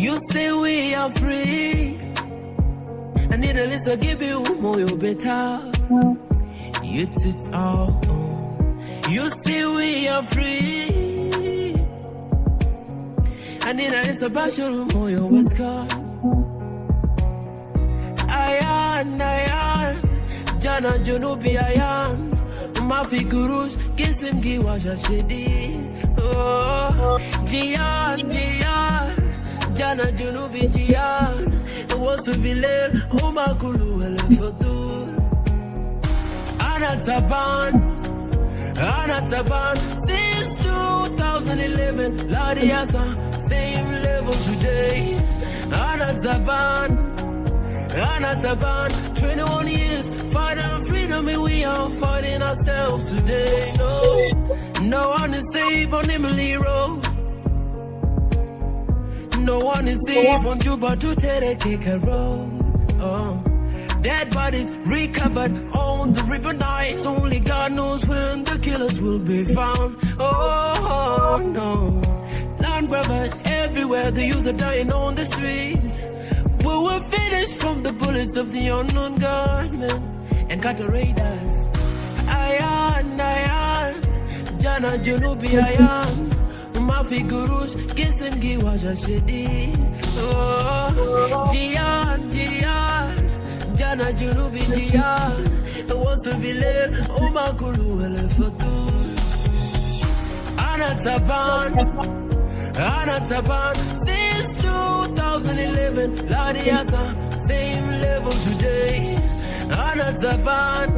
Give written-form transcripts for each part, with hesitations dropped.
You say we are free. I need a list to give you more, you better. You took all. You say we are free. I need a list about your more, you was gone. Ayan, Jana Junubi Ayan. Mafi Gurus, Kisim Giwasha Shedi. Oh, Jian. Jana Junubi Jian. It was to be late, Homakulu Elefodur. Anataban, since 2011, Ladiasa, same level today. Anataban, 21 years, fighting freedom, and we are fighting ourselves today. No one is safe on Emily Road. No one is safe on Juba to Terekeka Road. Dead bodies recovered on the river Nights. Only God knows when the killers will be found. Oh no. Land grabbers everywhere, the youth are dying on the streets. We were finished from the bullets of the unknown gunmen and cattle raiders. Ayan, Jana Junubi Ayan. Mafi Gurus, Kisim Giwasha Shedi. Oh, Jian. Jana Junubi Jian. It was to be late, Omakulu Elefodur. Anataban, since 2011, Ladiasa, same level today. Anataban,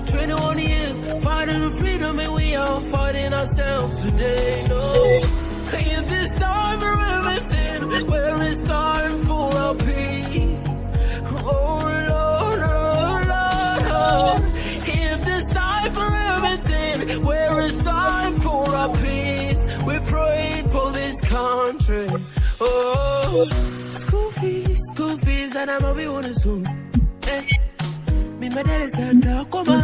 21 years, fighting freedom, and we are fighting ourselves today. No, if this time for everything, where is time for our peace? Oh Lord, if this time for everything, where is time for our peace? We prayed for this country. Oh, school fees, and I'm a bit on the Zoom. My dad is at Takoma,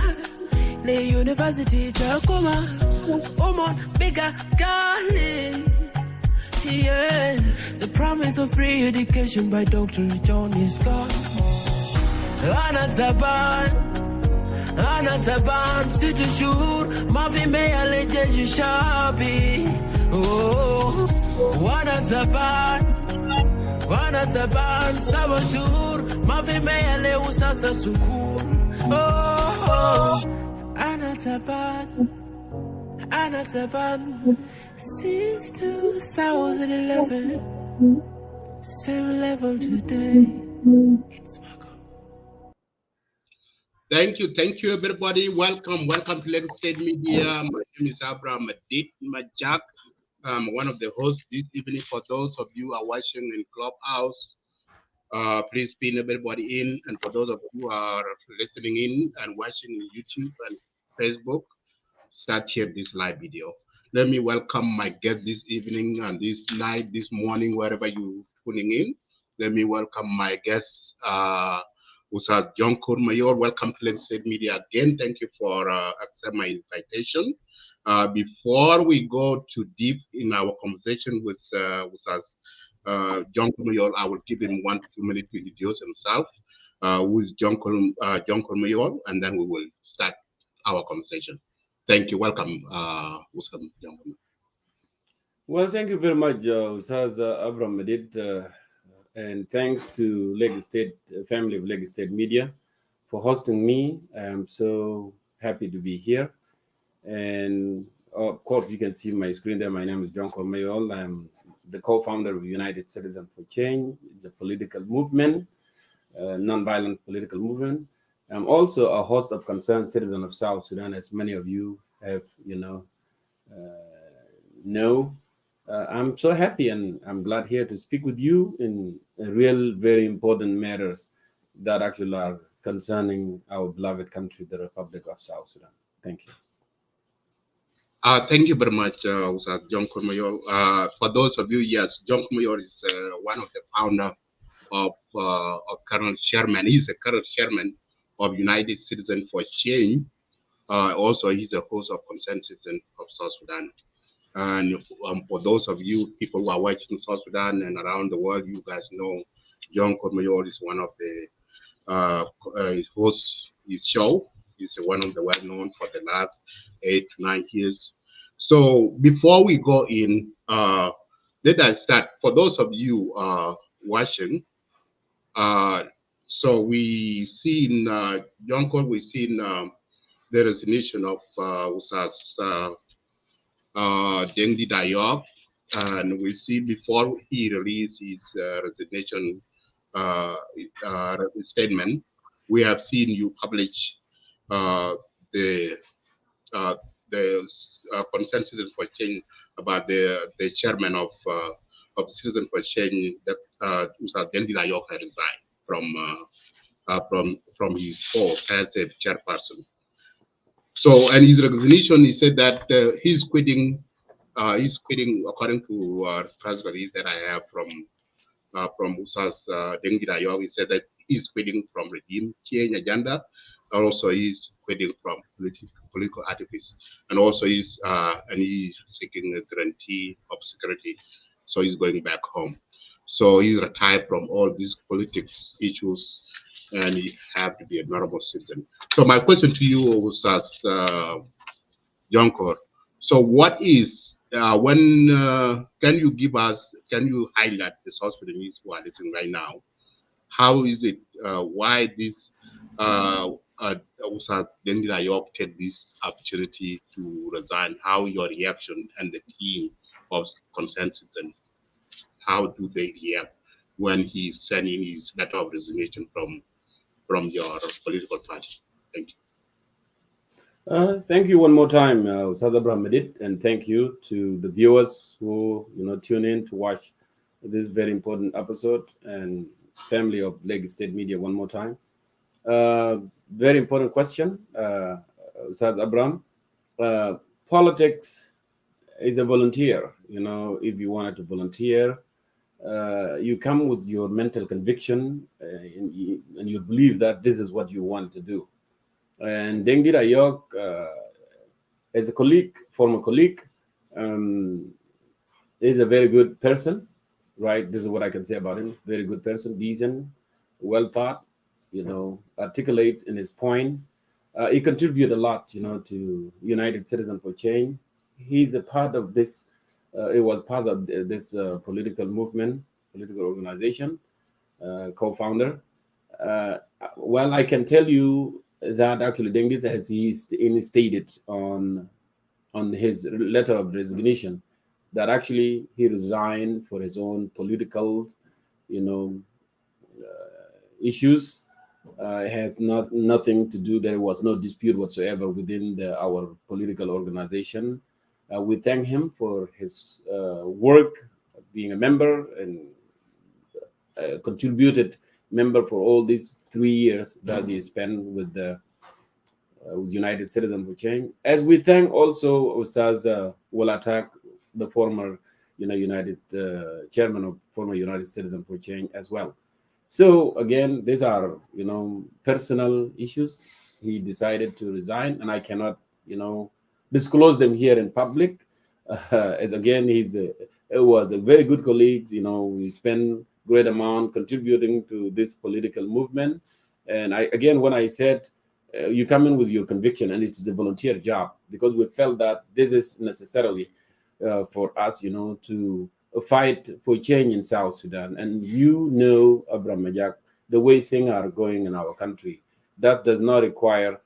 the university Takoma. Omon, bigger garden. Yeah, the promise of free education by Dr. John is gone. Anataban, City Shur, Mavi Mayol, Jeju Shabi. Oh, Anataban, Sabashur, Mavi Mayol, Usasa Sukur. Oh, Anataban, since 2011, same level today. It's Thank you, everybody. Welcome to Lagos State Media. My name is Abraham Adit Majak. I'm one of the hosts this evening. For those of you who are watching in Clubhouse, please pin everybody in. And for those of you who are listening in and watching in YouTube and Facebook, start here this live video. Let me welcome my guest this evening and this night, this morning, wherever you're tuning in. Let me welcome my guest, Jongkor Mayol. Welcome to Lagos State Media again. Thank you for accepting my invitation. Before we go too deep in our conversation with Jongkor Mayol, I will give him 1 to 2 minutes to introduce himself. Who is Jongkor Mayol, and then we will start our conversation. Thank you. Welcome, Jongkor. Well, thank you very much, Ustaz Abraham Adit, and thanks to Lagos State family of Lagos State Media for hosting me. I'm so happy to be here. And of course, you can see my screen there. My name is Jongkor Mayol. I'm the co-founder of United Citizens for Change. It's a political movement, non-violent political movement. I'm also a host of Concerned Citizen of South Sudan, as many of you have, know. I'm so happy and I'm glad here to speak with you in real, very important matters that actually are concerning our beloved country, the Republic of South Sudan. Thank you. Thank you very much, Jongkor Mayol. For those of you, yes, Jongkor Mayol is one of the founder of current chairman. He's a current chairman of United Citizens for Change. Also, he's a host of Concerned Citizen of South Sudan. And for those of you people who are watching South Sudan and around the world, you guys know Jongkor Mayol is one of the hosts his show. He's one of the well known for the last 8 to 9 years. So before we go in, let us start. For those of you watching, uh, so we seen John Cole, we seen the resignation of Usas Dengdi Dayok, and we see before he released his resignation uh, statement, we have seen you publish uh, the uh, the consensus for change about the chairman of Citizen for Change that Usa Dendi Dayok resigned from his post as a chairperson. So, and his resignation, he said that he's quitting. He's quitting according to press release that I have from Musa's Dengi Dayog. He said that he's quitting from regime change agenda, and also he's quitting from political activists, and also he's seeking a guarantee of security, so he's going back home. So he's retired from all these politics issues, and he have to be a normal citizen. So my question to you, Usas Jonkor. So what is when can you highlight the South Sudanese who are listening right now? How is it? Why this Usa Dengila take this opportunity to resign? How your reaction and the team of consensus and how do they react when he's sending his letter of resignation from your political party? Thank you. Thank you one more time, Ustaz Abraham Medit, and thank you to the viewers who tune in to watch this very important episode, and family of Lake State Media one more time. Very important question, Ustaz Abraham. Politics is a volunteer. If you wanted to volunteer, you come with your mental conviction, and you believe that this is what you want to do. And Deng Dayok, as a colleague, former colleague, is a very good person, right? This is what I can say about him. Very good person, decent, well thought, articulate in his point. He contributed a lot, to United Citizen for Change. He's a part of this. It was part of this political movement, political organization, co-founder. Well, I can tell you that actually Dengis, as he stated on his letter of resignation, that actually he resigned for his own political, issues. It has nothing to do. There was no dispute whatsoever within our political organization. We thank him for his work, being a member and contributed member for all these 3 years that he spent with United Citizen for Change. As we thank also Ustaz Walatak, the former United chairman of former United Citizen for Change as well. So again, these are personal issues. He decided to resign, and I cannot disclose them here in public. As again, it was a very good colleague. We spent great amount contributing to this political movement. And when I said you come in with your conviction, and it's a volunteer job, because we felt that this is necessarily for us, to fight for change in South Sudan. And Abraham Majak, the way things are going in our country, that does not require,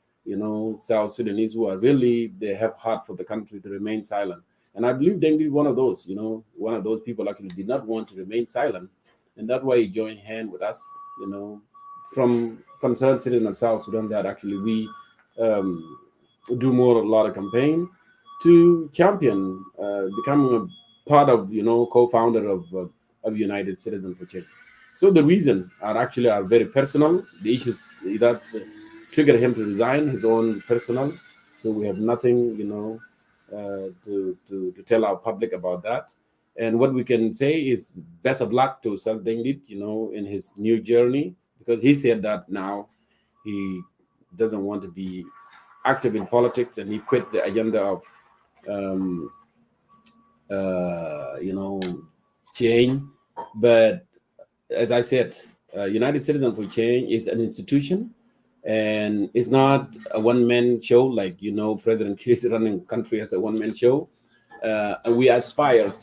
South Sudanese who are really, they have heart for the country to remain silent. And I believe Dengue, one of those, one of those people actually did not want to remain silent. And that's why he joined hand with us, from concerned citizen of South Sudan, that actually we do a lot of campaign to champion becoming a part of, co-founder of United Citizen for Change. So the reason are very personal. The issues that triggered him to resign, his own personal. So we have nothing, to tell our public about that. And what we can say is best of luck to Saz Dengdit, in his new journey, because he said that now he doesn't want to be active in politics, and he quit the agenda of you know, change. But as I said, United Citizens for Change is an institution, and it's not a one-man show. Like, President Kiir is running country as a one-man show. We aspired,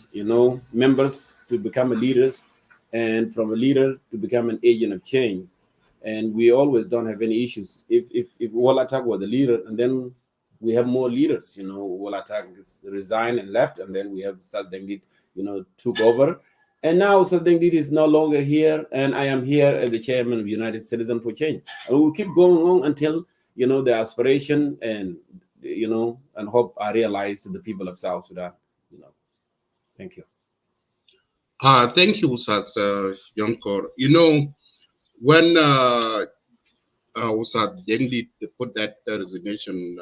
members to become a leaders, and from a leader to become an agent of change. And we always don't have any issues. If Walatak was a leader, and then we have more leaders, Walatak is resigned and left, and then we have Saldengit, took over. And now Saldengit is no longer here, and I am here as the chairman of United Citizens for Change. And we will keep going on until, the aspiration and hope are realized to the people of South Sudan. Thank you. Thank you, Sir Jongkor. When Usad Dengli put that resignation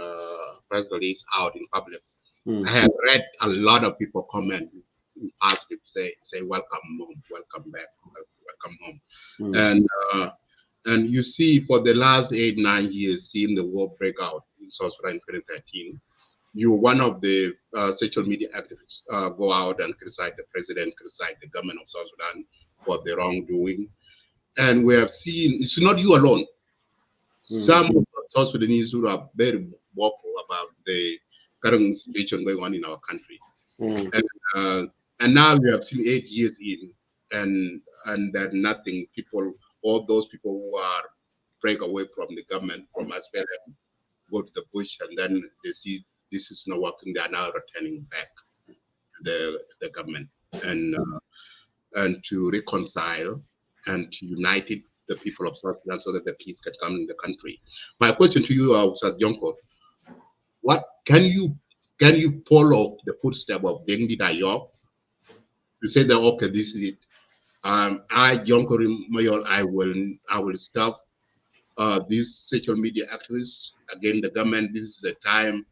press release out in public, I have read a lot of people comment positive, say welcome home, welcome back, welcome home. And you see, for the last 8-9 years, seeing the war break out in South Sudan in 2013, you one of the social media activists go out and criticize the president, criticize the government of South Sudan for the wrongdoing. And we have seen, it's not you alone. Some of the South Sudanese who are very vocal about the current situation going on in our country. And now we have seen 8 years in, and that nothing, all those people who are break away from the government, from SPLM, go to the bush, and then they see this is not working. They are now returning back to the government and to reconcile and to unite the people of South Sudan so that the peace can come in the country. My question to you, Sir Jongkor, what can you follow the footsteps of Dengdi Dayok to say that, okay, this is it? I, Jongkor Mayol, I will stop these social media activists against the government. This is the time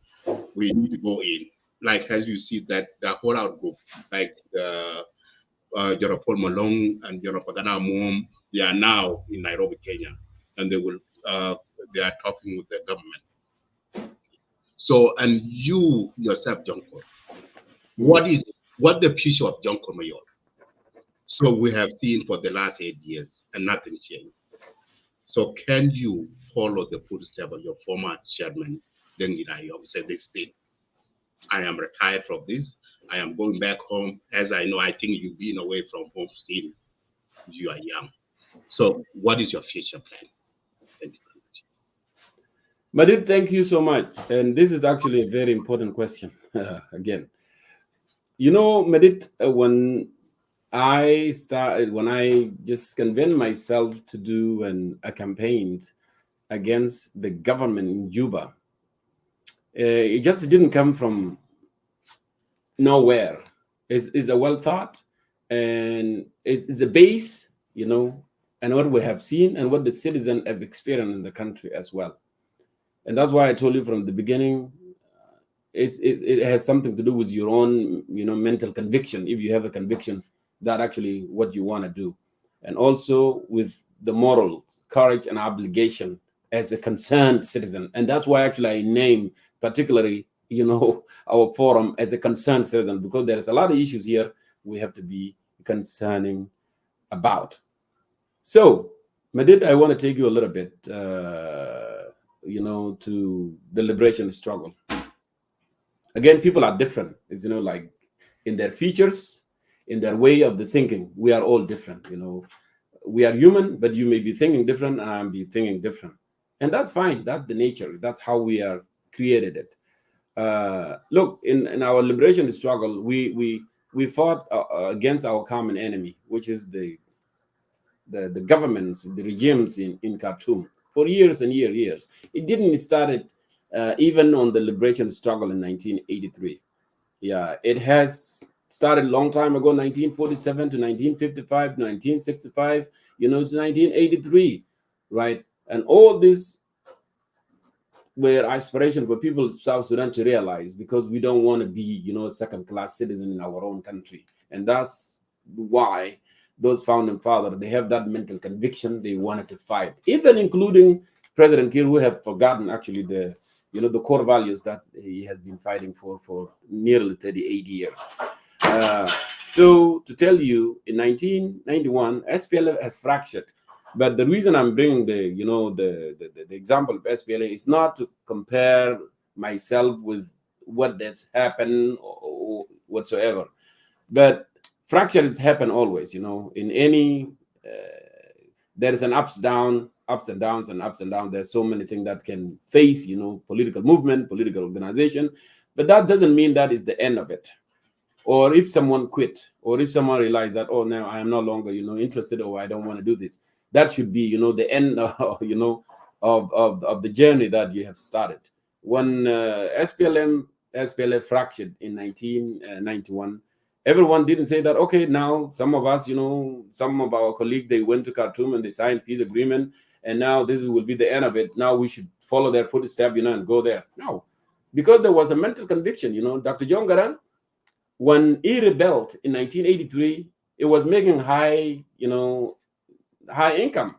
we need to go in. Like, as you see that the whole out group, like General Paul Malong and General Pagana Mom, they are now in Nairobi, Kenya, and they are talking with the government. So, and you yourself, Jongkor, what the future of Jongkor Mayol? So we have seen for the last 8 years and nothing changed. So can you follow the footsteps of your former chairman, Dengdi Dayok, say this thing? I am retired from this. I am going back home. As I know, I think you've been away from home since you are young. So what is your future plan? Thank you very much. Madid, thank you so much. And this is actually a very important question. Again, Madid, when I just convinced myself to do a campaign against the government in Juba, it just didn't come from nowhere. It's a well thought, and it's a base, and what we have seen and what the citizens have experienced in the country as well. And that's why I told you from the beginning, it has something to do with your own, mental conviction. If you have a conviction, that actually what you want to do, and also with the moral courage and obligation as a concerned citizen. And that's why actually I name particularly, our forum as a concerned citizen, because there is a lot of issues here we have to be concerning about. So, Madid, I want to take you a little bit, to the liberation struggle. Again, people are different. It's, like in their features, in their way of the thinking. We are all different. We are human, but you may be thinking different, and I'll be thinking different. And that's fine. That's the nature. That's how we are created it. Look, in our liberation struggle, we fought against our common enemy, which is the governments, the regimes in Khartoum for years and years. It didn't start even on the liberation struggle in 1983. Yeah, it has started a long time ago, 1947 to 1955, 1965, to 1983, right? And all this were aspirations for people of South Sudan to realize, because we don't want to be, a second-class citizen in our own country. And that's why those founding fathers, they have that mental conviction. They wanted to fight, even including President Kiir, who have forgotten actually the core values that he has been fighting for nearly 38 years. Uh, so to tell you, in 1991, SPLA has fractured. But the reason I'm bringing the example of SPLA is not to compare myself with what has happened or whatsoever. But fractures happen always, in any there is an ups and downs and ups and downs. There's so many things that can face, political movement, political organization, but that doesn't mean that is the end of it. Or if someone quit, or if someone realized that, oh, now I am no longer, interested, or I don't want to do this, that should be, the end of, of the journey that you have started. When SPLM fractured in 1991, everyone didn't say that, okay, now some of us, some of our colleagues, they went to Khartoum and they signed peace agreement, and now this will be the end of it. Now we should follow their footsteps, and go there. No, because there was a mental conviction. Dr. Jongkor, when he rebelled in 1983, it was making high income.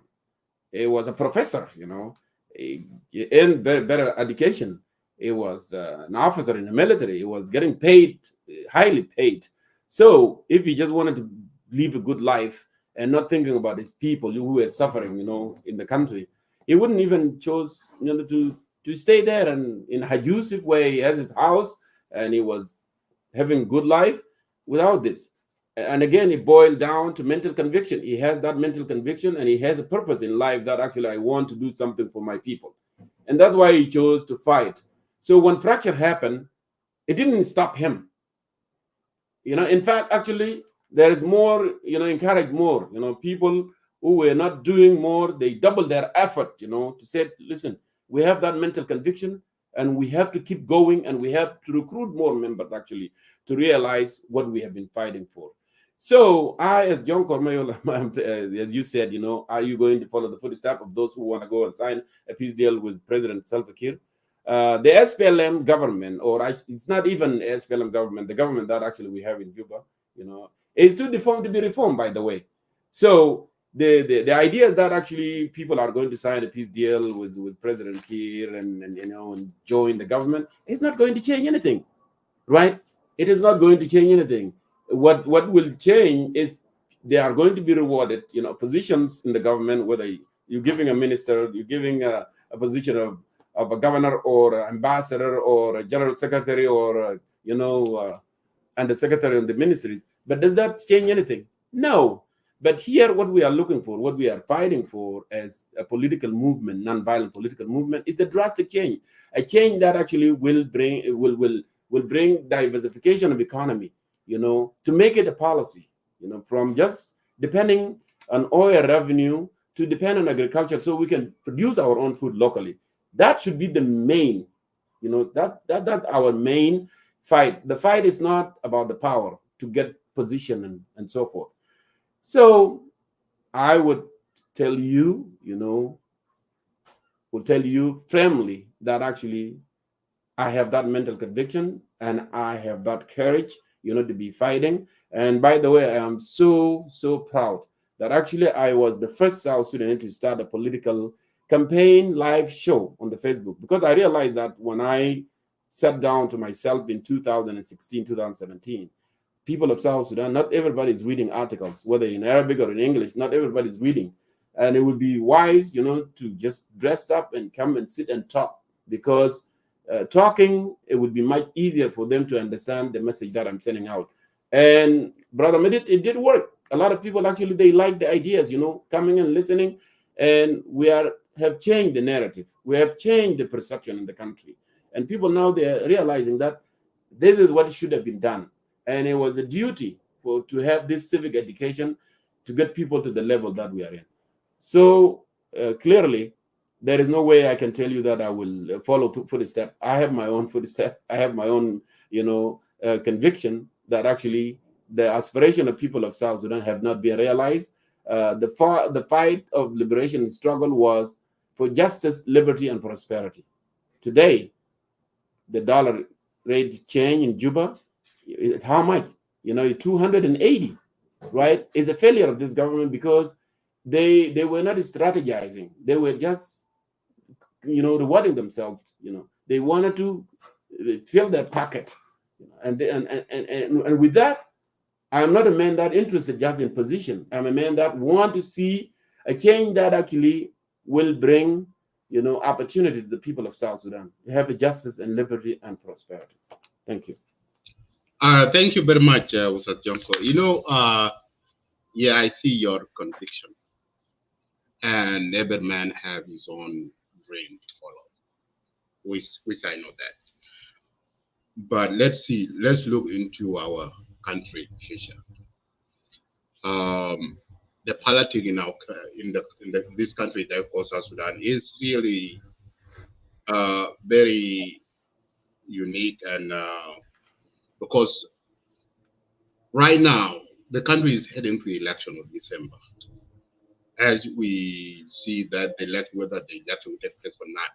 He was a professor, he earned better education. He was an officer in the military. He was getting paid, highly paid. So if he just wanted to live a good life and not thinking about his people who were suffering, in the country, he wouldn't even chose, to stay there, and in a Yusuf way, he has his house and he was having good life without this. And again, it boiled down to mental conviction. He has that mental conviction, and he has a purpose in life that actually I want to do something for my people. And that's why he chose to fight. So when fracture happened, it didn't stop him. In fact, actually, there is more, encourage more, people who were not doing more, they double their effort, to say, listen, we have that mental conviction, and we have to keep going, and we have to recruit more members actually to realize what we have been fighting for. So I, as Jongkor Mayol, as you said, are you going to follow the footsteps of those who want to go and sign a peace deal with President Salva Kiir? The SPLM government, it's not even SPLM government, the government that actually we have in Juba, is too deformed to be reformed, by the way. So the idea is that actually people are going to sign a peace deal with President Kiir and join the government. It's not going to change anything, right? It is not going to change anything. What will change is they are going to be rewarded, positions in the government, whether you're giving a minister, you're giving a position of a governor or an ambassador or a general secretary or and the secretary of the ministry. But does that change anything? No. But here, what we are looking for, what we are fighting for as a political movement, non-violent political movement, is a drastic change, a change that actually will bring diversification of economy, to make it a policy, from just depending on oil revenue to depend on agriculture, so we can produce our own food locally. That should be the main, that our main fight. The fight is not about the power to get position and so forth. So I would tell you, will tell you firmly that actually I have that mental conviction and I have that courage, to be fighting. And by the way, I am so proud that actually I was the first South Sudanese to start a political campaign live show on the Facebook, because I realized that when I sat down to myself in 2016, 2017, people of South Sudan, not everybody is reading articles, whether in Arabic or in English, not everybody is reading. And it would be wise, to just dress up and come and sit and talk, because talking, it would be much easier for them to understand the message that I'm sending out. And Brother Medit, it did work. A lot of people actually, they like the ideas, coming and listening. And we have changed the narrative. We have changed the perception in the country. And people now, they're realizing that this is what should have been done. And it was a duty to have this civic education to get people to the level that we are in. So clearly, there is no way I can tell you that I will follow footstep. I have my own footstep. I have my own, conviction that actually the aspiration of people of South Sudan have not been realized. The fight of liberation and struggle was for justice, liberty, and prosperity. Today, the dollar rate change in Juba, how much? 280, right? Is a failure of this government, because they were not strategizing. They were just, rewarding themselves. They wanted to fill their pocket, and with that, I'm not a man that interested just in position. I'm a man that want to see a change that actually will bring, opportunity to the people of South Sudan. Have a justice and liberty and prosperity. Thank you. Thank you very much, Usat Jongkor. Yeah, I see your conviction, and every man have his own dream to follow, which I know that. But let's see, let's look into our country future. Um, the politics in our in this country that of course South Sudan is really very unique, and because right now the country is heading to election of December, as we see that whether the election will take place or not.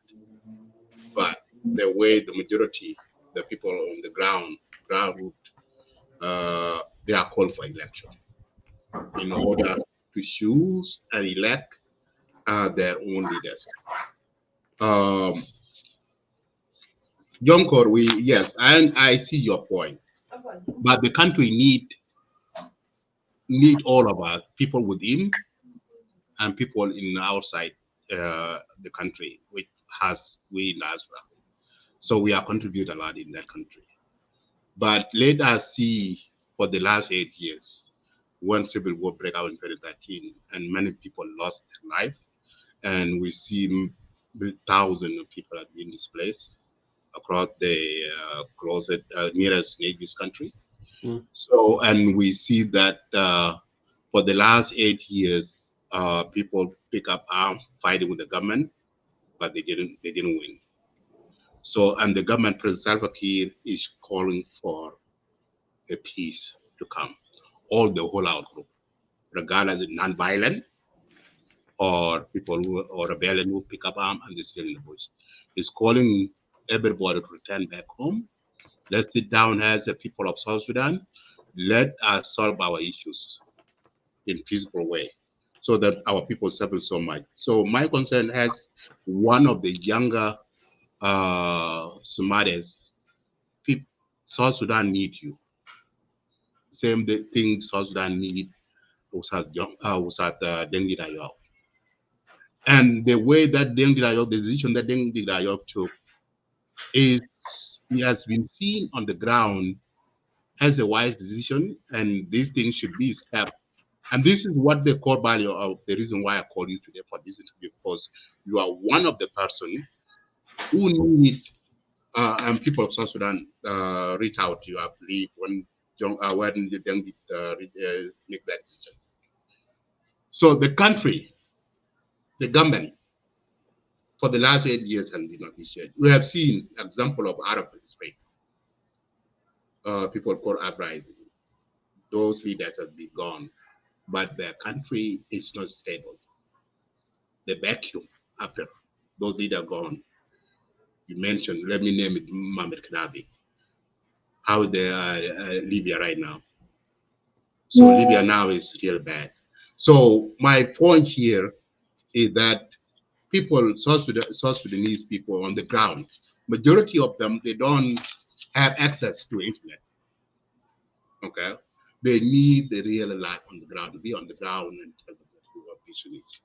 But the way the majority, the people on the ground root, they are called for election in order to choose and elect their own leaders. Um, Jongkor, yes, and I see your point, but the country need all of us, people within and people in outside the country, which has we in diaspora. So we are contribute a lot in that country. But let us see for the last 8 years, when civil war broke out in 2013, and many people lost their life, and we see thousands of people have been displaced across the closest nearest neighbors country. So, and we see that for the last 8 years, people pick up arms fighting with the government, but they didn't win. So, and the government, President Salva Kiir, is calling for a peace to come. All the whole out group, regardless of non-violent or people who or rebellion who pick up arms and they stay in the bush, is calling everybody to return back home. Let's sit down as the people of South Sudan. Let us solve our issues in peaceful way, so that our people suffer so much. So my concern as one of the younger smartest people, South Sudan need you. Same thing South Sudan need Usat Dengi Dayok. And the way that Dengi Dayok, the decision that Dengi Dayok took, is it has been seen on the ground as a wise decision, and these things should be stepped. And this is what the core value of the reason why I called you today for this interview, because you are one of the person who need and people of South Sudan reach out to you, I believe, when the Dengi make that decision. So the country, the government, for the last 8 years has been appreciated. We have seen example of Arab Spring. People call uprising. Those leaders have been gone, but their country is not stable. The vacuum after those leaders gone. You mentioned, let me name it, Mohamed Gaddafi. How they are Libya right now. So Libya now is real bad. So my point here is that people, South Sudanese people on the ground, majority of them, they don't have access to internet. Okay, they need the real life on the ground, to be on the ground and tell them what vision is.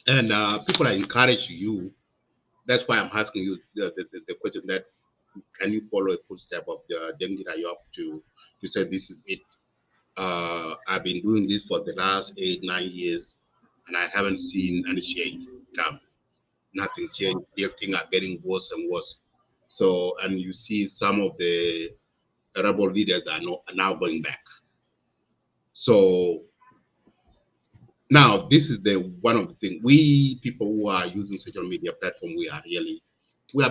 And people are encouraging you. That's why I'm asking you the question that can you follow a footstep of the Dengi Dayok to say this is it. I've been doing this for the last 8, 9 years, and I haven't seen any change come. Nothing changed. Everything are getting worse and worse. So, and you see some of the rebel leaders are now going back. So now this is the one of the things we people who are using social media platform, we are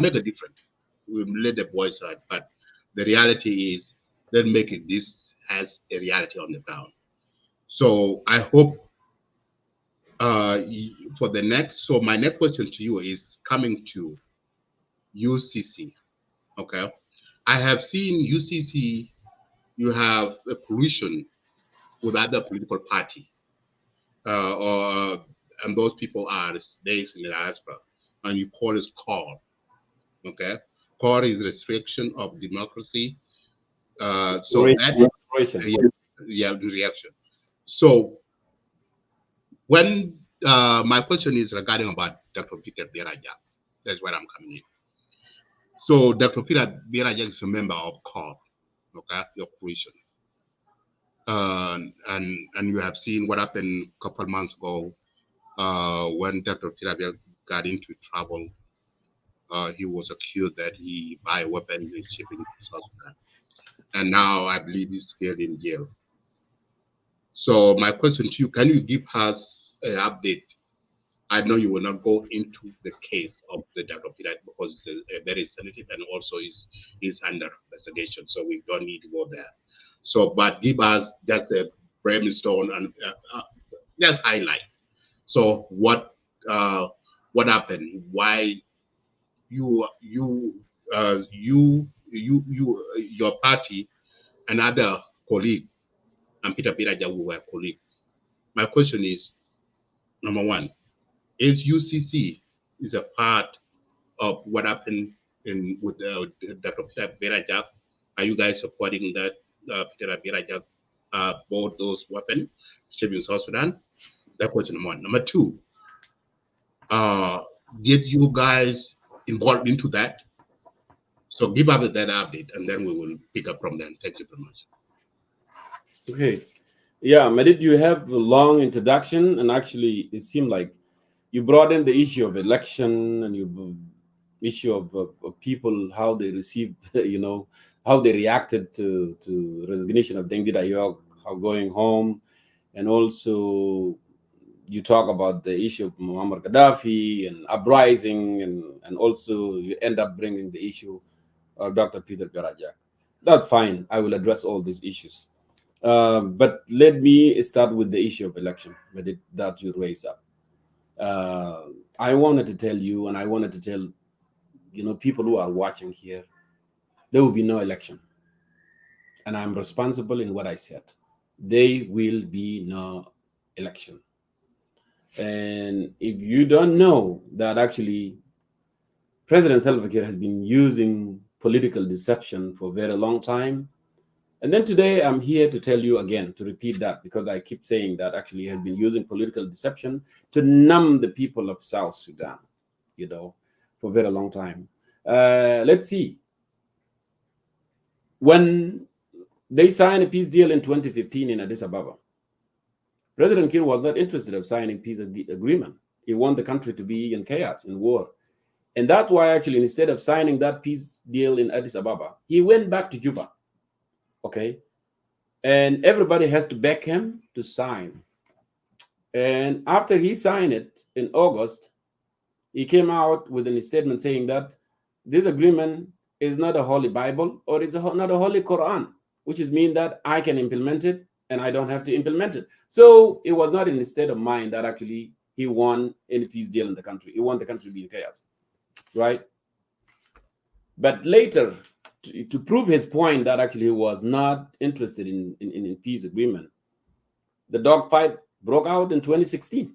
make a difference. We let the voice out, but the reality is let's make it this as a reality on the ground. So I hope for the next. So my next question to you is coming to UCC. Okay, I have seen UCC. You have a pollution with other political party, or and those people are based in the diaspora, and you call it core. Okay, core is restriction of democracy. So that is Operation. yeah, the reaction. So when my question is regarding about Dr. Peter Biraja, that's where I'm coming in. So Dr. Peter Biraja is a member of CORE, okay, the operation. And you have seen what happened a couple months ago when Dr. Peter got into trouble. He was accused that he buy a weapon and shipping to South Sudan. And now I believe he's still in jail. So my question to you, can you give us an update? I know you will not go into the case of the Dr. Peter because it's very sensitive and also is under investigation. So we don't need to go there. So, but give us just a brainstorm and just highlight. So what happened? Why your party and other colleague and Peter Biraja who were colleague. My question is number one, is UCC is a part of what happened in with Dr. Peter Biraja? Are you guys supporting that Peter Biraja bought those weapons shipped in South Sudan? That question number one. Number two, uh, did you guys involved into that? So give us that update, and then we will pick up from there. Thank you very much. Okay. Yeah, Madid, you have a long introduction, and actually, it seemed like you brought in the issue of election and you issue of people, how they received, how they reacted to resignation of Dengue Dayok, how going home, and also you talk about the issue of Muammar Gaddafi and uprising, and also you end up bringing the issue of Dr. Peter Garajak. That's fine. I will address all these issues. But let me start with the issue of election that you raise up. I wanted to tell you, and I wanted to tell people who are watching here, there will be no election, and I'm responsible in what I said. There will be no election. And if you don't know that actually President Salva Kiir has been using political deception for a very long time, and then today I'm here to tell you again, to repeat that, because I keep saying that actually he has been using political deception to numb the people of South Sudan, for a very long time. Let's see. When they signed a peace deal in 2015 in Addis Ababa, President Kiir was not interested in signing peace agreement. He wanted the country to be in chaos, in war. And that's why actually instead of signing that peace deal in Addis Ababa, he went back to Juba. Okay. And everybody has to back him to sign. And after he signed it in August, he came out with a statement saying that this agreement is not a holy Bible or it's not a holy Quran, which is mean that I can implement it and I don't have to implement it. So it was not in his state of mind that actually he won any peace deal in the country. He wanted the country to be in chaos, right? But later, to prove his point that actually he was not interested in peace agreement, the dogfight broke out in 2016.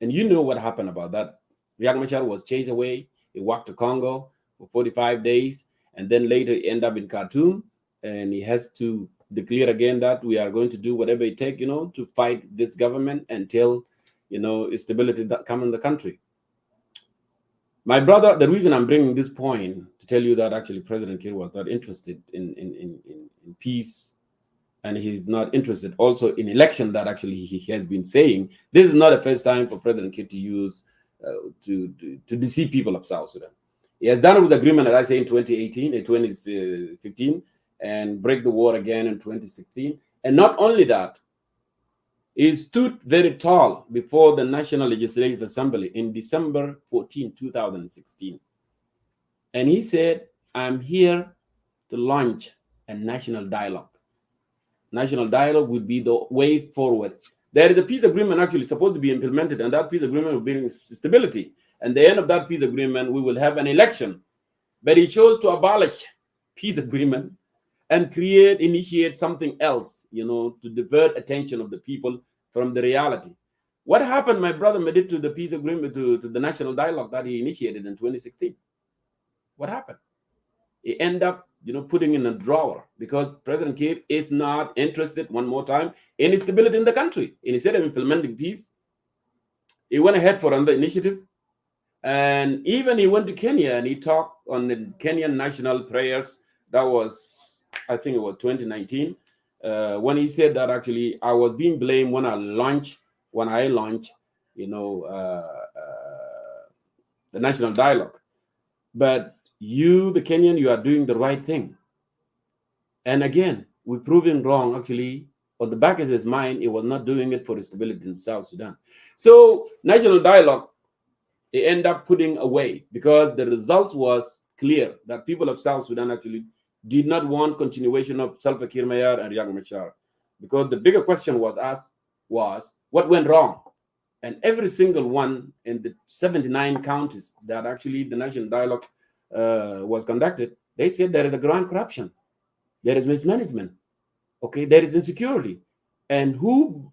And you know what happened about that. Riek Machar was chased away. He walked to Congo for 45 days. And then later he ended up in Khartoum. And he has to declare again that we are going to do whatever it takes, to fight this government until, stability that come in the country. My brother, the reason I'm bringing this point to tell you that actually President Kiir was not interested in peace, and he's not interested also in election that actually he has been saying. This is not the first time for President Kiir to use to deceive people of South Sudan. He has done it with agreement, as I say, in 2018, in 2015, and break the war again in 2016. And not only that, he stood very tall before the National Legislative Assembly in December 14, 2016. And he said, I'm here to launch a national dialogue. National dialogue would be the way forward. There is a peace agreement actually supposed to be implemented, and that peace agreement will bring stability. And the end of that peace agreement, we will have an election. But he chose to abolish peace agreement and initiate something else, to divert attention of the people from the reality. What happened, my brother, Medit, to the peace agreement, to the national dialogue that he initiated in 2016? What happened? He ended up putting in a drawer, because President Kiir is not interested, one more time, in stability in the country. Instead of implementing peace, he went ahead for another initiative. And even he went to Kenya and he talked on the Kenyan national prayers. That was, I think it was 2019, when he said that actually I was being blamed when I launched, the national dialogue. But you, the Kenyan, you are doing the right thing. And again, we proved him wrong. Actually, on the back of his mind, he was not doing it for stability in South Sudan. So national dialogue, they end up putting away, because the result was clear that people of South Sudan actually did not want continuation of Salva Kiir Mayar and Riek Machar, because the bigger question was asked was what went wrong. And every single one in the 79 counties that actually the national dialogue was conducted, they said there is a grand corruption, there is mismanagement, okay, there is insecurity. And who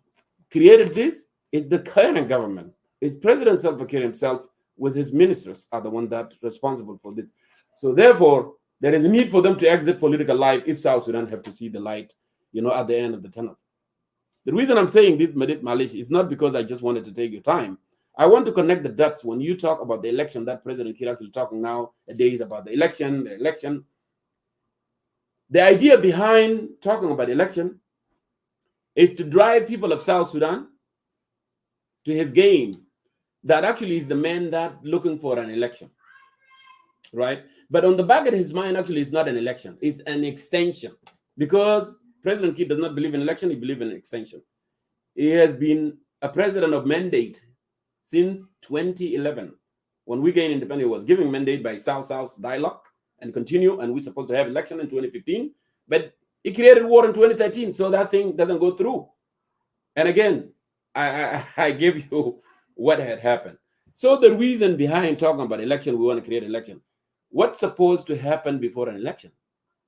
created this is the current government. It's President Salva Kiir himself with his ministers are the one that responsible for this. So therefore, there is a need for them to exit political life if South Sudan have to see the light, at the end of the tunnel. The reason I'm saying this, Madid Malish, is not because I just wanted to take your time. I want to connect the dots when you talk about the election that President Kiir is talking nowadays about the election. The idea behind talking about the election is to drive people of South Sudan to his game. That actually is the man that looking for an election, right? But on the back of his mind, actually, it's not an election. It's an extension, because President Kiir does not believe in election. He believes in extension. He has been a president of mandate since 2011. When we gained independence, he was giving mandate by South-South dialogue and continue, and we're supposed to have election in 2015. But he created war in 2013, so that thing doesn't go through. And again, I give you what had happened. So the reason behind talking about election, we want to create election. What's supposed to happen before an election?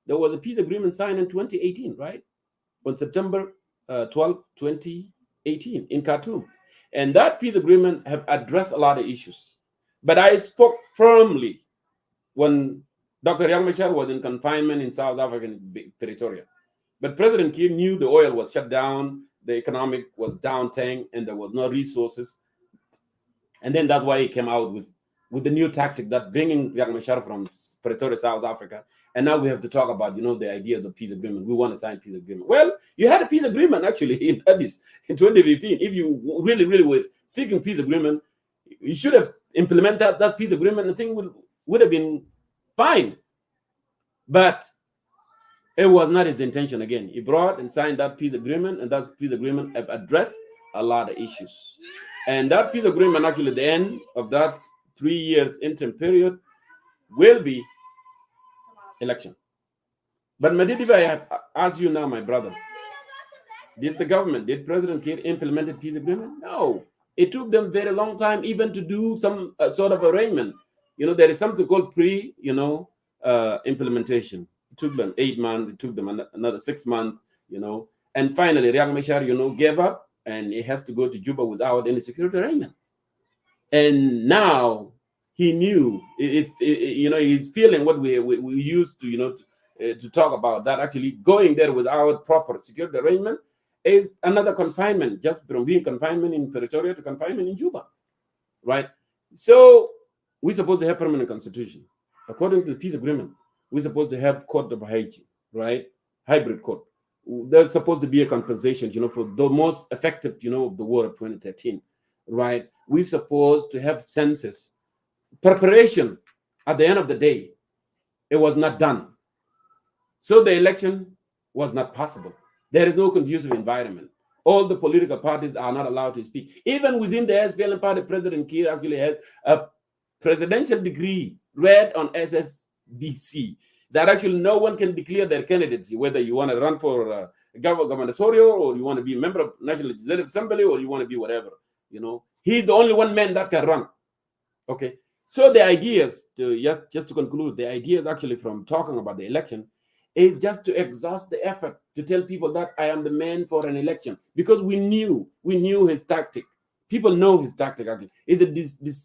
There was a peace agreement signed in 2018, right? On September 12, 2018 in Khartoum. And that peace agreement have addressed a lot of issues. But I spoke firmly when Dr. Riek Machar was in confinement in South African Pretoria. But President Kiir knew the oil was shut down, the economic was down tank, and there was no resources. And then that's why he came out with the new tactic that bringing Riek Machar from Pretoria, South Africa. And now we have to talk about, the ideas of peace agreement. We want to sign peace agreement. Well, you had a peace agreement actually in Addis in 2015. If you really, really were seeking peace agreement, you should have implemented that peace agreement. The thing would have been fine. But it was not his intention. Again, he brought and signed that peace agreement, and that peace agreement have addressed a lot of issues. And that peace agreement, actually, the end of that 3 years interim period will be election. But Madid, if I ask you now, my brother, did President Kiir implement the peace agreement? No. It took them very long time even to do some sort of arrangement. There is something called implementation. It took them 8 months. It took them another 6 months, And finally, Riek Machar, gave up, and he has to go to Juba without any security arrangement. And now he knew, he's feeling what we used to, to talk about, that actually going there without proper security arrangement is another confinement, just from being confinement in Pretoria to confinement in Juba, right? So we're supposed to have permanent constitution. According to the peace agreement, we're supposed to have court of Haiti, right? Hybrid court. There's supposed to be a compensation, for the most effective, of the war of 2013, right? We're supposed to have census preparation. At the end of the day, it was not done. So the election was not possible. There is no conducive environment. All the political parties are not allowed to speak. Even within the SPLM party, President Kiir actually has a presidential degree read on SSBC that actually no one can declare their candidacy, whether you want to run for gubernatorial, or you want to be a member of National Legislative Assembly, or you want to be whatever. He's the only one man that can run. Okay. So the ideas, just to conclude, the ideas actually from talking about the election is just to exhaust the effort to tell people that I am the man for an election, because we knew his tactic. People know his tactic. Actually, it's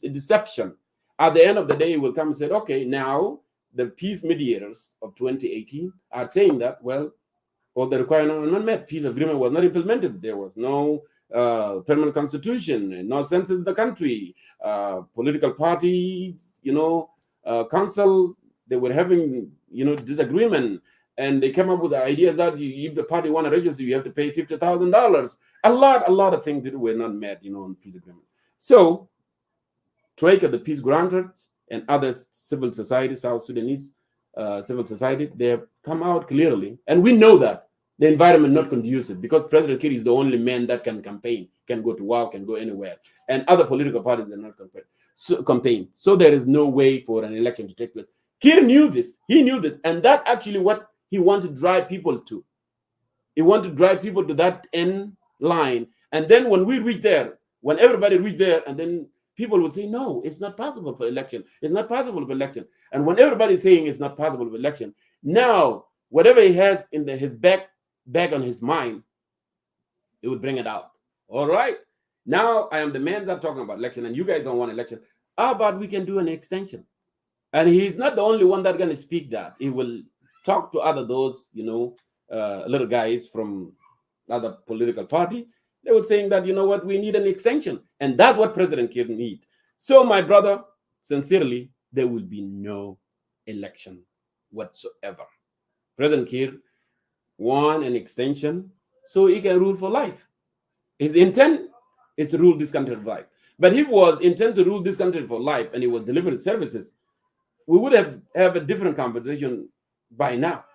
a deception. At the end of the day, he will come and say, okay, now the peace mediators of 2018 are saying that, well, all the requirements were not met. Peace agreement was not implemented. There was no permanent constitution, no census in the country. Political parties, council, they were having, disagreement. And they came up with the idea that if the party want to register, you have to pay $50,000. A lot of things that were not met, on peace agreement. So, Troika, the peace grantors, and other civil society, South Sudanese civil society, they have come out clearly. And we know that the environment not conducive because President Kiir is the only man that can campaign, can go to work, can go anywhere. And other political parties are not campaign. So there is no way for an election to take place. Kiir knew this. He knew that. And that actually what he wanted to drive people to. He wanted to drive people to that end line. And then when we reach there, when everybody reach there, and then people would say, no, it's not possible for election. It's not possible for election. And when everybody's saying it's not possible for election, now whatever he has in his back on his mind, he would bring it out. All right. Now I am the man that's talking about election, and you guys don't want election. How about we can do an extension? And he's not the only one that's going to speak that. He will talk to those, little guys from other political party. They were saying that, what, we need an extension. And that's what President Kiir needs. So, my brother, sincerely, there will be no election whatsoever. President Kiir want an extension so he can rule for life. His intent is to rule this country for life. But if he was intent to rule this country for life and he was delivering services, we would have a different conversation by now.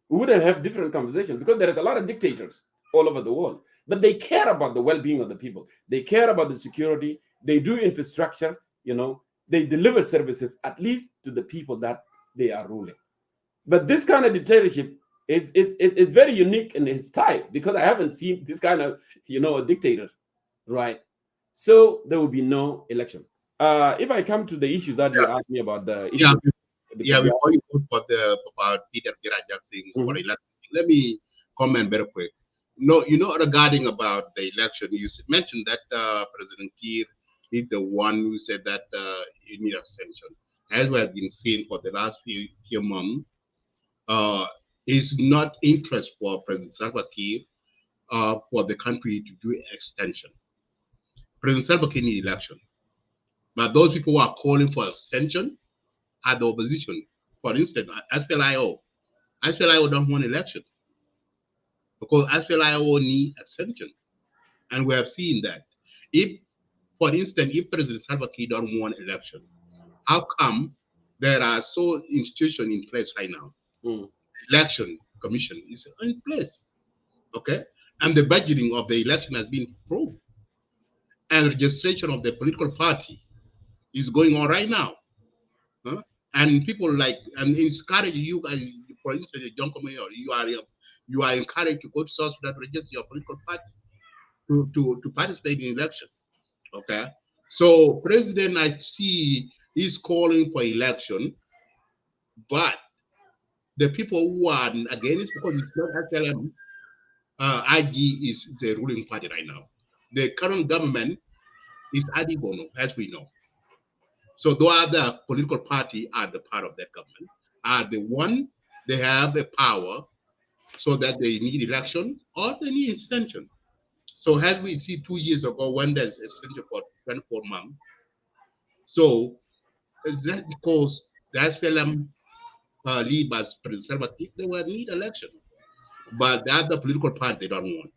We would have different conversation because there is a lot of dictators all over the world. But they care about the well-being of the people. They care about the security. They do infrastructure, They deliver services at least to the people that they are ruling. But this kind of dictatorship is very unique in its type because I haven't seen this kind of, a dictator, right? So there will be no election. If I come to the issue that you asked me about the issue. Before you go about Peter Birajak thing for election, let me comment very quick. No, regarding about the election, you mentioned that President Kiir is the one who said that he need extension. As we have been seeing for the last few months, is not interest for President Salva Kiir for the country to do extension. President Salva Kiir need election. But those people who are calling for extension are the opposition. For instance, SPLIO don't want election because SPLIO need extension. And we have seen that. If, for instance, if President Salva Kiir don't want election, how come there are so institutions in place right now? Election commission is in place, okay? And the budgeting of the election has been approved. And registration of the political party is going on right now. And people and encourage you guys, for instance, Jongkor Mayol, you are encouraged to go to South Sudan to register your political party to participate in election. Okay. So President, I see, is calling for election, but the people who are against, because it's not SLM, IG is the ruling party right now. The current government is Adibono, as we know. So the other political party are the part of that government, are the one they have the power so that they need election or they need extension. So as we see 2 years ago when there's extension for 24 months, so is that because the SPLM lead by President Salva Kiir, they will need election, but the other political party they don't want.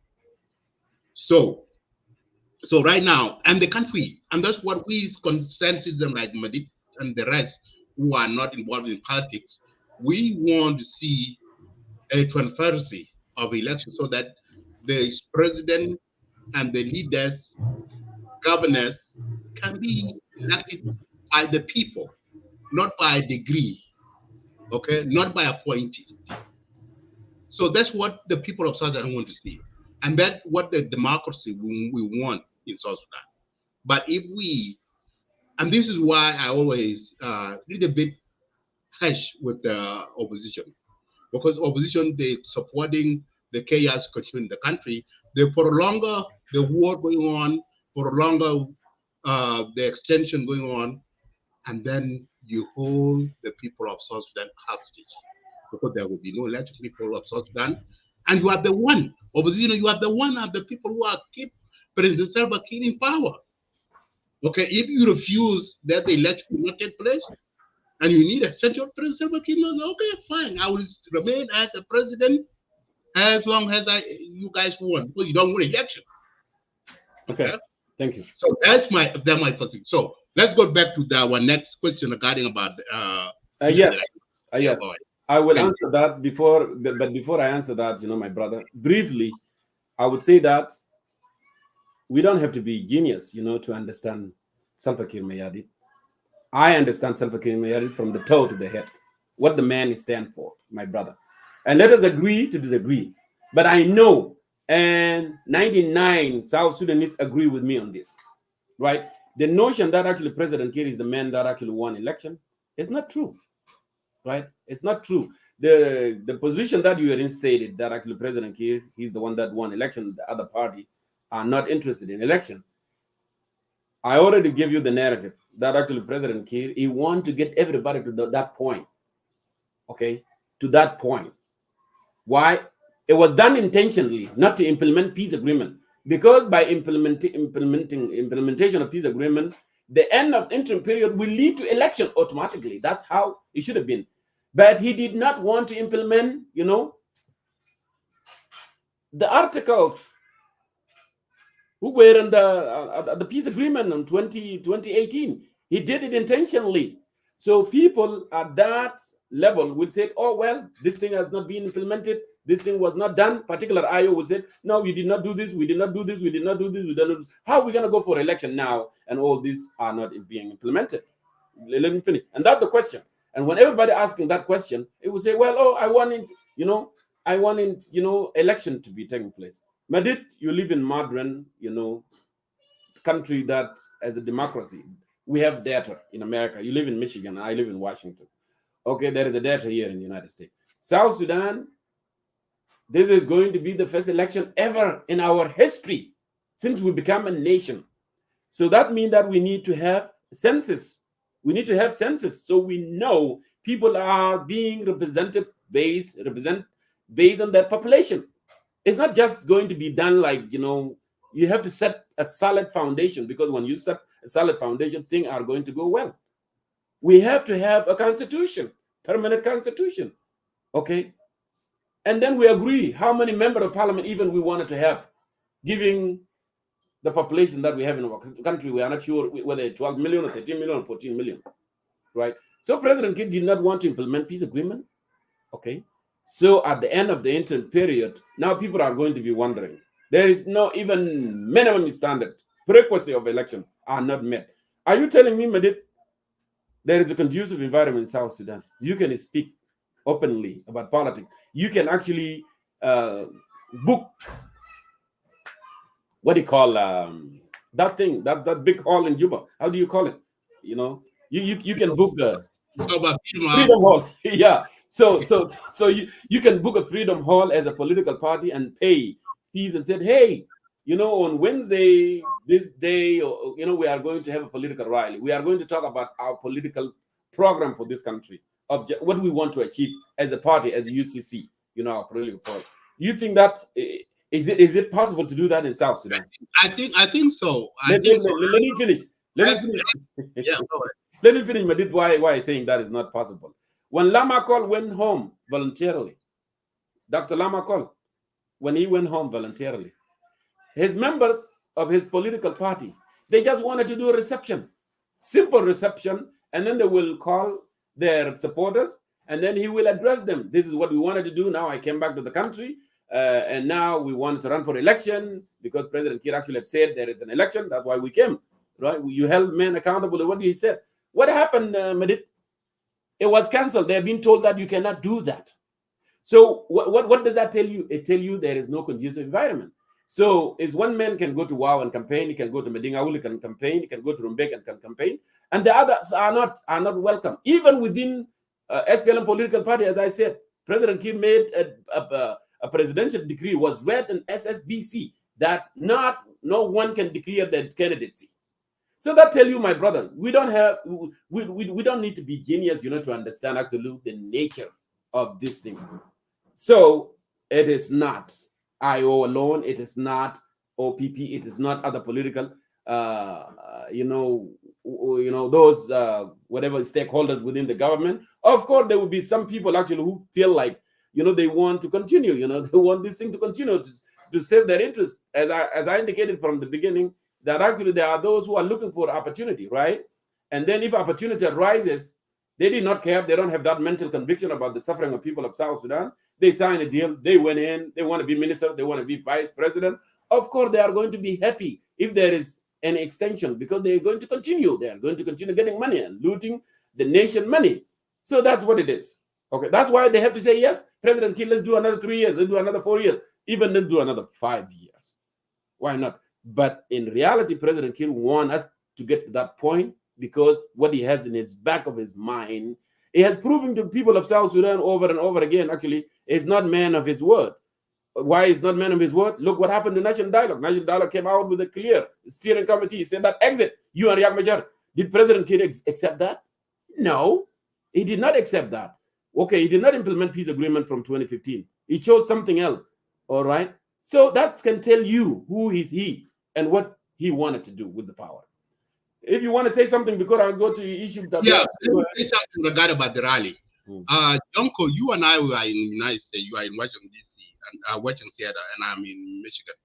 So right now, and the country, and that's what we consensus them like Madid and the rest who are not involved in politics, we want to see a transparency of election so that the president and the leaders, governors can be elected by the people, not by degree, okay, not by appointees. So that's what the people of South Sudan want to see. And that's what the democracy we want in South Sudan. But if we, and this is why I always little bit hush with the opposition, because opposition, they supporting the chaos continuing in the country. They prolong the war going on, prolong the extension going on, and then you hold the people of South Sudan hostage because there will be no election people of South Sudan. And you are the one, opposition, you are the one of the people who are keep President Salva Kiir in power. Okay, if you refuse that the election will not take place, and you need a central president, Salva Kiir knows, okay, fine, I will remain as a president as long as you guys want, because you don't win election. Okay, thank you. So that's my position. So let's go back to our next question regarding about yes. Yes. I will answer that but before I answer that, my brother, briefly, I would say that we don't have to be genius, to understand Salva Kiir Mayardit. I understand Salva Kiir Mayardit from the toe to the head, what the man is stand for, my brother. And let us agree to disagree. But I know, and 99 South Sudanese agree with me on this, right? The notion that actually President Kiir is the man that actually won election is not true, right? It's not true. The position that you had instated that actually President Kiir, he's the one that won election, the other party are not interested in election. I already gave you the narrative that actually President Kiir, he want to get everybody to that point, okay, to that point. Why? It was done intentionally, not to implement peace agreement, because by implementation of peace agreement, the end of interim period will lead to election automatically. That's how it should have been. But he did not want to implement, the articles who were in the peace agreement in 2018. He did it intentionally. So people at that level would say, oh, well, this thing has not been implemented. This thing was not done. Particular IO would say, no, we did not do this. We did not do this. We did not do this. We did not do this. How are we going to go for election now? And all these are not being implemented. Let me finish. And that's the question. And when everybody asking that question, it will say, well, oh, I wanted, election to be taking place. Madid, you live in modern, country that as a democracy, we have data in America. You live in Michigan. I live in Washington. Okay, there is a data here in the United States. South Sudan, this is going to be the first election ever in our history since we become a nation. So that means that we need to have census. We need to have census so we know people are being represented based on their population. It's not just going to be done like, you have to set a solid foundation, because when you set a solid foundation, things are going to go well. We have to have a constitution, permanent constitution, okay? And then we agree how many members of parliament even we wanted to have, giving the population that we have in our country. We are not sure whether 12 million or 13 million or 14 million, right? So President Kiir did not want to implement peace agreement, okay? So at the end of the interim period, now people are going to be wondering. There is no even minimum standard. Prerequisite of election are not met. Are you telling me, Madid, there is a conducive environment in South Sudan? You can speak openly about politics. You can actually book, what do you call that thing, that big hall in Juba? How do you call it? You can book the Freedom Hall. Yeah. So you can book a Freedom Hall as a political party and pay fees and said, hey, on Wednesday, this day, we are going to have a political rally. We are going to talk about our political program for this country, what we want to achieve as a party, as a UCC, our political party. You think that is it possible to do that in South Sudan? I think so. Let me finish. Yeah, let me finish, Madid, why I'm saying that is not possible. When Lama Kol went home voluntarily, Dr. Lama Kol, when he went home voluntarily, his members of his political party, they just wanted to do a reception, simple reception, and then they will call their supporters, and then he will address them. This is what we wanted to do. Now I came back to the country, and now we wanted to run for election because President Kiir actually said there is an election. That's why we came, right? You held men accountable to what he said. What happened, Madid? It was canceled. They're being told that you cannot do that. So what does that tell you? It tells you there is no conducive environment. So is one man can go to WOW and campaign, he can go to Medingaul, can campaign, he can go to Rumbek and can campaign, and the others are not welcome. Even within SPLM political party, as I said, President Kiir made a presidential decree, was read in SSBC, that no one can declare their candidacy. So that tell you, my brother, we don't need to be genius, to understand actually the nature of this thing. So it is not IO alone. It is not OPP. It is not other political, those whatever stakeholders within the government. Of course, there will be some people actually who feel like, they want to continue. They want this thing to continue to save their interests. As I indicated from the beginning, that actually there are those who are looking for opportunity, right? And then if opportunity arises, they did not care. They don't have that mental conviction about the suffering of people of South Sudan. They signed a deal. They went in. They want to be minister. They want to be vice president. Of course, they are going to be happy if there is an extension, because they're going to continue. They are going to continue getting money and looting the nation money. So that's what it is. Okay, that's why they have to say, yes, President Kiir, let's do another 3 years. Let's do another 4 years. Even let's do another 5 years. Why not? But in reality, President Kiir wants us to get to that point, because what he has in his back of his mind, he has proven to people of South Sudan over and over again, actually, is not man of his word. Why is not man of his word? Look what happened to National Dialogue. National Dialogue came out with a clear steering committee. He said that exit, you and Riek Machar. Did President Kiir accept that? No, he did not accept that. Okay, he did not implement peace agreement from 2015. He chose something else, all right? So that can tell you who is he and what he wanted to do with the power. If you want to say something before I go to issue that, let me say something regarding about the rally. Jongkor, you and I were in the United States. You are in Washington D.C. and Washington Seattle, and I'm in Michigan.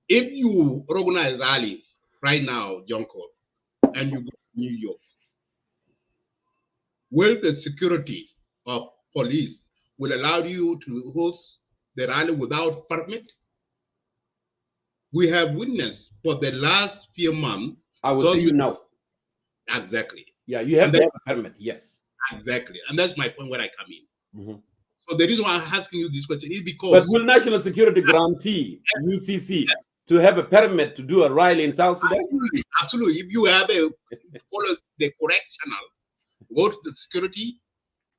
If you organize rally right now, Jongkor, and you go to New York, will the security of police will allow you to host the rally without permit? We have witnessed for the last few months. I will tell you no. Exactly. Yeah, you have to have a permit. Yes. Exactly. And that's my point where I come in. So the reason why I'm asking you this question is because. But will national security grantee UCC to have a permit to do a rally in South Sudan? Absolutely. If you have follow the correct channel, go to the security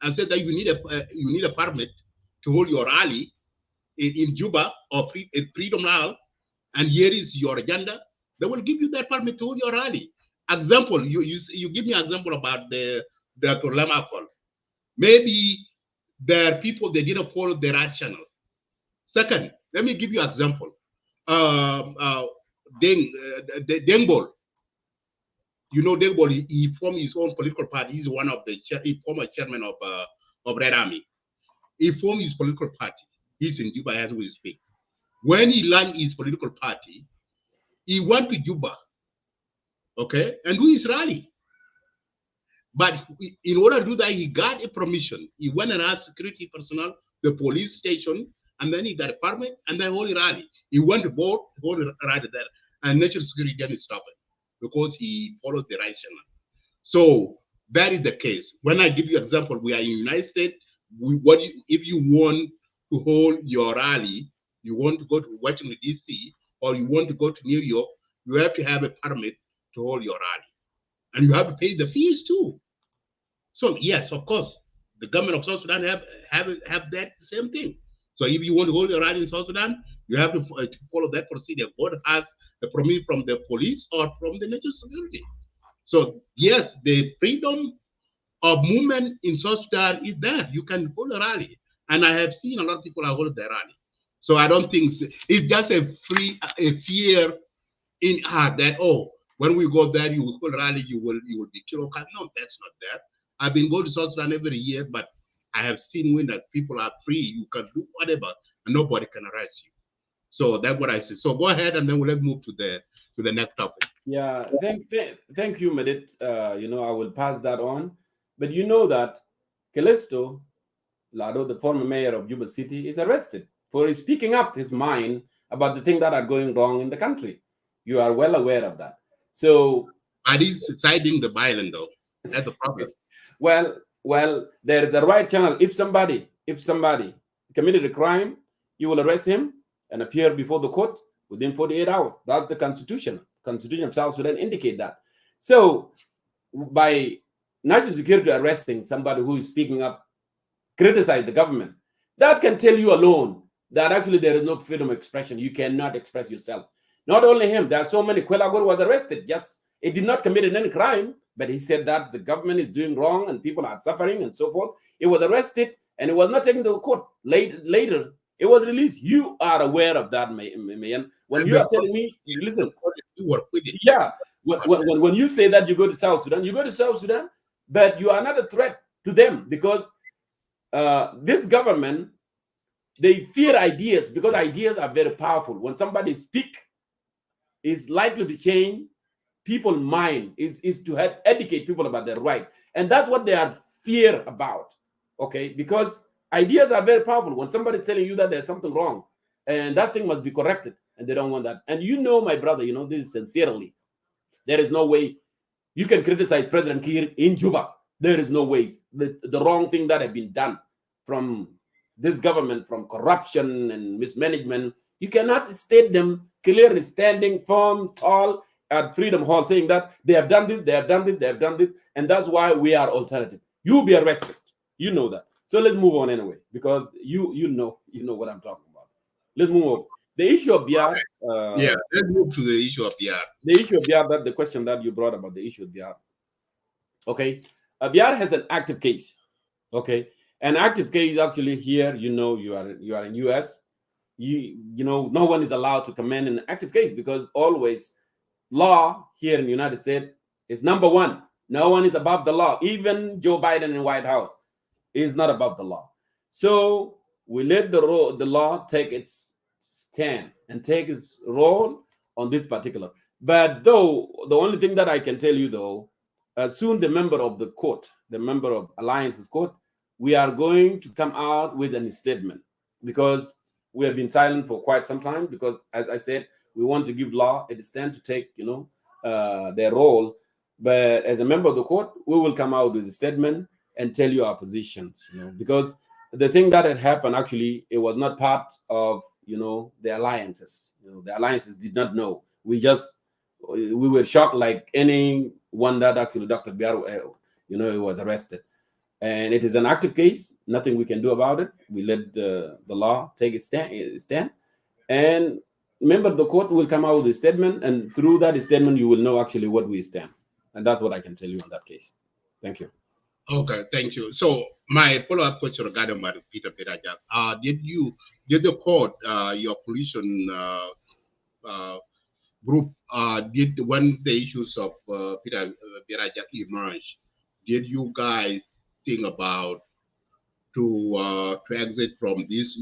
and say that you need a permit to hold your rally in Juba or Freedom Hall, and here is your agenda, they will give you that permit to hold your rally. Example, you give me an example about the Dr. Lama call. Maybe there are people they didn't follow the right channel. Second, let me give you an example. Dengbol. You know Dengbol, he formed his own political party. He's one of the former chairman of Red Army. He formed his political party. He's in Juba as we speak. When he launched his political party, he went to Juba, okay, and do his rally. But in order to do that, he got a permission. He went and asked security personnel, the police station, and then he got a permit, and then hold a rally. He went to vote, hold a rally there, and national security didn't stop it because he followed the right channel. So that is the case. When I give you an example, we are in the United States. If you want to hold your rally, you want to go to Washington, D.C., or you want to go to New York, you have to have a permit to hold your rally. And you have to pay the fees too. So yes, of course, the government of South Sudan have that same thing. So if you want to hold your rally in South Sudan, you have to follow that procedure. God has the permit from the police or from the national security. So yes, the freedom of movement in South Sudan is there. You can hold a rally. And I have seen a lot of people are holding their rally. So I don't think it's just a fear in heart that, oh, when we go there, you will hold a rally, you will be killed. No, that's not that. I've been going to South Sudan every year, but I have seen when that people are free, you can do whatever, and nobody can arrest you. So that's what I say. So go ahead, and then we'll move to the next topic. Yeah, thank you, Medit. I will pass that on. But you know that Calisto Lado, the former mayor of Juba City, is arrested for speaking up his mind about the things that are going wrong in the country. You are well aware of that. So, but he's citing the violence, though. That's the problem. Well, there is a right channel. If somebody committed a crime, you will arrest him and appear before the court within 48 hours. That's the Constitution. Constitution of South Sudan indicate that. So, by national security arresting somebody who is speaking up, criticize the government, that can tell you alone that actually there is no freedom of expression. You cannot express yourself. Not only him, there are so many. Kwelagor was arrested just He did not commit any crime, but he said that the government is doing wrong and people are suffering and so forth. He was arrested and it was not taken to court. Later, it was released. You are aware of that, Mayan. When you are telling me, listen, yeah, when you say that you go to South Sudan, but you are not a threat to them because this government, they fear ideas because ideas are very powerful. When somebody speak, is likely to change people's mind, is to educate people about their right. And that's what they are fear about, okay? Because ideas are very powerful. When somebody's telling you that there's something wrong and that thing must be corrected, and they don't want that. And you know, my brother, you know this sincerely. There is no way you can criticize President Kiir in Juba. There is no way. The wrong thing that have been done from this government, from corruption and mismanagement, you cannot state them clearly standing firm, tall at Freedom Hall saying that they have done this, they have done this, they have done this, and that's why we are alternative. You'll be arrested. You know that. So let's move on anyway, because you know what I'm talking about. Let's move on. The issue of Biar. Let's move to the issue of Biar. The issue of Biar, that the question that you brought about the issue of Biar. Okay, Biar has an active case. Okay, an active case actually here. You know, you are in US. You know, no one is allowed to comment in an active case because always law here in the United States is number one. No one is above the law. Even Joe Biden in White House is not above the law. So we let the law take its stand and take its role on this particular. But though, the only thing that I can tell you though, soon the member of the court, the member of Alliance's court, we are going to come out with a statement because we have been silent for quite some time because, as I said, we want to give law a stand to take, their role. But as a member of the court, we will come out with a statement and tell you our positions, because the thing that had happened, actually, it was not part of, the alliances. The alliances did not know. We were shocked like anyone that actually Dr. Biar, he was arrested. And it is an active case. Nothing we can do about it. We let the law take its stand. And member of the court will come out with a statement. And through that statement, you will know actually what we stand. And that's what I can tell you on that case. Thank you. Okay, thank you. So my follow-up question regarding Peter Birajak. Did the court, your coalition group, when the issues of Peter Birajak emerged, did you guys think about to exit from this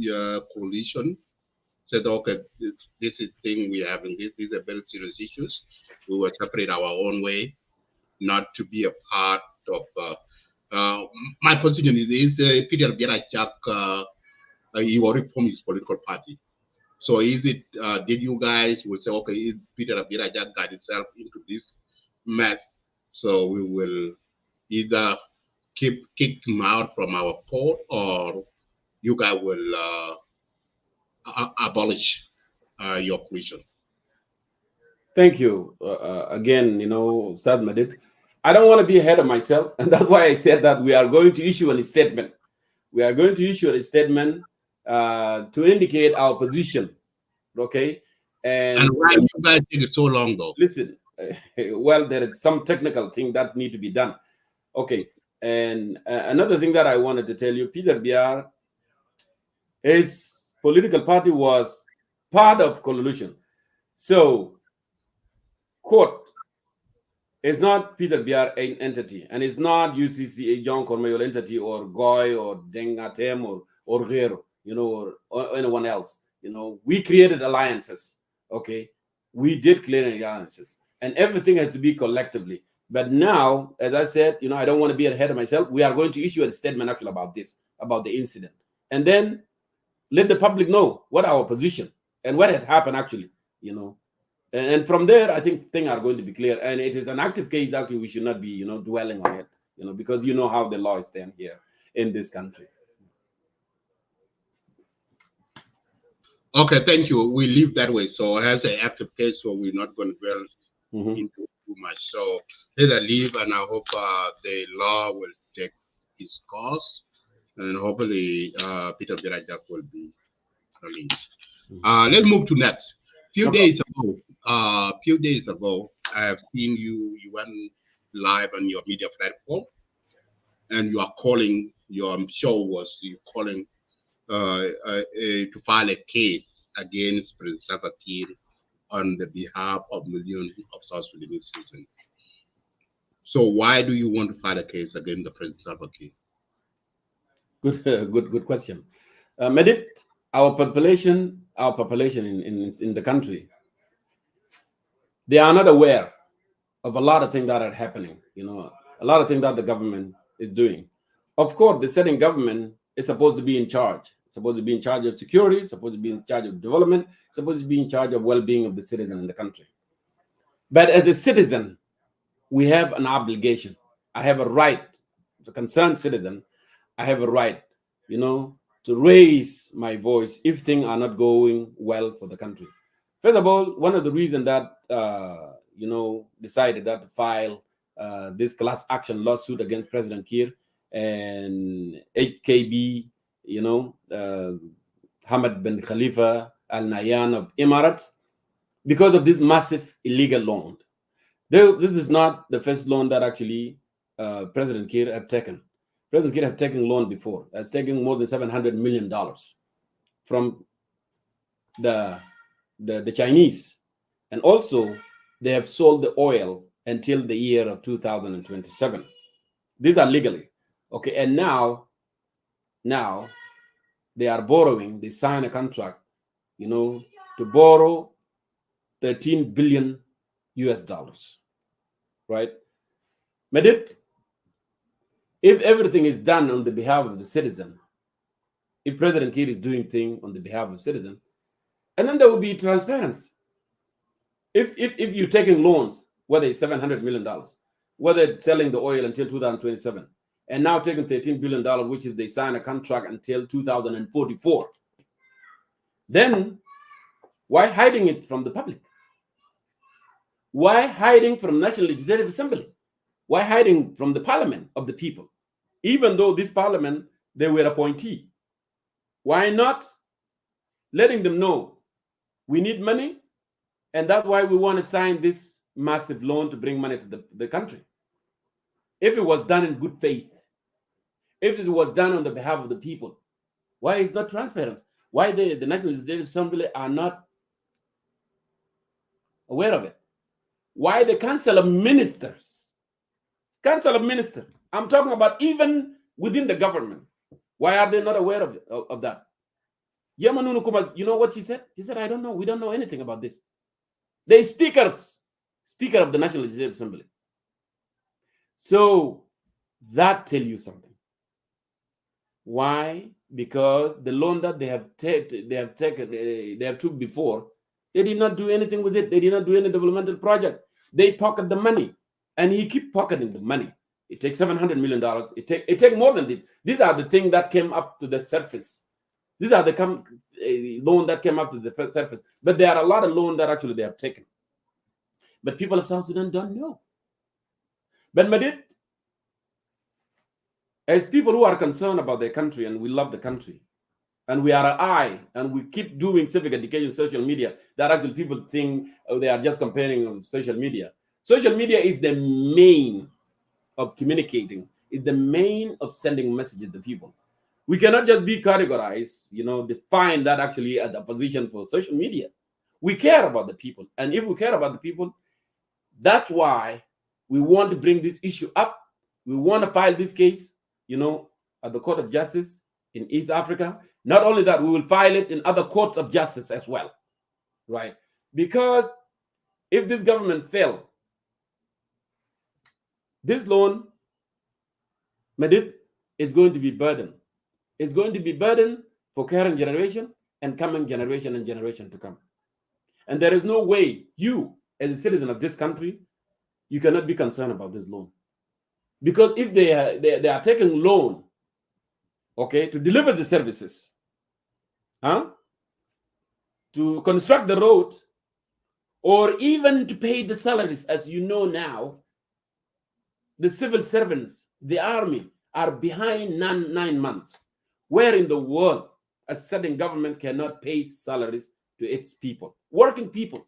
coalition? Said, okay, this is thing we have in this. These are very serious issues. We will separate our own way, not to be a part of. My position is Peter Birajak, he already formed his political party. So is it, did you guys will say, okay, Peter Birajak got himself into this mess, so we will either kick him out from our court, or you guys will abolish your coalition? Thank you. Again, Sad Madid, I don't want to be ahead of myself, and that's why I said that we are going to issue a statement. We are going to issue a statement to indicate our position, okay? And why you guys take it so long, though? Listen, well, there is some technical thing that need to be done. Okay, and another thing that I wanted to tell you, Peter Biar, his political party was part of coalition. So, court is not Peter Biar entity, and it's not UCC, Jongkor Mayol entity, or Goy, or Dengatem, or Gero, or anyone else. We created alliances, okay? We did create alliances, and everything has to be collectively. But now, as I said, I don't want to be ahead of myself. We are going to issue a statement actually about this, about the incident, and then let the public know what our position and what had happened actually, And from there, I think things are going to be clear. And it is an active case. Actually, we should not be, dwelling on it, because you know how the law stand here in this country. Okay, thank you. We leave that way. So it has an active case, so we're not going to dwell into too much. So let us leave, and I hope the law will take its course, and hopefully Peter Birajak will be released. Let's move to next. Few days ago, I have seen you. You went live on your media platform, and you are calling. Your show was you calling to file a case against President Salva Kiir on the behalf of millions of South Sudanese citizens. So why do you want to file a case against the President Salva Kiir? Good question. Medit, our population in the country, they are not aware of a lot of things that are happening. A lot of things that the government is doing. Of course, the sitting government is supposed to be in charge. It's supposed to be in charge of security, supposed to be in charge of development, supposed to be in charge of well-being of the citizen in the country. But as a citizen, we have an obligation. I have a right, as a concerned citizen, I have a right, to raise my voice if things are not going well for the country. First of all, one of the reasons that, decided that to file this class action lawsuit against President Kiir and HKB, Hamad bin Khalifa Al Nahyan of Emirates, because of this massive illegal loan. This is not the first loan that actually President Kiir have taken. President Kiir have taken loan before. Has taken more than $700 million from the Chinese, and also they have sold the oil until the year of 2027. These are legally okay, and now they are borrowing. They sign a contract, to borrow 13 billion US dollars, right? Medit, if everything is done on the behalf of the citizen, if President Kiir is doing things on the behalf of citizen, and then there will be transparency. If you're taking loans, whether it's $700 million, whether it's selling the oil until 2027, and now taking $13 billion, which is they sign a contract until 2044, then why hiding it from the public? Why hiding from National Legislative Assembly? Why hiding from the parliament of the people? Even though this parliament, they were appointee. Why not letting them know we need money, and that's why we want to sign this massive loan to bring money to the country? If it was done in good faith, if it was done on the behalf of the people, why is not transparent? Why the National Legislative Assembly are not aware of it? Why the Council of Ministers, I'm talking about even within the government, why are they not aware of that? Yamanunu Kumas, you know what she said? She said, I don't know. We don't know anything about this. The speaker of the National Legislative Assembly. So that tell you something. Why? Because the loan that they have took before, they did not do anything with it. They did not do any developmental project. They pocket the money, and he keep pocketing the money. It takes $700 million. It take more than this. These are the things that came up to the surface. These are the loan that came up to the surface. But there are a lot of loans that actually they have taken. But people of South Sudan don't know. But Madid, as people who are concerned about their country, and we love the country, and we are an eye, and we keep doing civic education, social media, that actually people think they are just comparing on social media. Social media is the main of communicating, is the main of sending messages to people. We cannot just be categorized, define that actually as a position for social media. We care about the people. And if we care about the people, that's why we want to bring this issue up. We want to file this case, at the Court of Justice in East Africa. Not only that, we will file it in other courts of justice as well, right? Because if this government fails, this loan, Medit, is going to be burden. It's going to be burden for current generation and coming generation and generation to come. And there is no way you, as a citizen of this country, you cannot be concerned about this loan. Because if they are taking loan, okay, to deliver the services, to construct the road, or even to pay the salaries, as you know now, the civil servants, the army, are behind 9 months. Where in the world a certain government cannot pay salaries to its people, working people?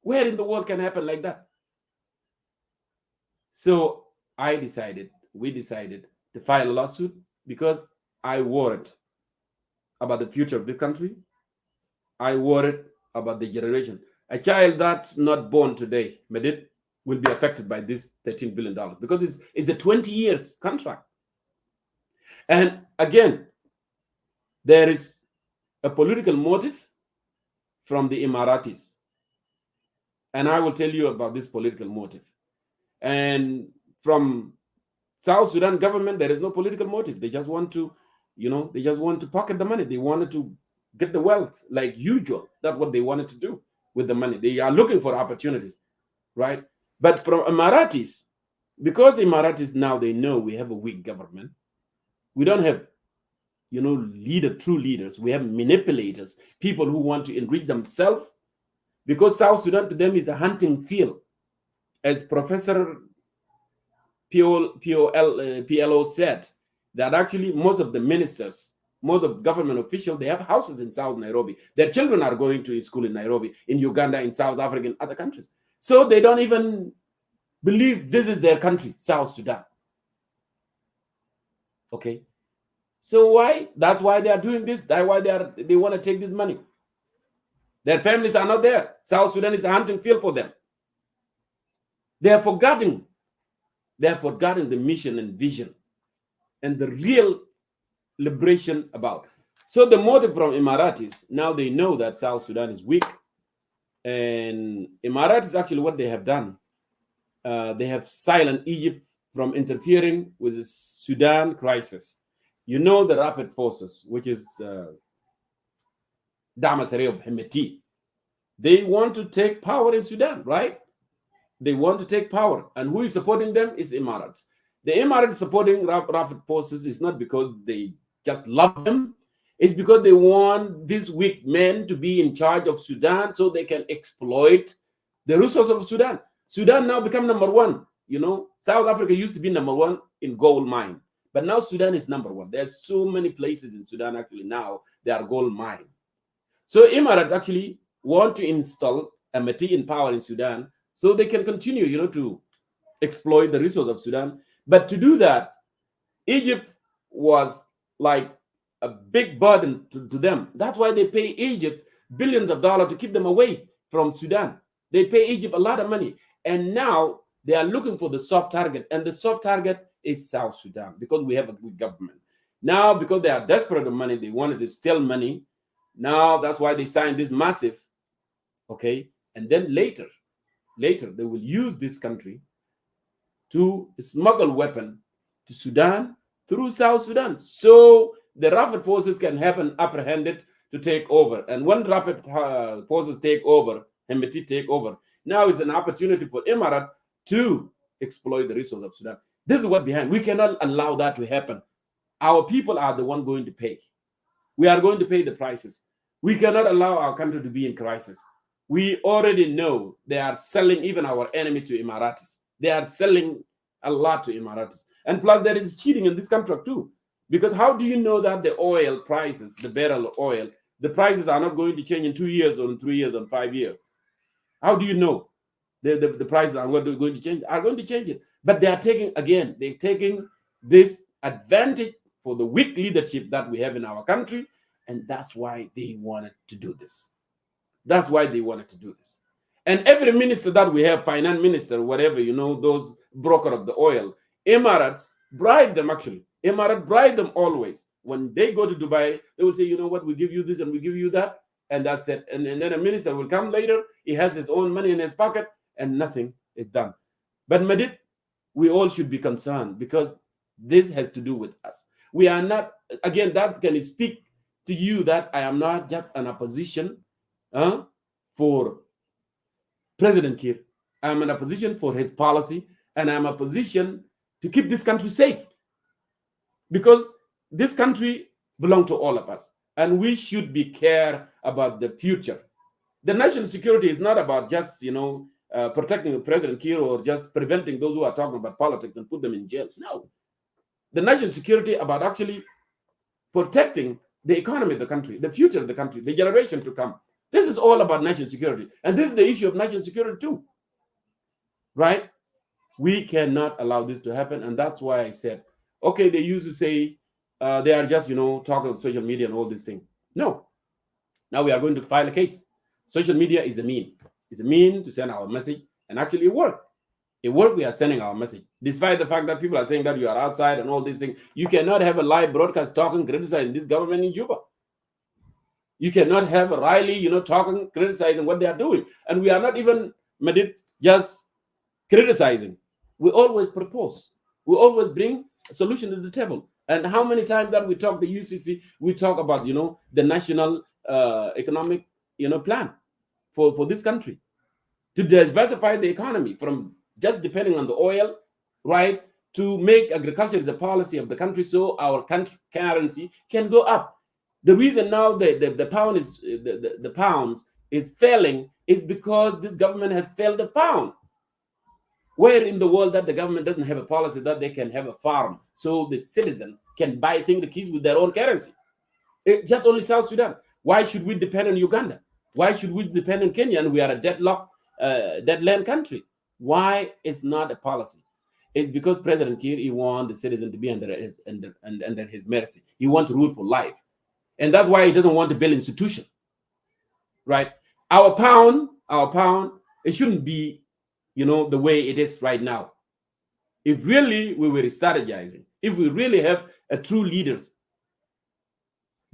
Where in the world can happen like that? So we decided to file a lawsuit because I worried about the future of the country. I worried about the generation. A child that's not born today, Medit, will be affected by this $13 billion because it's a 20 years contract. And again, there is a political motive from the Emiratis. And I will tell you about this political motive. And from South Sudan government, there is no political motive. They just want to, they just want to pocket the money. They wanted to get the wealth like usual. That's what they wanted to do with the money. They are looking for opportunities, right? But from Emiratis, because Emiratis now they know we have a weak government, we don't have, true leaders. We have manipulators, people who want to enrich themselves, because South Sudan to them is a hunting field. As Professor PLO said, that actually most of the ministers, most of government officials, they have houses in South Nairobi. Their children are going to school in Nairobi, in Uganda, in South Africa, in other countries. So they don't even believe this is their country, South Sudan. Okay. So why? That's why they are doing this. That's why they want to take this money. Their families are not there. South Sudan is a hunting field for them. They are forgetting the mission and vision and the real liberation about. So the motive from Emiratis, now they know that South Sudan is weak. And Emiratis, actually what they have done, they have silenced Egypt from interfering with the Sudan crisis. You know the rapid forces, which is Damasareo Hemeti. They want to take power in Sudan, right? They want to take power. And who is supporting them is Emirates. The Emirates supporting rapid forces is not because they just love them. It's because they want these weak men to be in charge of Sudan so they can exploit the resources of Sudan. Sudan now become number one. South Africa used to be number one in gold mine. But now Sudan is number one. There's so many places in Sudan actually now they are gold mine. So Emirates actually want to install Hemeti in power in Sudan so they can continue, to exploit the resources of Sudan. But to do that, Egypt was like a big burden to them. That's why they pay Egypt billions of dollars to keep them away from Sudan. They pay Egypt a lot of money. And now they are looking for the soft target. And the soft target is South Sudan because we have a good government. Now, because they are desperate of money, they wanted to steal money. Now, that's why they signed this massive, okay? And then later, they will use this country to smuggle weapons to Sudan through South Sudan. So the rapid forces can have an apprehended to take over. And when rapid forces take over, Hemeti take over, now is an opportunity for Emirates to exploit the resources of Sudan. This is what behind. We cannot allow that to happen. Our people are the one going to pay. We are going to pay the prices. We cannot allow our country to be in crisis. We already know they are selling even our enemy to Emiratis. They are selling a lot to Emiratis. And plus there is cheating in this contract too. Because how do you know that the oil prices, the barrel of oil, the prices are not going to change in 2 years or in 3 years or 5 years? How do you know the prices are going to change? Are going to change it. But they are taking this advantage for the weak leadership that we have in our country. And that's why they wanted to do this. That's why they wanted to do this. And every minister that we have, finance minister, whatever, those broker of the oil, Emirates bribe them actually. Emirates bribe them always. When they go to Dubai, they will say, you know what, we give you this and we give you that. And that's it. And then a minister will come later. He has his own money in his pocket and nothing is done. But Madid, we all should be concerned because this has to do with us. We are not, again, that can speak to you that I am not just an opposition for President Kiir. I'm in a position for his policy, and I'm in a position to keep this country safe. Because this country belongs to all of us, and we should be care about the future. The national security is not about just, protecting President Kiir or just preventing those who are talking about politics and put them in jail. No. The national security about actually protecting the economy of the country, the future of the country, the generation to come. This is all about national security. And this is the issue of national security too, right? We cannot allow this to happen. And that's why I said, okay, they used to say they are just, talking on social media and all these things. No, now we are going to file a case. Social media is a mean. It's a mean to send our message. And actually it worked. It worked. We are sending our message. Despite the fact that people are saying that you are outside and all these things, you cannot have a live broadcast talking, criticizing this government in Juba. You cannot have a Riley, talking, criticizing what they are doing. And we are not even just criticizing. We always propose. We always bring a solution to the table. And how many times that we talk the UCC, we talk about, the national economic, plan for this country to diversify the economy from just depending on the oil, right, to make agriculture the policy of the country so our country currency can go up. The reason now the pound is the pounds is failing is because this government has failed the pound. Where in the world that the government doesn't have a policy that they can have a farm so the citizen can buy things the keys with their own currency? It just only South Sudan. Why should we depend on Uganda? Why should we depend on Kenya? And we are a deadlocked, deadland country. Why it's not a policy? It's because President Kiir, he wants the citizen to be under his mercy. He wants to rule for life. And that's why he doesn't want to build institution. Right? Our pound, it shouldn't be, the way it is right now. If really we were strategizing, if we really have a true leaders,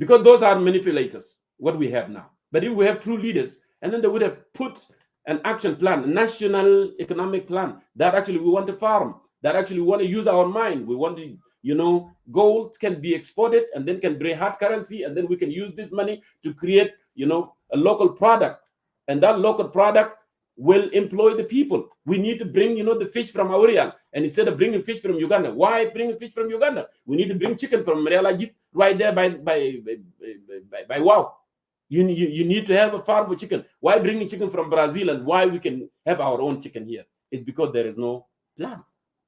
because those are manipulators, what we have now. But if we have true leaders, and then they would have put an action plan, a national economic plan that actually we want to farm, that actually we want to use our mind. We want to, gold can be exported and then can bring hard currency, and then we can use this money to create, a local product. And that local product will employ the people. We need to bring, the fish from Aurian, and instead of bringing fish from Uganda, why bring fish from Uganda? We need to bring chicken from Marialajit right there by Wow. You need to have a farm for chicken. Why bringing chicken from Brazil, and why we can have our own chicken here? It's because there is no plan.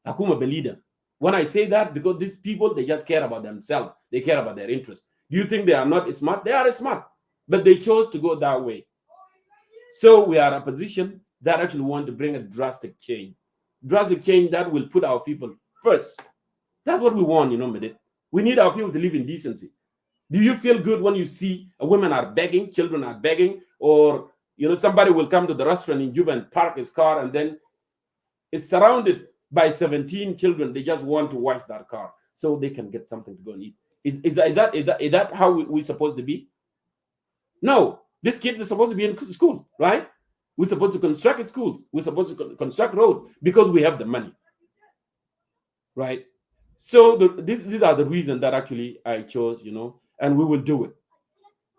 Hakuma Belida. When I say that, because these people, they just care about themselves. They care about their interests. Do you think they are not smart? They are smart, but they chose to go that way. So we are a position that actually want to bring a drastic change that will put our people first. That's what we want, Medit. We need our people to live in decency. Do you feel good when you see women are begging, children are begging, or somebody will come to the restaurant in Juba and park his car, and then it's surrounded by 17 children. They just want to wash that car so they can get something to go and eat. Is that how we're supposed to be? No. These kids are supposed to be in school, right? We're supposed to construct schools. We're supposed to construct roads because we have the money, right? So these are the reasons that actually I chose, and we will do it.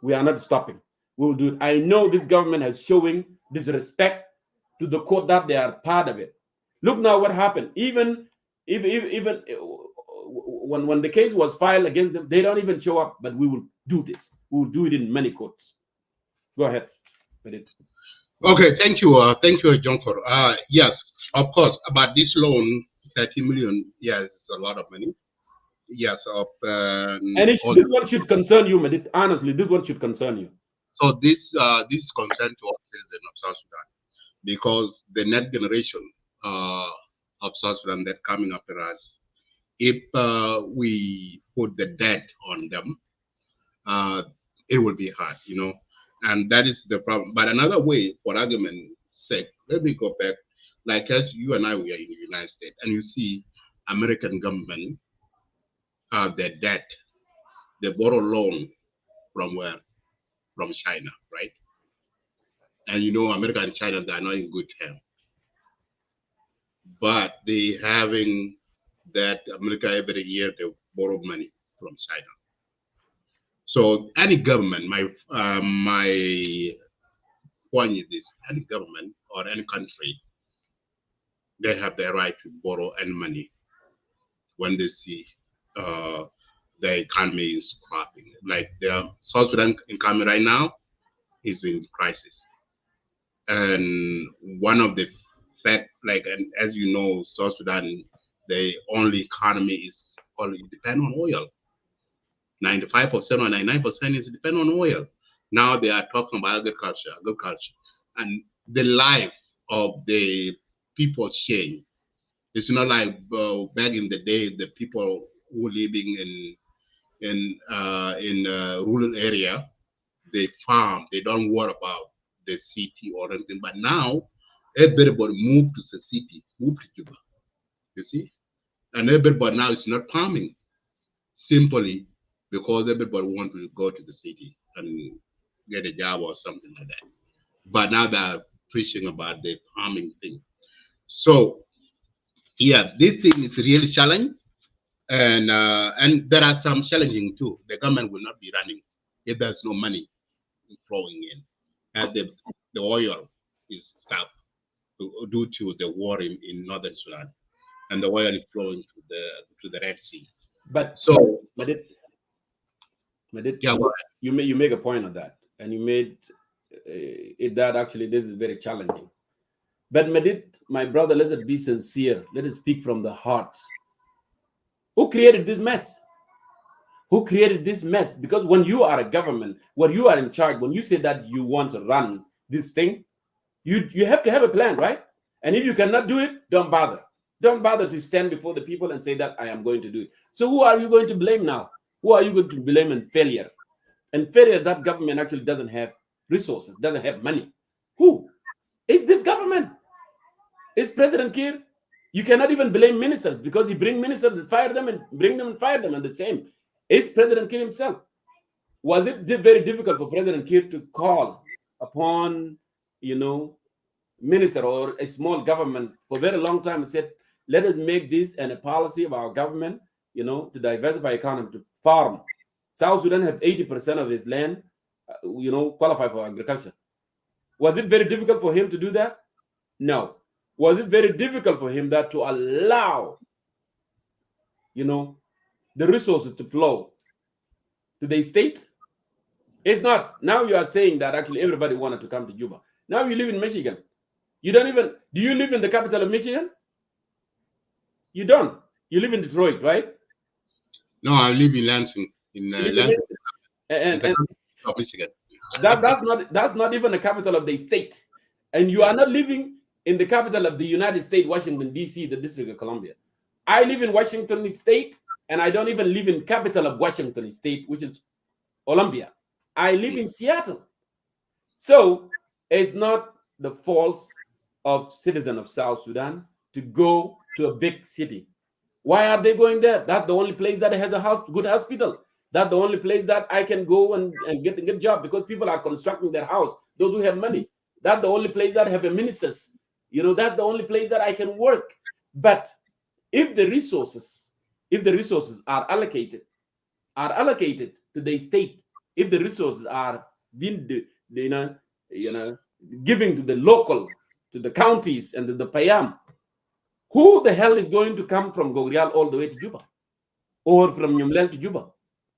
We are not stopping. We will do it. I know this government has showing disrespect to the court that they are part of it. Look now what happened. Even when the case was filed against them, they don't even show up. But we will do this. We will do it in many courts. Go ahead. Okay, thank you, Jongkor. Yes, of course, about this loan, 30 million. Yes, a lot of money. Yes, and this one should concern you, Medit. Honestly, this one should concern you. So this is concerned to all citizens of South Sudan, because the next generation of South Sudan that coming after us, if we put the debt on them, it will be hard, and that is the problem. But another way, for argument's sake, let me go back. Like as you and I, we are in the United States, and you see American government, their debt, they borrow loan from where? From China, right? And America and China, they are not in good terms. But they having that America every year, they borrow money from China. So any government, my point is this: any government or any country, they have the right to borrow any money when they see the economy is crapping. Like the South Sudan economy right now is in crisis, and one of the fact, and as you know, South Sudan, the only economy is only depend on oil. 95% or 99% is depend on oil. Now they are talking about agriculture, and the life of the people change. It's not like back in the day, the people who living in rural area, they farm, they don't worry about the city or anything. But now everybody move to the city, move to Juba. You see, and everybody now is not farming simply because everybody want to go to the city and get a job or something like that. But now they're preaching about the farming thing. So yeah, this thing is really challenging, and there are some challenging too. The government will not be running if there's no money flowing in, and the oil is stopped due to the war in northern Sudan, and the oil is flowing to the Red Sea. But So Madid, yeah, well, you make a point of that, and you made it that actually this is very challenging. But Madid, my brother, let us be sincere. Let us speak from the heart. Who created this mess? Who created this mess? Because when you are a government, when you are in charge, when you say that you want to run this thing, you have to have a plan, right? And if you cannot do it, don't bother. Don't bother to stand before the people and say that I am going to do it. So who are you going to blame now? Who are you going to blame in failure? And failure that government actually doesn't have resources, doesn't have money. Who? Is this government? Is President Kiir? You cannot even blame ministers because he bring ministers and fire them and bring them and fire them, and the same. Is President Kiir himself? Was it very difficult for President Kiir to call upon, minister or a small government for a very long time and said, let us make this and a policy of our government, to diversify economy, to farm. South Sudan have 80% of its land, qualify for agriculture. Was it very difficult for him to do that? No. Was it very difficult for him that to allow, the resources to flow to the state? It's not. Now you are saying that actually everybody wanted to come to Juba. Now you live in Michigan. You don't even, do you live in the capital of Michigan? You don't. You live in Detroit, right? no, I live in Lansing. In Lansing, and of Michigan. that's not even the capital of the state. And you are not living in the capital of the United States, Washington, D.C., the District of Columbia. I live in Washington State, and I don't even live in capital of Washington State, which is Olympia. I live in Seattle. So it's not the fault of citizens of South Sudan to go to a big city. Why are they going there? That's the only place that has a good hospital. That's the only place that I can go and get a good job because people are constructing their house, those who have money. That's the only place that have a ministers. That's the only place that I can work. But if the resources are allocated to the state, if the resources are being giving to the local, to the counties and to the Payam, who the hell is going to come from Gogrial all the way to Juba? Or from Nyumlel to Juba?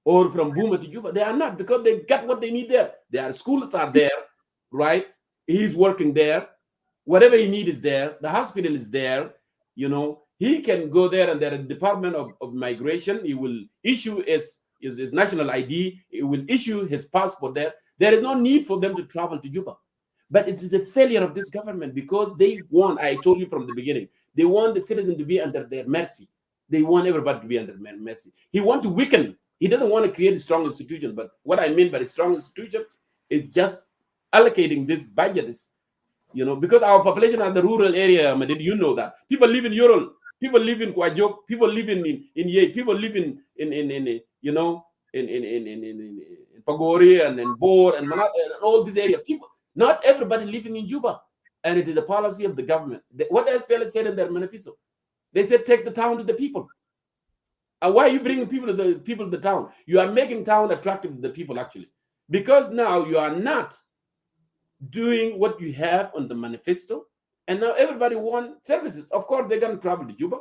Or from Buma to Juba? They are not, because they got what they need there. Their schools are there, right? He's working there. Whatever he needs is there. The hospital is there. He can go there, and the Department of Migration, he will issue his national ID. He will issue his passport there. There is no need for them to travel to Juba. But it is a failure of this government because they want, I told you from the beginning, they want the citizen to be under their mercy. They want everybody to be under their mercy. He wants to weaken. He doesn't want to create a strong institution. But what I mean by a strong institution is just allocating this budget is, because our population are the rural area, Madid, you know that. People live in Ural, people live in Kwajok, people live in Ye, people live in Pagori and in Bor and all these areas. People, not everybody living in Juba. And it is a policy of the government. What SPLA said in their manifesto, they said take the town to the people. And why are you bringing people to the town? You are making town attractive to the people actually, because now you are not doing what you have on the manifesto, and now everybody wants services. Of course, they're going to travel to Juba,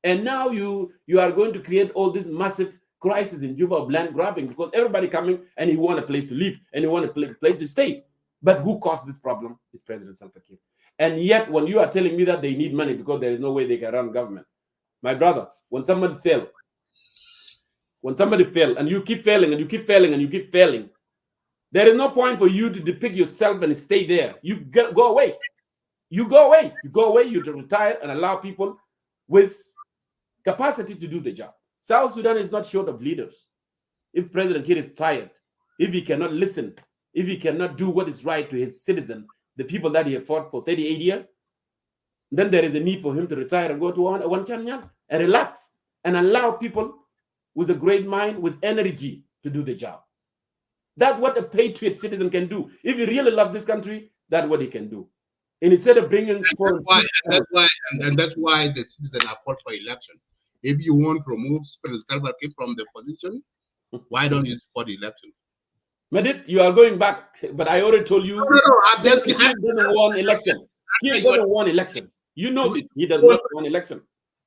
and now you are going to create all this massive crisis in Juba of land grabbing because everybody coming and he want a place to live and he want a place to stay. But who caused this problem is President Salva Kiir. And yet, when you are telling me that they need money because there is no way they can run government, my brother, when somebody fails, and you keep failing and you keep failing and you keep failing, There is no point for you to depict yourself and stay there. You go away. You go away. You go away. You retire and allow people with capacity to do the job. South Sudan is not short of leaders. If President Kiir is tired, if he cannot listen, if he cannot do what is right to his citizens, the people that he have fought for 38 years, then there is a need for him to retire and go to one channel and relax and allow people with a great mind, with energy to do the job. That's what a patriot citizen can do. If he really loves this country, that's what he can do. And instead of bringing that's why the citizens are called for election. If you want to remove President Salva Kiir from the position, why don't you support the election? Medit, you are going back, but I already told you. He doesn't want election. He doesn't want election. You know this. He does not want election.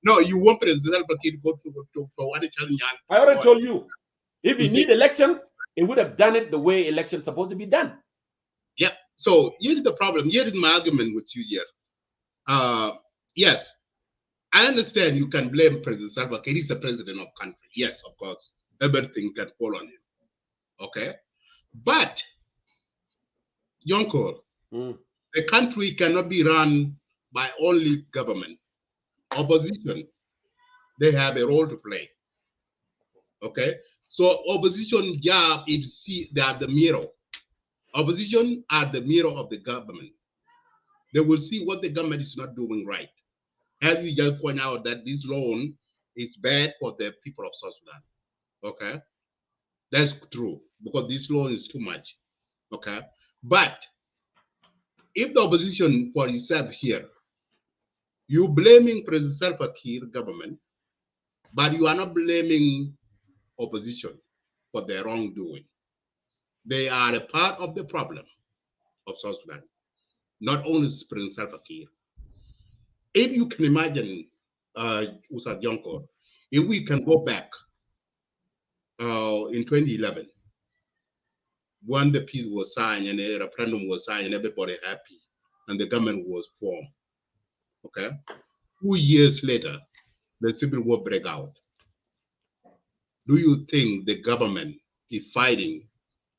No, you want President Salva Kiir to go to one challenge. I already told you. If he need election, he would have done it the way election's supposed to be done. Yeah. So here's the problem. Here is my argument with you here. Yes, I understand you can blame President Salva Kiir. He's the president of country. Yes, of course. Everything can fall on him. Okay? But, Jongkor, the country cannot be run by only government. Opposition, they have a role to play. Okay? So opposition job is to see they are the mirror. Opposition are the mirror of the government. They will see what the government is not doing right. As you just point out that this loan is bad for the people of South Sudan. Okay? That's true, because this loan is too much. Okay? But if the opposition for yourself here, you blaming President Salva Kiir government, but you are not blaming opposition for their wrongdoing. They are a part of the problem of South Sudan, not only President Salva Kiir. If you can imagine, Usad Jongkor, if we can go back in 2011, when the peace was signed and a referendum was signed and everybody happy and the government was formed, okay? 2 years later, the civil war break out. Do you think the government is fighting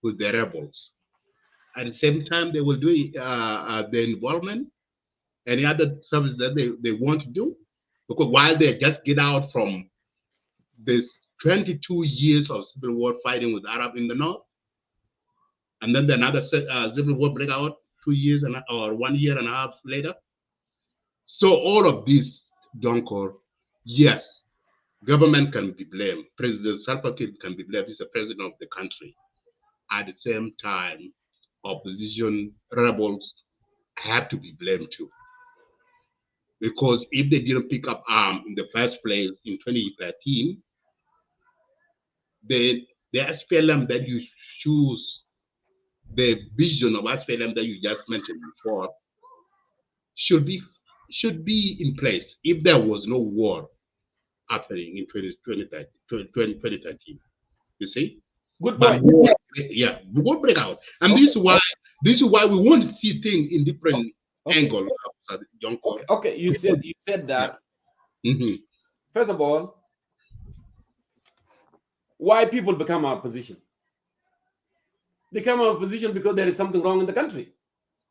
with the rebels? At the same time, they will do the involvement, any other service that they want to do? Because while they just get out from this 22 years of civil war fighting with Arab in the north, and then another civil war break out 2 years or 1 year and a half later. So all of this, Jongkor, yes, government can be blamed. President Salva Kiir can be blamed. He's the president of the country. At the same time, opposition rebels have to be blamed too. Because if they didn't pick up arms in the first place in 2013, the SPLM that you choose, the vision of SPLM that you just mentioned before, should be in place if there was no war happening in 2013. You see? Good point. But yeah, we won't break out. And this is why we want to see things in different angles. Okay, you said that. Mm-hmm. First of all, why people become opposition? They come opposition because there is something wrong in the country.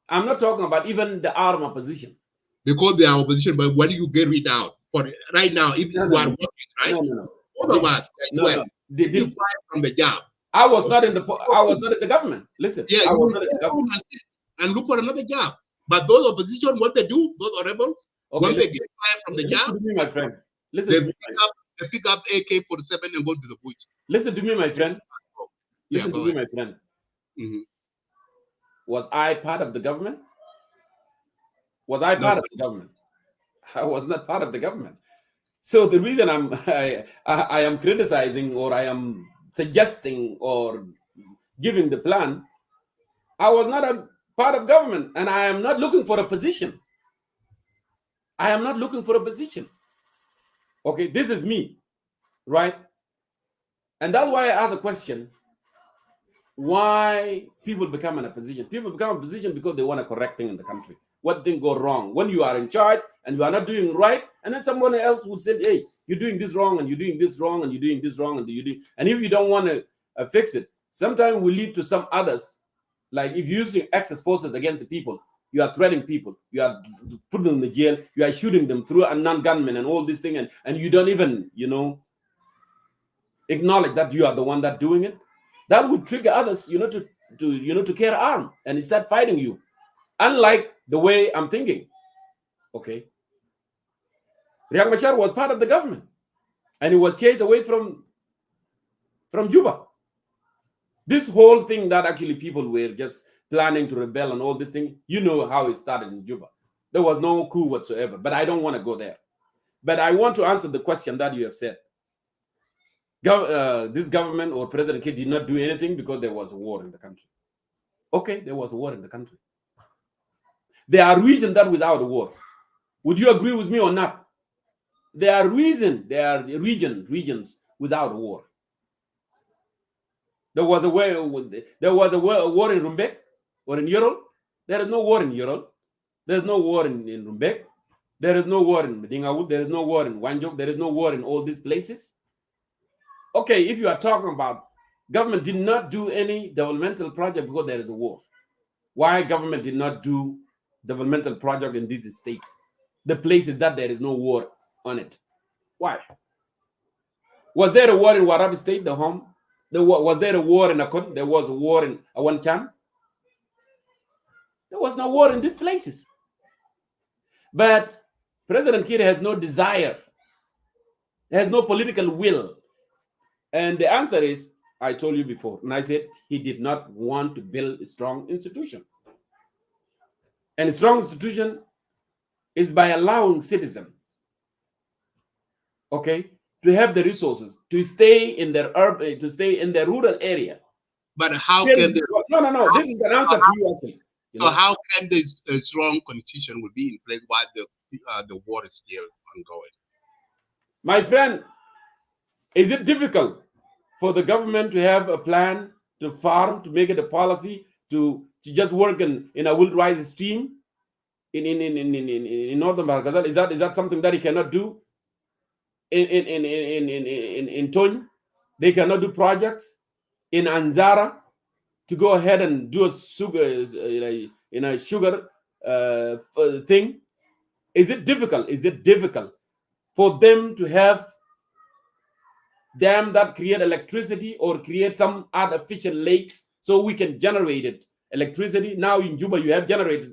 I'm not talking about even the armed opposition. Because they are opposition, but when you get rid out for right now, if you are working, right? No. All of us, did you fight from the job? I was not in the government. Listen, yeah, I was not in the government. And look for another job. But those opposition, what they do, those are rebels, when they get fired from the job, listen to me, my friend. They pick up AK-47 and go to the bush. Listen to me, my friend. Listen to me, my friend. Mm-hmm. Was I part of the government? Was I part of the government? I was not part of the government. So the reason I am criticizing, or I am suggesting or giving the plan, I was not a part of government, and I am not looking for a position. I am not looking for a position. Okay, this is me, right? And that's why I ask the question, why people become in a position? People become in a position because they want to correct things in the country. What thing go wrong? When you are in charge and you are not doing right, and then someone else would say, hey, you're doing this wrong, and you're doing this wrong, and you're doing this wrong, and if you don't want to fix it, sometimes will lead to some others Like if you're using excess forces against the people, you are threatening people, you are putting them in the jail, you are shooting them through a non-gunmen and all this thing, and you don't even, acknowledge that you are the one that doing it. That would trigger others, to carry arm and start fighting you. Unlike the way I'm thinking, okay, Riek Machar was part of the government, and he was chased away from Juba. This whole thing that actually people were just planning to rebel and all this thing, you know how it started in Juba. There was no coup whatsoever, but I don't want to go there. But I want to answer the question that you have said. This government or President Kidd did not do anything because there was a war in the country. Okay, there was a war in the country. There are regions that without a war. Would you agree with me or not? There are regions without a war. There was a war in Rumbek or in Yorol. There is no war in Yorol. There is no war in Rumbek. There is no war in Medingawul. There is no war in Wanjok. There is no war in all these places. Okay, if you are talking about government did not do any developmental project because there is a war. Why government did not do developmental project in these states? The places that there is no war on it. Why? Was there a war in Warabi State, the home? Was there a war in Akon? There was a war in Awanchan. There was no war in these places. But President Kiir has no desire, has no political will. And the answer is, I told you before, and I said he did not want to build a strong institution. And a strong institution is by allowing citizens, okay, to have the resources to stay in their urban, to stay in their rural area. But how can they? No. This is an answer to you, actually. So how can this strong constitution will be in place while the war is still ongoing? My friend, is it difficult for the government to have a plan to farm, to make it a policy, to just work in a will rise stream in northern Barkazal? Is that something that he cannot do? In Tony, they cannot do projects in Anzara to go ahead and do a sugar sugar thing. Is it difficult? Is it difficult for them to have dam that create electricity or create some artificial lakes so we can generate it electricity? Now in Juba you have generators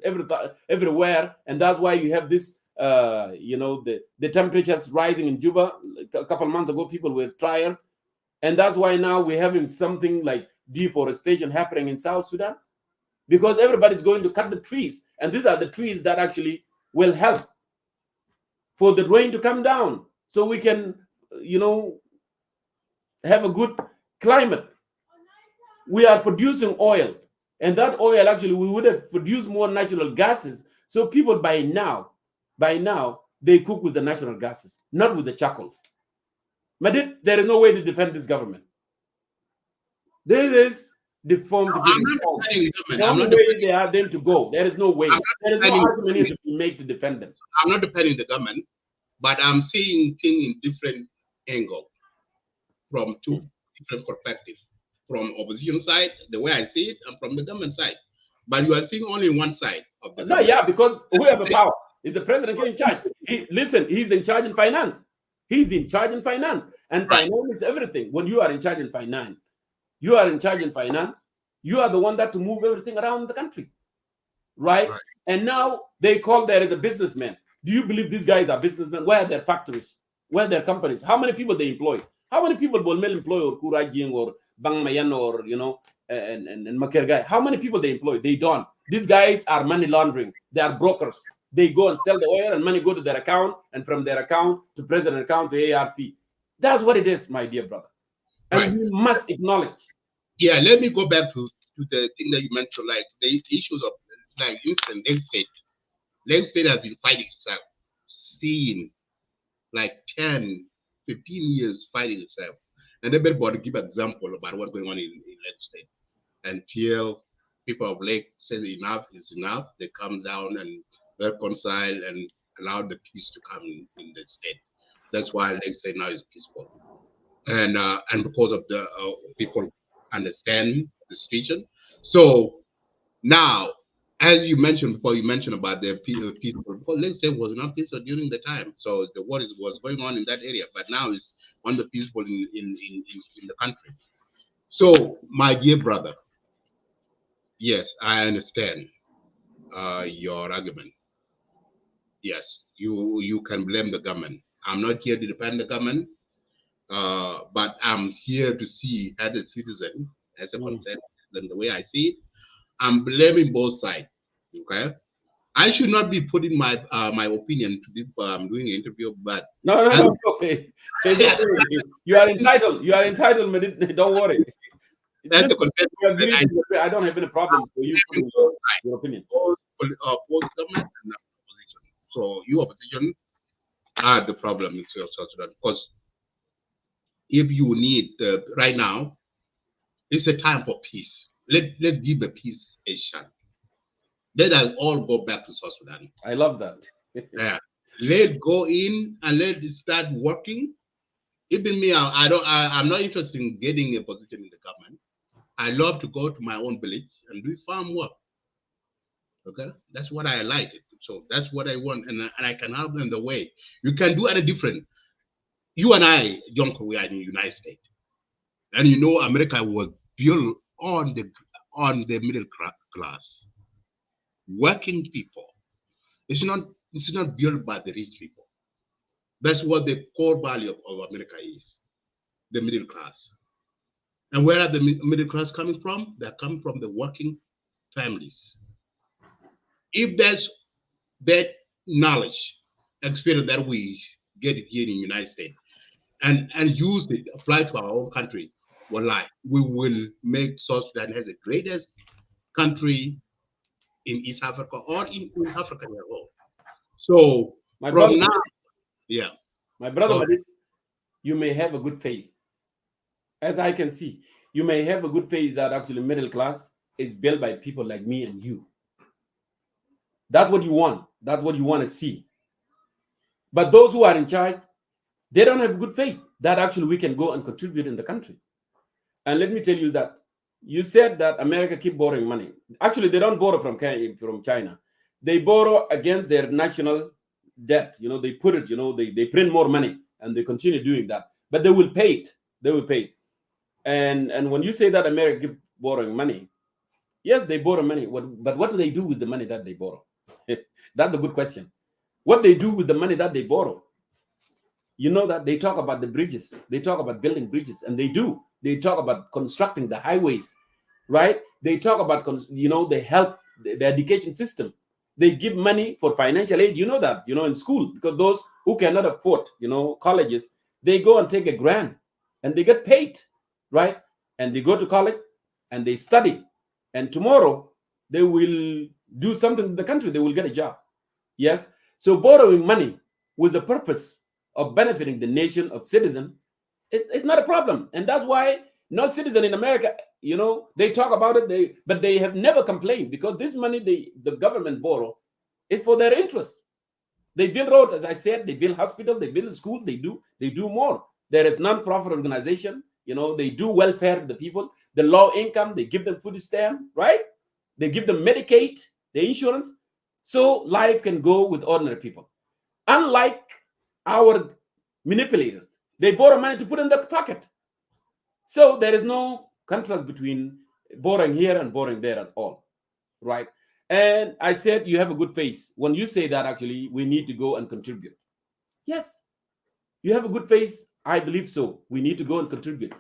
everywhere, and that's why you have this the temperatures rising in Juba. A couple months ago people were tired, and that's why now we're having something like deforestation happening in South Sudan, because everybody's going to cut the trees, and these are the trees that actually will help for the rain to come down so we can have a good climate. We are producing oil, and that oil actually we would have produced more natural gases, so people by now they cook with the natural gases, not with the charcoals. But there is no way to defend this government. This is the form to be the only way they are them to go. There is no way. There is no argument here to be made to defend them. I'm not defending the government, but I'm seeing things in different angle, from two different perspectives. From opposition side, the way I see it, and from the government side. But you are seeing only one side of the government. Yeah, because who have the power? Is the president in charge? He's in charge in finance. He's in charge in finance. And finance is everything. When you are in charge in finance, you are the one that to move everything around the country. Right? And now they call there is a businessman. Do you believe these guys are businessmen? Where are their factories? Where are their companies? How many people they employ? How many people will employ or Kurajing or Bang Mayan or and Makergai? How many people they employ? They don't. These guys are money laundering. They are brokers. They go and sell the oil and money go to their account, and from their account to president account to ARC. That's what it is, my dear brother. And we must acknowledge. Yeah, let me go back to the thing that you mentioned, like the issues of like instant Lake State. Lake State has been fighting itself, seeing like 10, 15 years fighting itself. And everybody give example about what's going on in Lake State until people of Lake say enough is enough. They come down and reconcile and allow the peace to come in the state. That's why Lake State now is peaceful. And because of the people understand the situation. So Now, as you mentioned before, you mentioned about the peaceful. Because let's say it was not peaceful during the time, so the war was going on in that area, but now it's on the peaceful in the country. So, my dear brother, yes, I understand your argument. Yes, you can blame the government. I'm not here to defend the government, but I'm here to see as a citizen, as a concerned citizen, the way I see it. I'm blaming both sides. Okay, I should not be putting my opinion to this. Doing an interview, but as, No, it's okay. It's okay. You are entitled. You are entitled, Medit. Don't worry. as a Listen, concerned we citizen, agree I to disagree. I don't have any problem for you blaming putting both sides, your opinion. both government and opposition. So you opposition are the problem in South Sudan because if you need right now, it's a time for peace. Let's give a peace a shot. Let us all go back to South Sudan. I love that. Yeah. Let go in and let it start working. Even me, I'm not interested in getting a position in the government. I love to go to my own village and do farm work. Okay, that's what I like. So that's what I want, and I can help them the way you can do it different. You and I, Jongkor, we are in the United States, and you know America was built on the middle class, working people. It's not built by the rich people. That's what the core value of America is, the middle class. And where are the middle class coming from? They're coming from the working families. If there's that knowledge, experience that we get here in the United States and use it, apply to our own country, we will make South Sudan as the greatest country in East Africa or in Africa as a whole. So My brother, from now, yeah, my brother, go Medit, you may have a good faith. As I can see, you may have a good faith that actually middle class is built by people like me and you. That's what you want. That's what you want to see. But those who are in charge, they don't have good faith that actually we can go and contribute in the country. And let me tell you that you said that America keep borrowing money. Actually, they don't borrow from China. They borrow against their national debt. You know, they put it, they print more money and they continue doing that. But they will pay it. They will pay it. And when you say that America keep borrowing money, yes, they borrow money. But what do they do with the money that they borrow? That's a good question. What they do with the money that they borrow? You know that they talk about the bridges. They talk about building bridges, and they do. They talk about constructing the highways, right? They talk about, they help the education system. They give money for financial aid. You know that, in school, because those who cannot afford, colleges, they go and take a grant and they get paid, right? And they go to college and they study. And tomorrow they will do something in the country. They will get a job. Yes. So borrowing money with the purpose of benefiting the nation of citizen, it's not a problem. And that's why no citizen in America, they talk about it, but they have never complained because this money the government borrow is for their interest. They build roads, as I said, they build hospitals, they build schools, they do more. There is non-profit organization, they do welfare to the people. The low income, they give them food stamp, right? They give them Medicaid, the insurance, so life can go with ordinary people. Unlike our manipulators, they borrow money to put in their pocket. So there is no contrast between borrowing here and borrowing there at all, right? And I said you have a good face when you say that actually we need to go and contribute. Yes, you have a good face. I believe so. We need to go and contribute.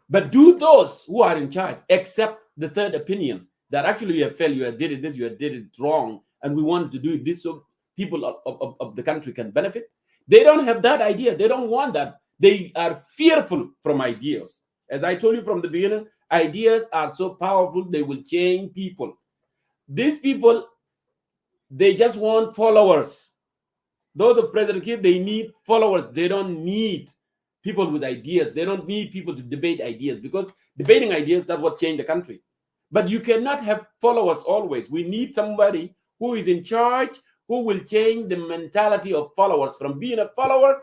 But do those who are in charge accept the third opinion that actually you have failed, you have did it this, you have did it wrong, and we wanted to do this so people of the country can benefit? They don't have that idea. They don't want that. They are fearful from ideas. As I told you from the beginning, ideas are so powerful, they will change people. These people, they just want followers. Those of President Kiir, they need followers. They don't need people with ideas. They don't need people to debate ideas because debating ideas, that's what changed the country. But you cannot have followers always. We need somebody who is in charge, who will change the mentality of followers from being a follower,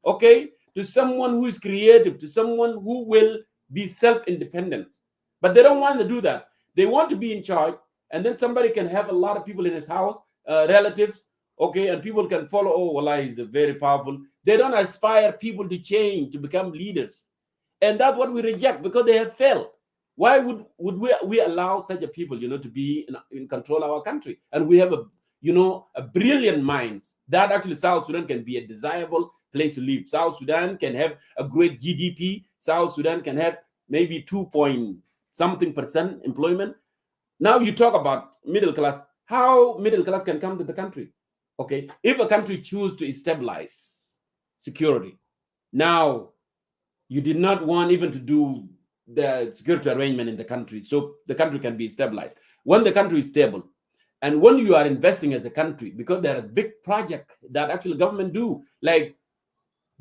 okay, to someone who is creative, to someone who will be self-independent. But they don't want to do that. They want to be in charge And then somebody can have a lot of people in his house, relatives, okay, and people can follow. Oh, Wallah is very powerful. They don't aspire people to change, to become leaders. And that's what we reject because they have failed. Why would we allow such a people, to be in control of our country? And we have a brilliant minds that actually South Sudan can be a desirable place to live. South Sudan can have a great GDP. South Sudan can have maybe 2 point something percent employment. Now you talk about middle class. How middle class can come to the country? Okay, if a country choose to stabilize security, now you did not want even to do the security arrangement in the country so the country can be stabilized. When the country is stable, and when you are investing as a country, because there are big project that actually government do, like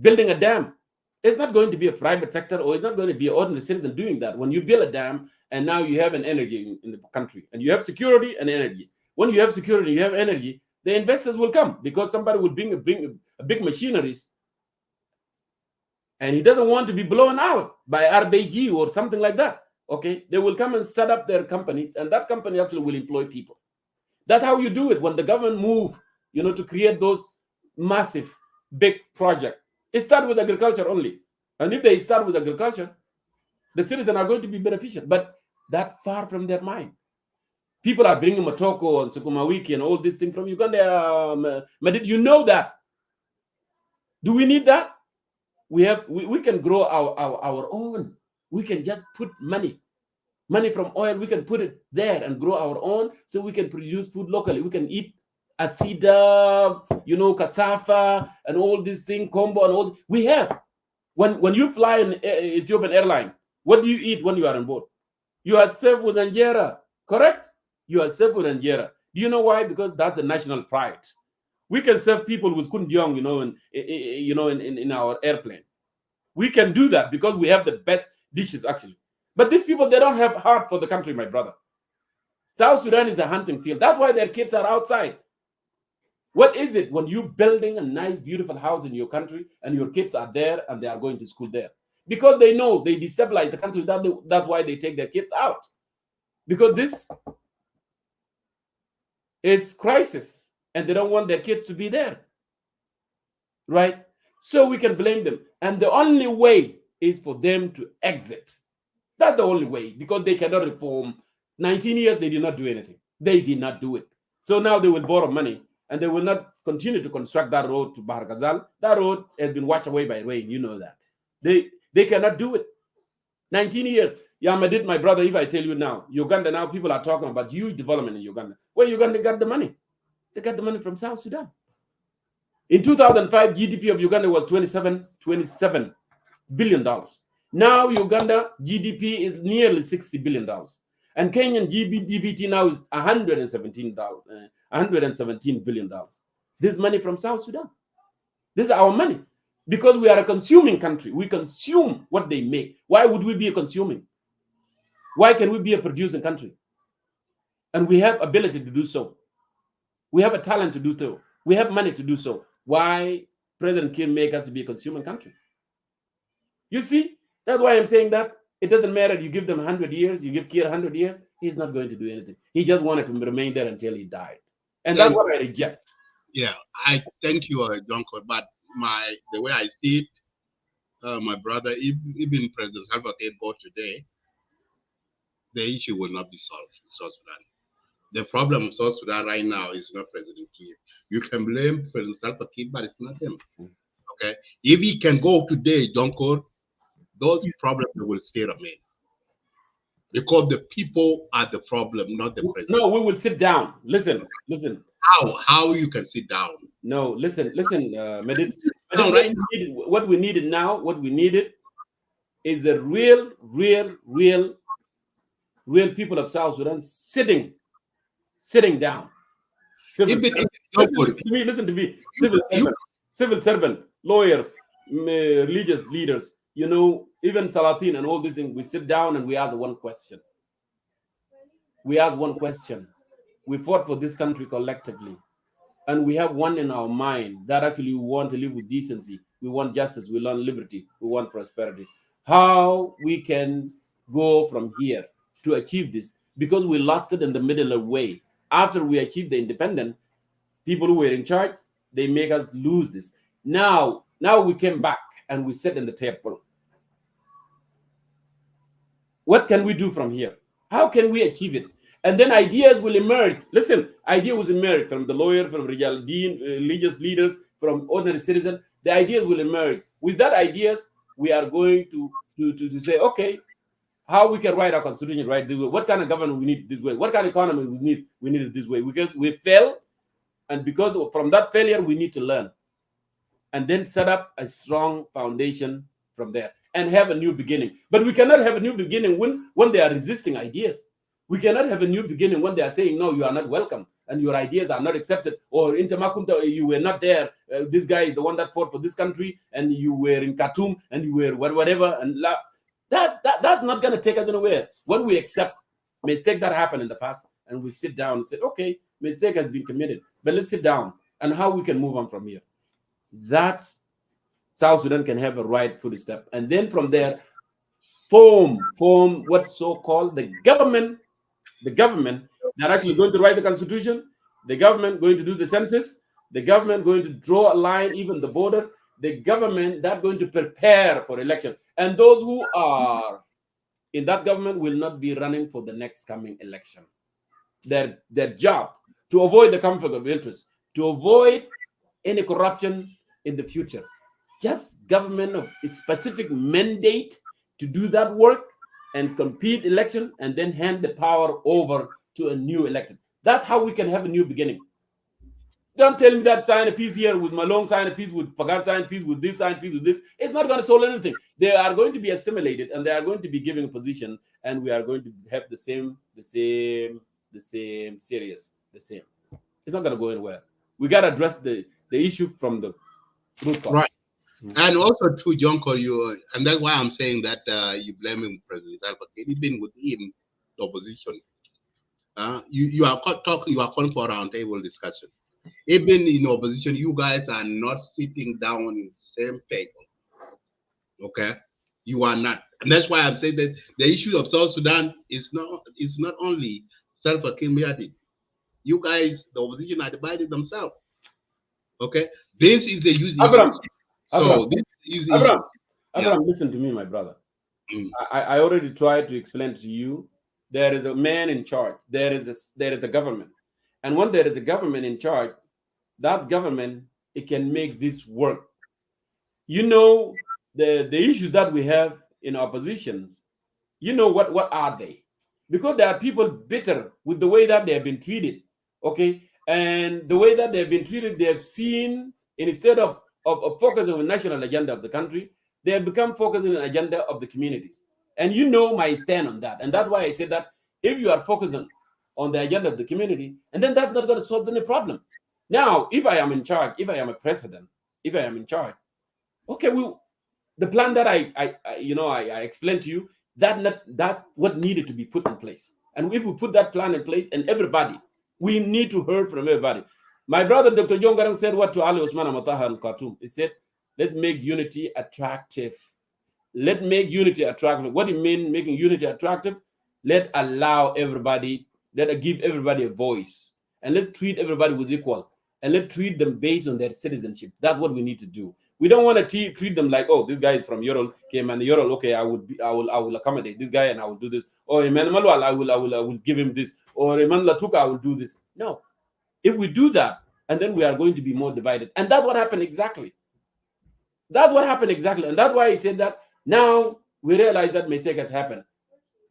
building a dam. It's not going to be a private sector, or it's not going to be an ordinary citizen doing that. When you build a dam, and now you have an energy in the country, and you have security and energy. When you have security, you have energy, the investors will come because somebody will bring a big machineries, and he doesn't want to be blown out by RBG or something like that. Okay, they will come and set up their companies, and that company actually will employ people. That's how you do it. When the government move, to create those massive, big projects, it starts with agriculture only. And if they start with agriculture, the citizens are going to be beneficial. But that far from their mind. People are bringing Matoko and Sukuma Wiki and all these things from Uganda. Did you know that? Do we need that? We can grow our own. We can just put money from oil. We can put it there and grow our own, so we can produce food locally. We can eat asida, cassava, and all these things, combo, and all we have. When you fly in Ethiopian airline, what do you eat when you are on board? You are served with injera, correct? You are served with injera. Do you know why? Because that's the national pride. We can serve people with kundyong, in our airplane. We can do that because we have the best dishes, actually. But these people, they don't have heart for the country, my brother. South Sudan is a hunting field. That's why their kids are outside. What is it when you're building a nice, beautiful house in your country and your kids are there and they are going to school there? Because they know they destabilize the country. That's why they take their kids out. Because this is crisis and they don't want their kids to be there. Right? So we can blame them. And the only way is for them to exit. That's the only way, because they cannot reform. 19 years, they did not do anything. They did not do it. So now they will borrow money, and they will not continue to construct that road to Bahar Ghazal. That road has been washed away by rain. You know that. They cannot do it. 19 years. Yamadid, my brother, if I tell you now, Uganda, now people are talking about huge development in Uganda. Where Uganda got the money? They got the money from South Sudan. In 2005, GDP of Uganda was $27 billion. Now Uganda GDP is nearly $60 billion. And Kenyan GDP now is $117 billion. This money from South Sudan. This is our money. Because we are a consuming country. We consume what they make. Why would we be a consuming? Why can we be a producing country? And we have ability to do so. We have a talent to do so. We have money to do so. Why President Kim make us to be a consuming country? You see, that's why I'm saying that it doesn't matter. You give them 100 years, you give Kiir 100 years, he's not going to do anything. He just wanted to remain there until he died. And that's what I reject. Yeah, I thank you, Jongkor. But the way I see it, my brother, even President Salva Kiir go today, the issue will not be solved in South Sudan. The problem of South Sudan right now is not President Kiir. You can blame President Salva Kiir, but it's not him. Okay, if he can go today, Jongkor, those problems will still remain. Because the people are the problem, not the president. No, we will sit down. Listen. How you can sit down? No, listen, Medit. What we needed now, is a real people of South Sudan sitting down. Listen to me. Civil servant, lawyers, religious leaders, even Salatin and all these things. We sit down and we ask one question. We fought for this country collectively. And we have one in our mind that actually we want to live with decency. We want justice. We want liberty. We want prosperity. How we can go from here to achieve this? because we lost it in the middle of the way. After we achieved the independence, people who were in charge, they make us lose this. Now we came back and we sit in the table. What can we do from here? How can we achieve it? And then ideas will emerge. Listen, idea will emerge from the lawyer, from religious leaders, from ordinary citizens. The ideas will emerge. With that ideas, we are going to say, okay, how we can write our constitution right this way. What kind of government we need this way? What kind of economy we need it this way? Because we fail, and because from that failure, we need to learn. And then set up a strong foundation from there and have a new beginning. But we cannot have a new beginning when they are resisting ideas. We cannot have a new beginning when they are saying, no, you are not welcome and your ideas are not accepted. Or in Tamakunta, you were not there. This guy is the one that fought for this country and you were in Khartoum and you were whatever. And that's not going to take us anywhere. When we accept mistake that happened in the past and we sit down and say, okay, mistake has been committed, but let's sit down and how we can move on from here. That South Sudan can have a right footstep, and then from there form what's so-called the government that actually going to write the constitution, the government going to do the census, the government going to draw a line, even the border, the government that going to prepare for election. And those who are in that government will not be running for the next coming election. Their job to avoid the conflict of interest, to avoid any corruption in the future. Just government of its specific mandate to do that work and compete election and then hand the power over to a new elected. That's how we can have a new beginning. Don't tell me that sign a peace here with Malone, sign a peace with Pagan, sign a peace with this, sign a peace with this. It's not going to solve anything. They are going to be assimilated and they are going to be given a position, and we are going to have the same serious, the same. It's not going to go anywhere. We got to address the issue from the root cause. Right. And also to Jongkor, and that's why I'm saying that you blaming President Salva Kiir. It's been with him, the opposition. You are calling for a roundtable discussion. Even in opposition, you guys are not sitting down in the same table. Okay, you are not, and that's why I'm saying that the issue of South Sudan is not only Salva Kiir. You guys, the opposition, are divided themselves. Okay, this is the use. Abraham, Yeah. Listen to me, my brother. I already tried to explain to you. There is a man in charge. There is a government, and when there is a government in charge, that government, it can make this work. You know the issues that we have in oppositions. You know what are they? Because there are people bitter with the way that they have been treated. Okay, and the way that they have been treated, they have seen, instead of focusing on the national agenda of the country, they have become focused on the agenda of the communities. And you know my stand on that. And that's why I said that if you are focusing on the agenda of the community, and then that's not going to solve any problem. Now, if I am in charge, if I am a president, if I am in charge, okay, the plan that I explained to you, that what needed to be put in place. And if we put that plan in place, and everybody, we need to hear from everybody. My brother, Dr. Jongkor, said what to Ali Osman Amataha in Khartoum. He said, let's make unity attractive. Let's make unity attractive. What do you mean making unity attractive? Let's allow everybody, let's give everybody a voice. And let's treat everybody with equal. And let's treat them based on their citizenship. That's what we need to do. We don't want to treat them like, oh, this guy is from Yorol, came and Yorol, okay, I will accommodate this guy and I will do this. Or Iman Malwal, I will give him this. Or Iman Latuka, I will do this. No. If we do that, and then we are going to be more divided. And that's what happened exactly. That's what happened exactly. And that's why he said that now we realize that mistake has happened.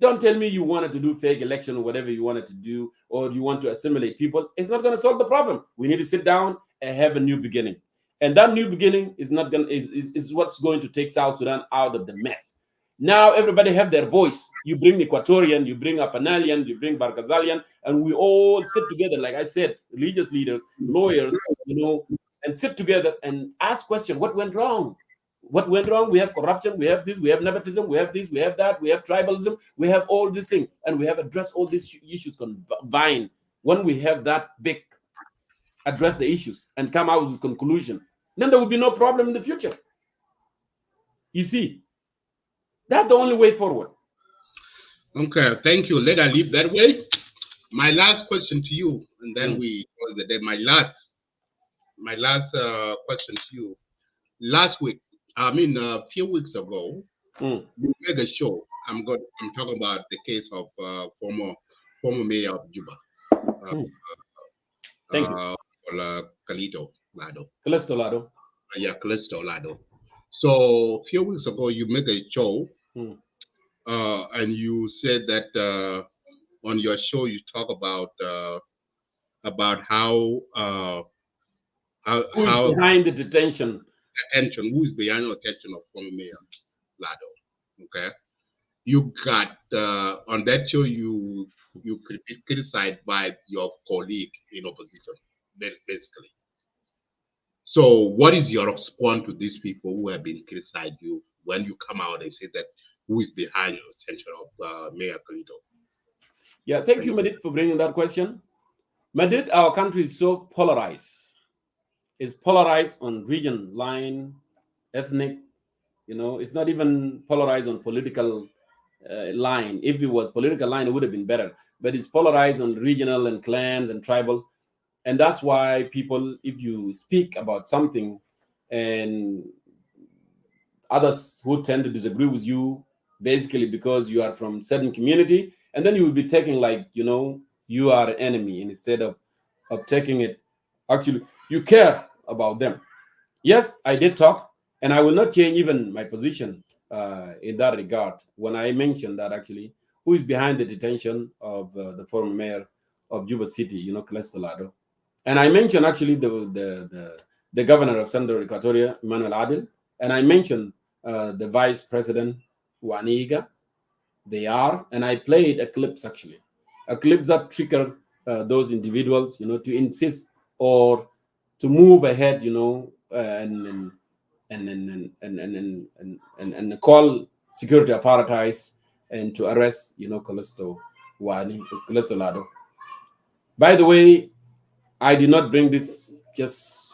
Don't tell me you wanted to do fake election or whatever you wanted to do, or you want to assimilate people. It's not going to solve the problem. We need to sit down and have a new beginning. And that new beginning is what's going to take South Sudan out of the mess. Now everybody have their voice. You bring Equatorian, you bring Apanalians, you bring Barkazalian, and we all sit together, like I said, religious leaders, lawyers, and sit together and ask questions. What went wrong? What went wrong? We have corruption, we have this, we have nepotism, we have this, we have that, we have tribalism, we have all these things, and we have addressed all these issues combined. When we have that big, address the issues and come out with a conclusion, then there will be no problem in the future. You see, that's the only way forward. Okay, thank you. Let us leave that way. My last question to you, and then Mm, we call the day. My last question to you. Last week, a few weeks ago, mm, you made a show. I'm talking about the case of former mayor of Juba, uh, mm. Thank you. uh, Kalito Lado. Calestolado. Yeah, Callisto Lado. So a few weeks ago, you made a show, Mm. and you said that on your show you talk about Who is how behind the detention? attention, who is behind the attention of former mayor Lado. Okay, you got on that show you could be criticized by your colleague in opposition, basically. So, what is your response to these people who have been criticized you when you come out and say that who is behind the attention of Mayor Clinton? Yeah, thank you, Madid, for bringing that question. Madid, our country is so polarized. It's polarized on region line, ethnic. It's not even polarized on political line. If it was political line, it would have been better. But it's polarized on regional and clans and tribal, and that's why people, if you speak about something, and others who tend to disagree with you, basically because you are from certain community, and then you will be taking like you are an enemy instead of taking it. Actually, you care about them. Yes, I did talk, and I will not change even my position in that regard when I mentioned that actually who is behind the detention of the former mayor of Juba City, Calestolado. And I mentioned actually the governor of Central Equatoria, Emmanuel Adil, and I mentioned the vice president, Waniga. They are, and I played a clips actually, a clip that triggered those individuals, to insist or to move ahead, and call security apparatus and to arrest, Callisto Lado. By the way, I did not bring this just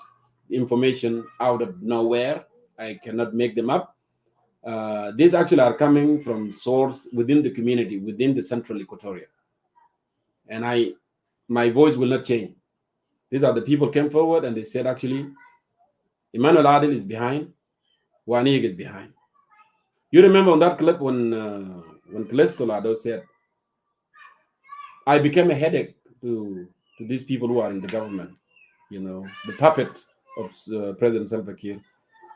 information out of nowhere. I cannot make them up. These actually are coming from source within the community, within the Central Equatoria, and my voice will not change. These are the people came forward and they said actually Emmanuel Adil is behind, Wanig is behind. You remember on that clip when Calestolado said, "I became a headache to these people who are in the government, the puppet of President Salva Kiir,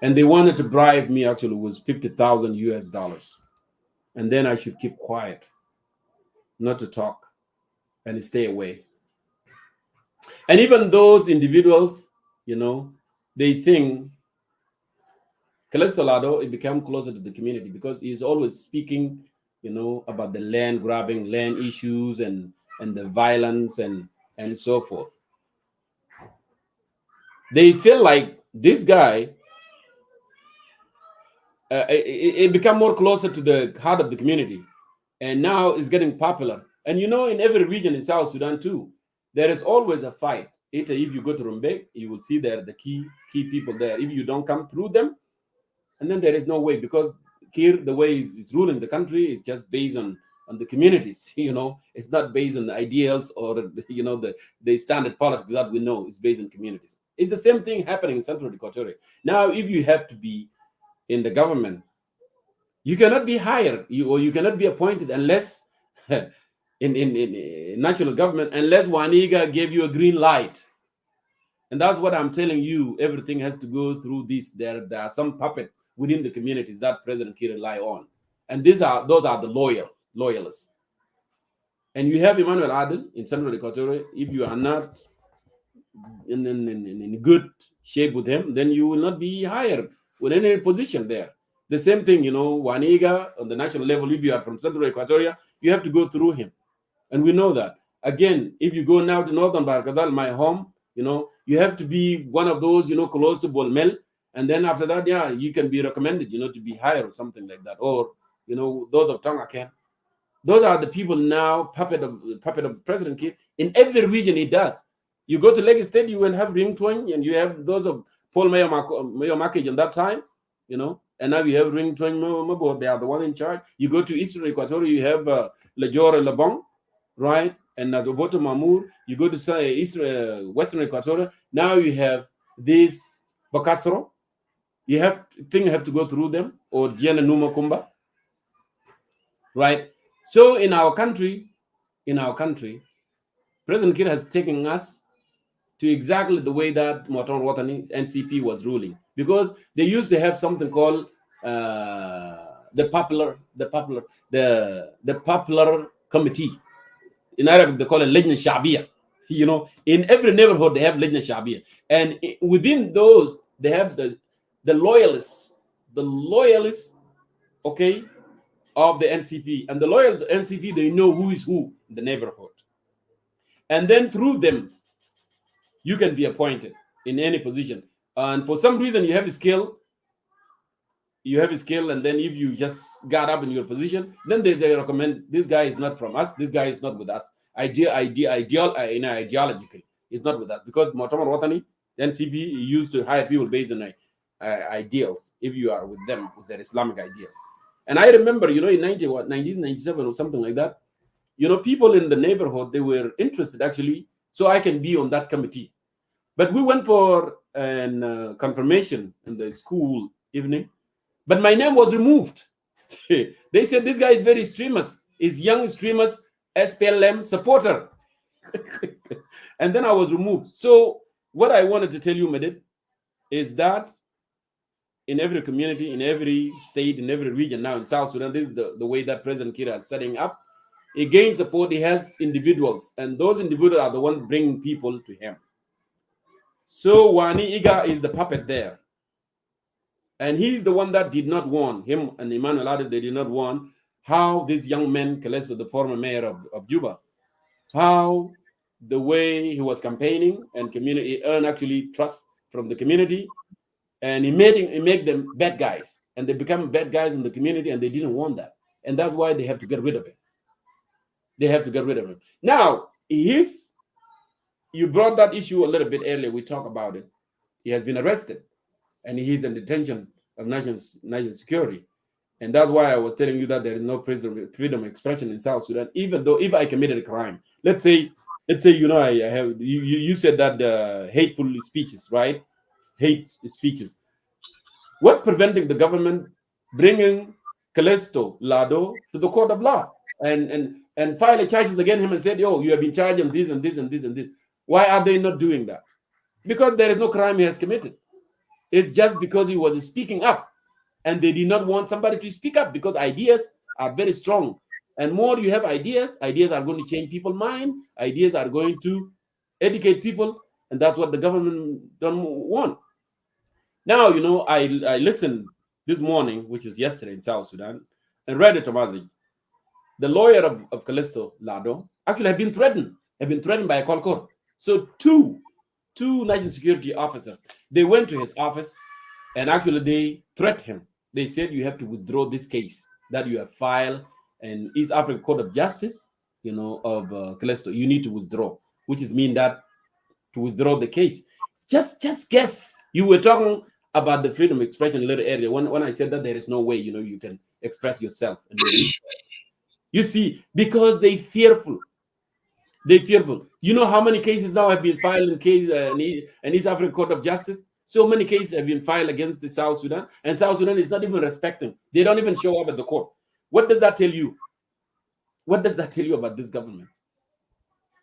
and they wanted to bribe me actually with 50,000 US dollars, and then I should keep quiet, not to talk, and stay away." And even those individuals, they think Calestolado it became closer to the community because he's always speaking, about the land grabbing, land issues, and the violence and so forth. They feel like this guy it become more closer to the heart of the community, and now it's getting popular. And in every region in South Sudan too, there is always a fight. If you go to Rumbek, you will see there the key people there. If you don't come through them, and then there is no way because Kir, the way he's ruling the country is just based on the communities. It's not based on the ideals or the standard politics that we know. It's based on communities. It's the same thing happening in Central Equatoria. Now, if you have to be in the government, you cannot be hired, or you cannot be appointed unless in national government unless Waniga gave you a green light. And that's what I'm telling you. Everything has to go through this. There are some puppets within the communities that President Kiir rely on, and those are the loyalists. And you have Emmanuel Adel in Central Equatoria. If you are not in good shape with him, then you will not be hired with any position there. The same thing, Waniga on the national level. If you are from Central Equatoria, you have to go through him. And we know that. Again, if you go now to Northern Barkadal, my home, you have to be one of those, close to Bolmel. And then after that, yeah, you can be recommended, to be hired or something like that. Or, those of Tongaken. Those are the people now, puppet of President Kiir. In every region he does. You go to Lagos State, you will have Ring Twang, and you have those of Paul Mayor Makage in that time, and now you have Ring Twang Mabo, they are the one in charge. You go to Eastern Equatoria, you have Lajore Labong, right? And as Oboto Mamur, you go to Israel, Western Equatorial. Now you have this Bakasro. You have to go through them, or Jena Numa Kumba, right? So in our country, President Kir has taken us to exactly the way that Motor Watani NCP was ruling, because they used to have something called the popular committee. In Arabic, they call it Lejna Shabia. In every neighborhood they have Lejna Shabia, and within those they have the loyalists, okay, of the NCP, and the loyal to NCP, they know who is who in the neighborhood, and then through them you can be appointed in any position. And for some reason you have a skill, and then if you just got up in your position, then they recommend this guy is not from us, this guy is not with us. Ideologically, it's not with us, because Mu'tamar Watani, NCP, used to hire people based on ideals, if you are with them, with their Islamic ideals. And I remember, in 1997 or something like that, people in the neighborhood, they were interested actually, so I can be on that committee. But we went for an confirmation in the school evening, but my name was removed. They said this guy is very extremist, is young extremist SPLM supporter. And then I was removed. So what I wanted to tell you, Medit, is that in every community, in every state, in every region now in South Sudan, this is the way that President Kira is setting up. He gains support, he has individuals, and those individuals are the ones bringing people to him. So Wani Iga is the puppet there. And he's the one that did not want, him and Emmanuel Ade, they did not want how this young man, Keleso, the former mayor of Juba, how the way he was campaigning and community earned actually trust from the community, and he made them bad guys, and they become bad guys in the community, and they didn't want that, and that's why they have to get rid of it. They have to get rid of him. Now you brought that issue a little bit earlier. We talked about it. He has been arrested, and he's in detention of national security. And that's why I was telling you that there is no freedom of expression in South Sudan, even though if I committed a crime. Let's say, I have, you said that hateful speeches, right? Hate speeches. What preventing the government bringing Calesto Lado to the court of law and file a charges against him and said, yo, you have been charged on this and this and this and this? Why are they not doing that? Because there is no crime he has committed. It's just because he was speaking up, and they did not want somebody to speak up, because ideas are very strong. And more you have ideas are going to change people's mind. Ideas are going to educate people, and that's what the government don't want. Now, I listened this morning, which is yesterday in South Sudan, and read it, Tomazi. The lawyer of Calesto Lado actually have been threatened by a call court. So two national security officers, they went to his office, and actually they threatened him. They said, you have to withdraw this case that you have filed in East African Court of Justice, of Calesto. You need to withdraw, which is mean that to withdraw the case. Just guess. You were talking about the freedom of expression a little earlier when I said that there is no way, you can express yourself. You see, because they fearful. You know how many cases now have been filed in East African Court of Justice? So many cases have been filed against the South Sudan, and South Sudan is not even respecting. They don't even show up at the court. What does that tell you? What does that tell you about this government?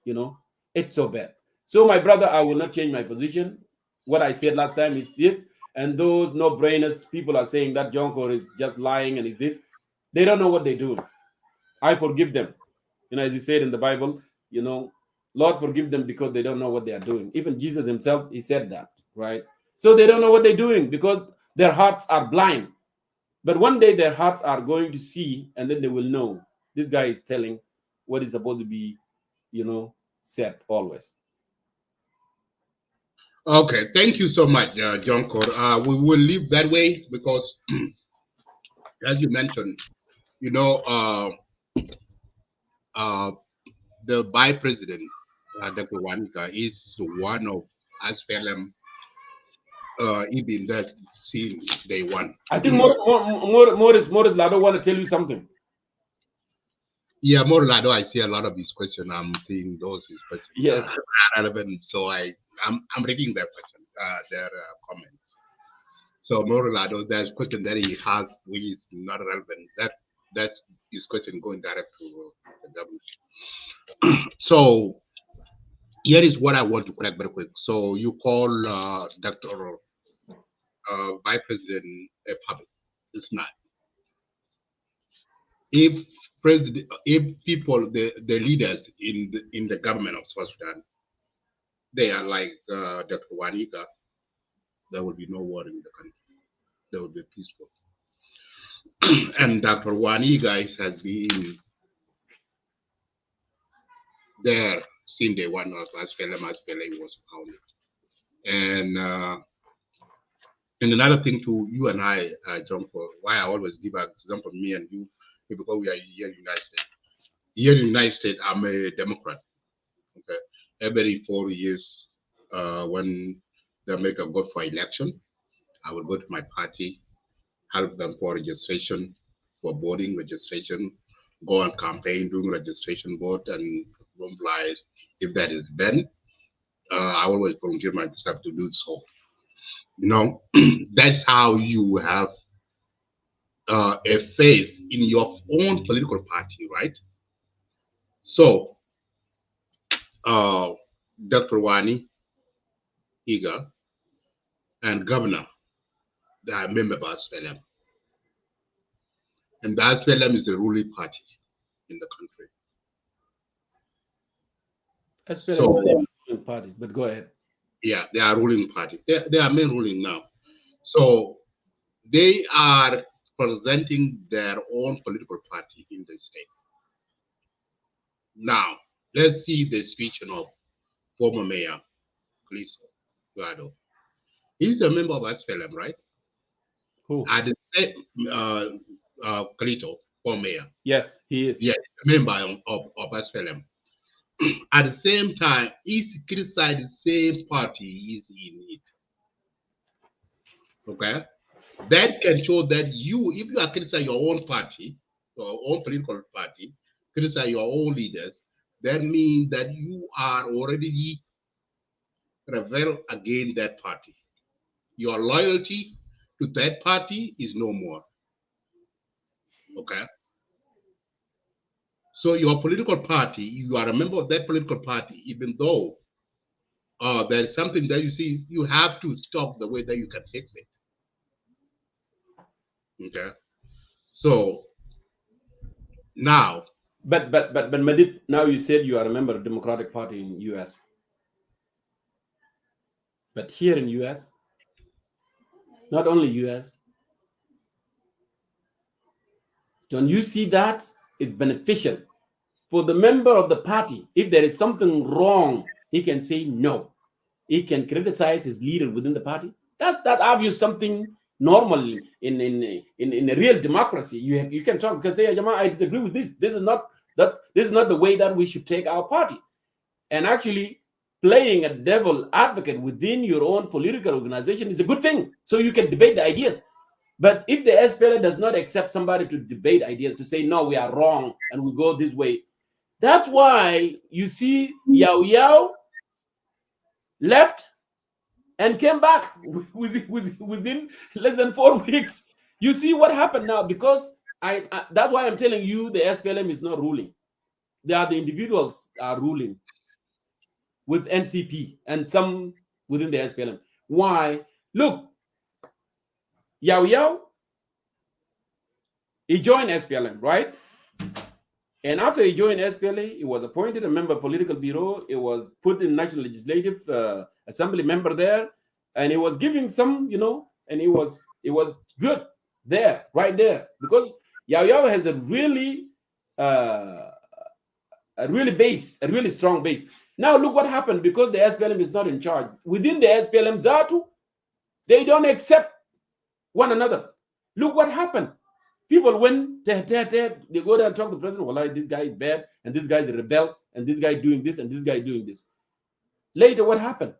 It's so bad. So, my brother, I will not change my position. What I said last time is it. And those no-brainers, people are saying that Jongkor is just lying and is this. They don't know what they do. I forgive them. As he said in the Bible, Lord, forgive them because they don't know what they are doing. Even Jesus himself, he said that, right? So they don't know what they're doing because their hearts are blind. But one day their hearts are going to see, and then they will know this guy is telling what is supposed to be, said always. Okay, thank you so much, Jongkor. We will leave that way because, as you mentioned, the Vice President, Dr. Wanika, is one of SPLM. Even that's seen day one. I think Morris Lado want to tell you something. Yeah, more like I see a lot of his question. I'm seeing those his questions Yes. are relevant. So I'm reading their question, their comments. So more like there's question that he has which is not relevant. That's his question going direct to the government. So here is what I want to correct very quick. So you call Dr. Vice President a puppet. It's not. If if people, the leaders in the government of South Sudan, they are like Dr. Waniga, there will be no war in the country. There will be peaceful. And Dr. Waniga has been there since day one of SPLM was founded. And another thing to you and I, Jongkor, why I always give an example, me and you, because we are here in the United States. Here in the United States, I'm a Democrat. Okay, every 4 years, when the America go for election, I will go to my party, help them for registration, for voting registration, go on campaign, doing registration vote, and apply. If that is banned, I always volunteer myself to do so. You know, that's how you have a faith in your own political party, right? So, uh, Dr. Wani, Iga, and Governor, they are members of SPLM. And the SPLM is the ruling party in the country. SPLM So, is the ruling party, but go ahead. yeah, they are ruling party. They are main ruling now. So, they are presenting their own political party in the state. Now, let's see the speech of former mayor, Cliso Guado. He's a member of SPLM, right? Who? At the same, Clito, former mayor. Yes, he is. Yes, a member of SPLM. At the same time, he's criticized the same party he's in it. Okay? That can show that you, if you are criticizing your own party, your own political party, criticize your own leaders, that means that you are already rebel against that party. Your loyalty to that party is no more. Okay? So your political party, you are a member of that political party, even though there is something that you see, you have to stop the way that you can fix it. Okay? So now, But Madid, now you said you are a member of the Democratic Party in US. But here in US, not only US, don't you see that it's beneficial for the member of the party? If there is something wrong, he can say no. He can criticize his leader within the party. That obvious something normal in a real democracy. You can talk, because say, I disagree with this. This is not the way that we should take our party. And actually, playing a devil advocate within your own political organization is a good thing. So you can debate the ideas. But if the SPLA does not accept somebody to debate ideas, to say, no, we are wrong and we go this way, that's why you see Yao Yao left and came back within less than 4 weeks. You see what happened now, because that's why I'm telling you the SPLM is not ruling. They are the individuals are ruling with NCP and some within the SPLM. Why? Look, Yao Yao, he joined SPLM, right? And after he joined SPLA, he was appointed a member of political bureau. He was put in National Legislative Assembly member there, and he was giving some, and it was good there, right there, because Yao Yao has a really strong base. Now look what happened, because the SPLM is not in charge. Within the SPLM Zatu, they don't accept one another. Look what happened. People, when they go there and talk to the president, well, this guy is bad, and this guy is a rebel, and this guy doing this, and this guy doing this. Later, what happened?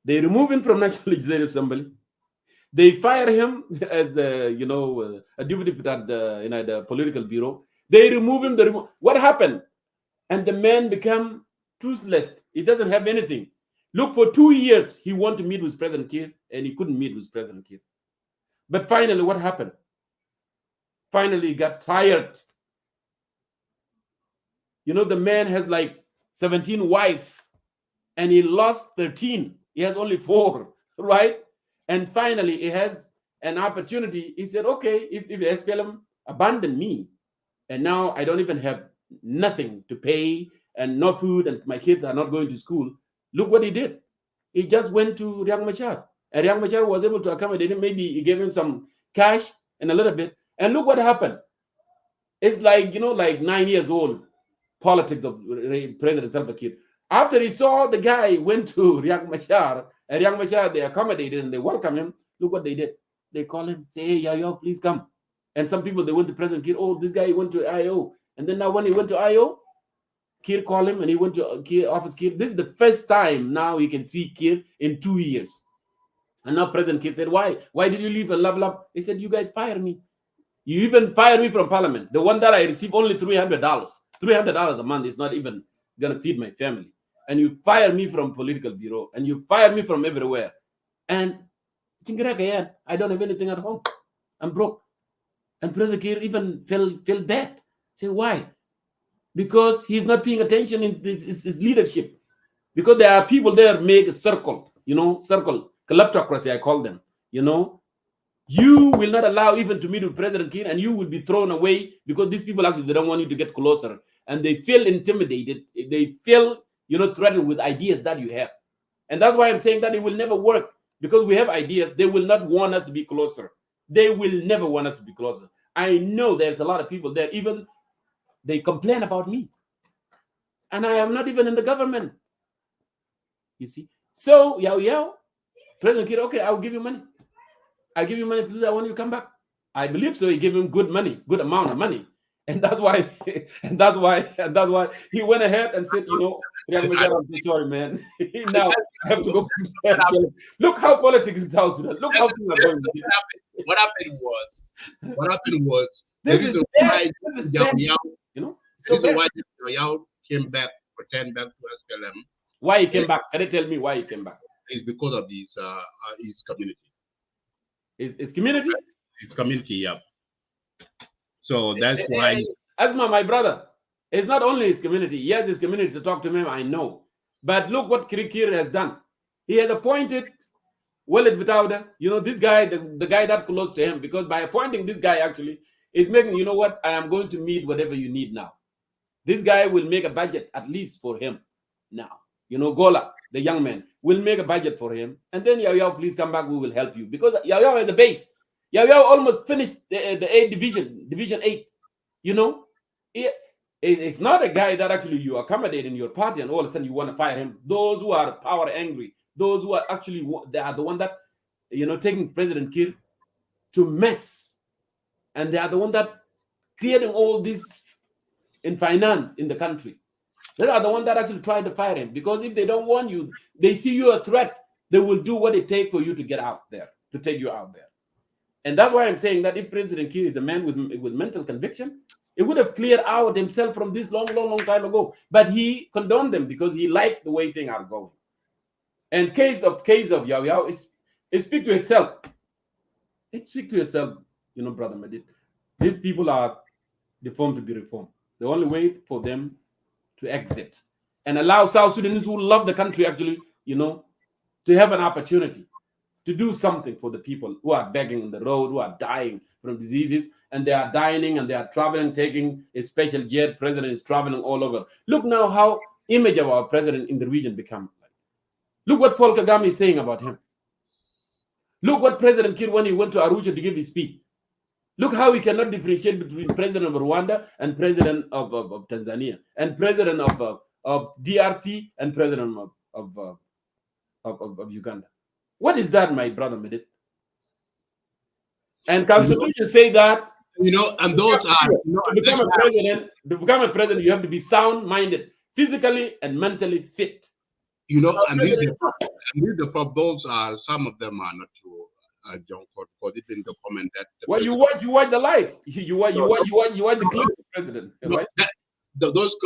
They remove him from National Legislative Assembly. They fire him as a deputy at the political bureau. They remove him. What happened? And the man became toothless. He doesn't have anything. Look, for 2 years, he wanted to meet with President Kiir, and he couldn't meet with President Kiir. But finally, what happened? Finally, he got tired. You know, the man has like 17 wives, and he lost 13. He has only 4, right? And finally, he has an opportunity. He said, okay, if SPLM abandoned me, and now I don't even have nothing to pay and no food, and my kids are not going to school. Look what he did. He just went to Riek Machar, and Riek Machar was able to accommodate him. Maybe he gave him some cash and a little bit. And look what happened. It's like, you know, like 9 years old politics of President Salva Kiir. After he saw the guy went to Riek Machar, and Riek Machar, they accommodated and they welcomed him. Look what they did. They call him, say, hey, Yao, please come. And some people, they went to President Kiir. Oh, this guy went to IO. And then now when he went to IO, Kiir called him and he went to office Kiir. This is the first time now he can see Kiir in 2 years. And now President Kiir said, why? Why did you leave and blah, blah? He said, you guys fired me. You even fired me from parliament. The one that I received only $300. $300 a month is not even going to feed my family. And you fired me from political bureau. And you fired me from everywhere. And I don't have anything at home. I'm broke. And President Kiir even felt bad. Say, why? Because he's not paying attention in his leadership. Because there are people there make a circle, circle, kleptocracy, I call them, You will not allow even to meet with President Kiir, and you will be thrown away because these people actually, they don't want you to get closer. And they feel intimidated. They feel, threatened with ideas that you have. And that's why I'm saying that it will never work, because we have ideas. They will not want us to be closer. They will never want us to be closer. I know there's a lot of people there, even they complain about me. And I am not even in the government. You see? So, President Kiir, okay, I'll give you money. I'll give you money, please. I want you to come back. I believe so. He gave him good money, good amount of money. And that's why, he went ahead and said, I'm so sorry, man. Now I have to go. Look how politics is South Sudan. Look how things are going. What happened was the reason why Mayol came back, returned back to SPLM. Why he came back? Can you tell me why he came back? It's because of his community. His community? His community, yeah. So that's why. Asma, my brother, it's not only his community. Yes, his community to talk to him, I know. But look what Kiir has done. He has appointed Walid Bitauda, this guy, the guy that close to him, because by appointing this guy actually is making, what, I am going to meet whatever you need now. This guy will make a budget at least for him now. Gola, the young man, will make a budget for him. And then Yao, please come back, we will help you. Because Yao has the base. Yao almost finished the 8 division 8. It's not a guy that actually you accommodate in your party and all of a sudden you want to fire him. Those who are power angry, those who are actually, they are the one that, taking President Kiir to mess. And they are the one that creating all this in finance in the country. They are the one that actually try to fire him, because if they don't want you, they see you a threat, they will do what it takes for you to get out there, to take you out there. And that's why I'm saying that if President Kiir is a man with mental conviction, it would have cleared out himself from this long time ago. But he condoned them because he liked the way things are going. And case of Yao is speak to itself. It speak to yourself, Brother Madid. These people are deformed to be reformed. The only way for them to exit and allow South Sudanese who love the country actually, to have an opportunity to do something for the people who are begging on the road, who are dying from diseases, and they are dining and they are traveling, taking a special jet. President is traveling all over. Look now how image of our president in the region become. Look what Paul Kagame is saying about him. Look what President Kiir, when he went to Arusha to give his speech. Look how he cannot differentiate between president of Rwanda and president of Tanzania, and president of DRC and president of Uganda. What is that, my brother Medit? And Constitution say that and those are to become a president, you have to be sound-minded, physically and mentally fit. And these the problem. Those are, some of them are not true. Jongkor, because even the comment that the Well, president. you watch the live. No, no, You watch the clip of the president, no, right? those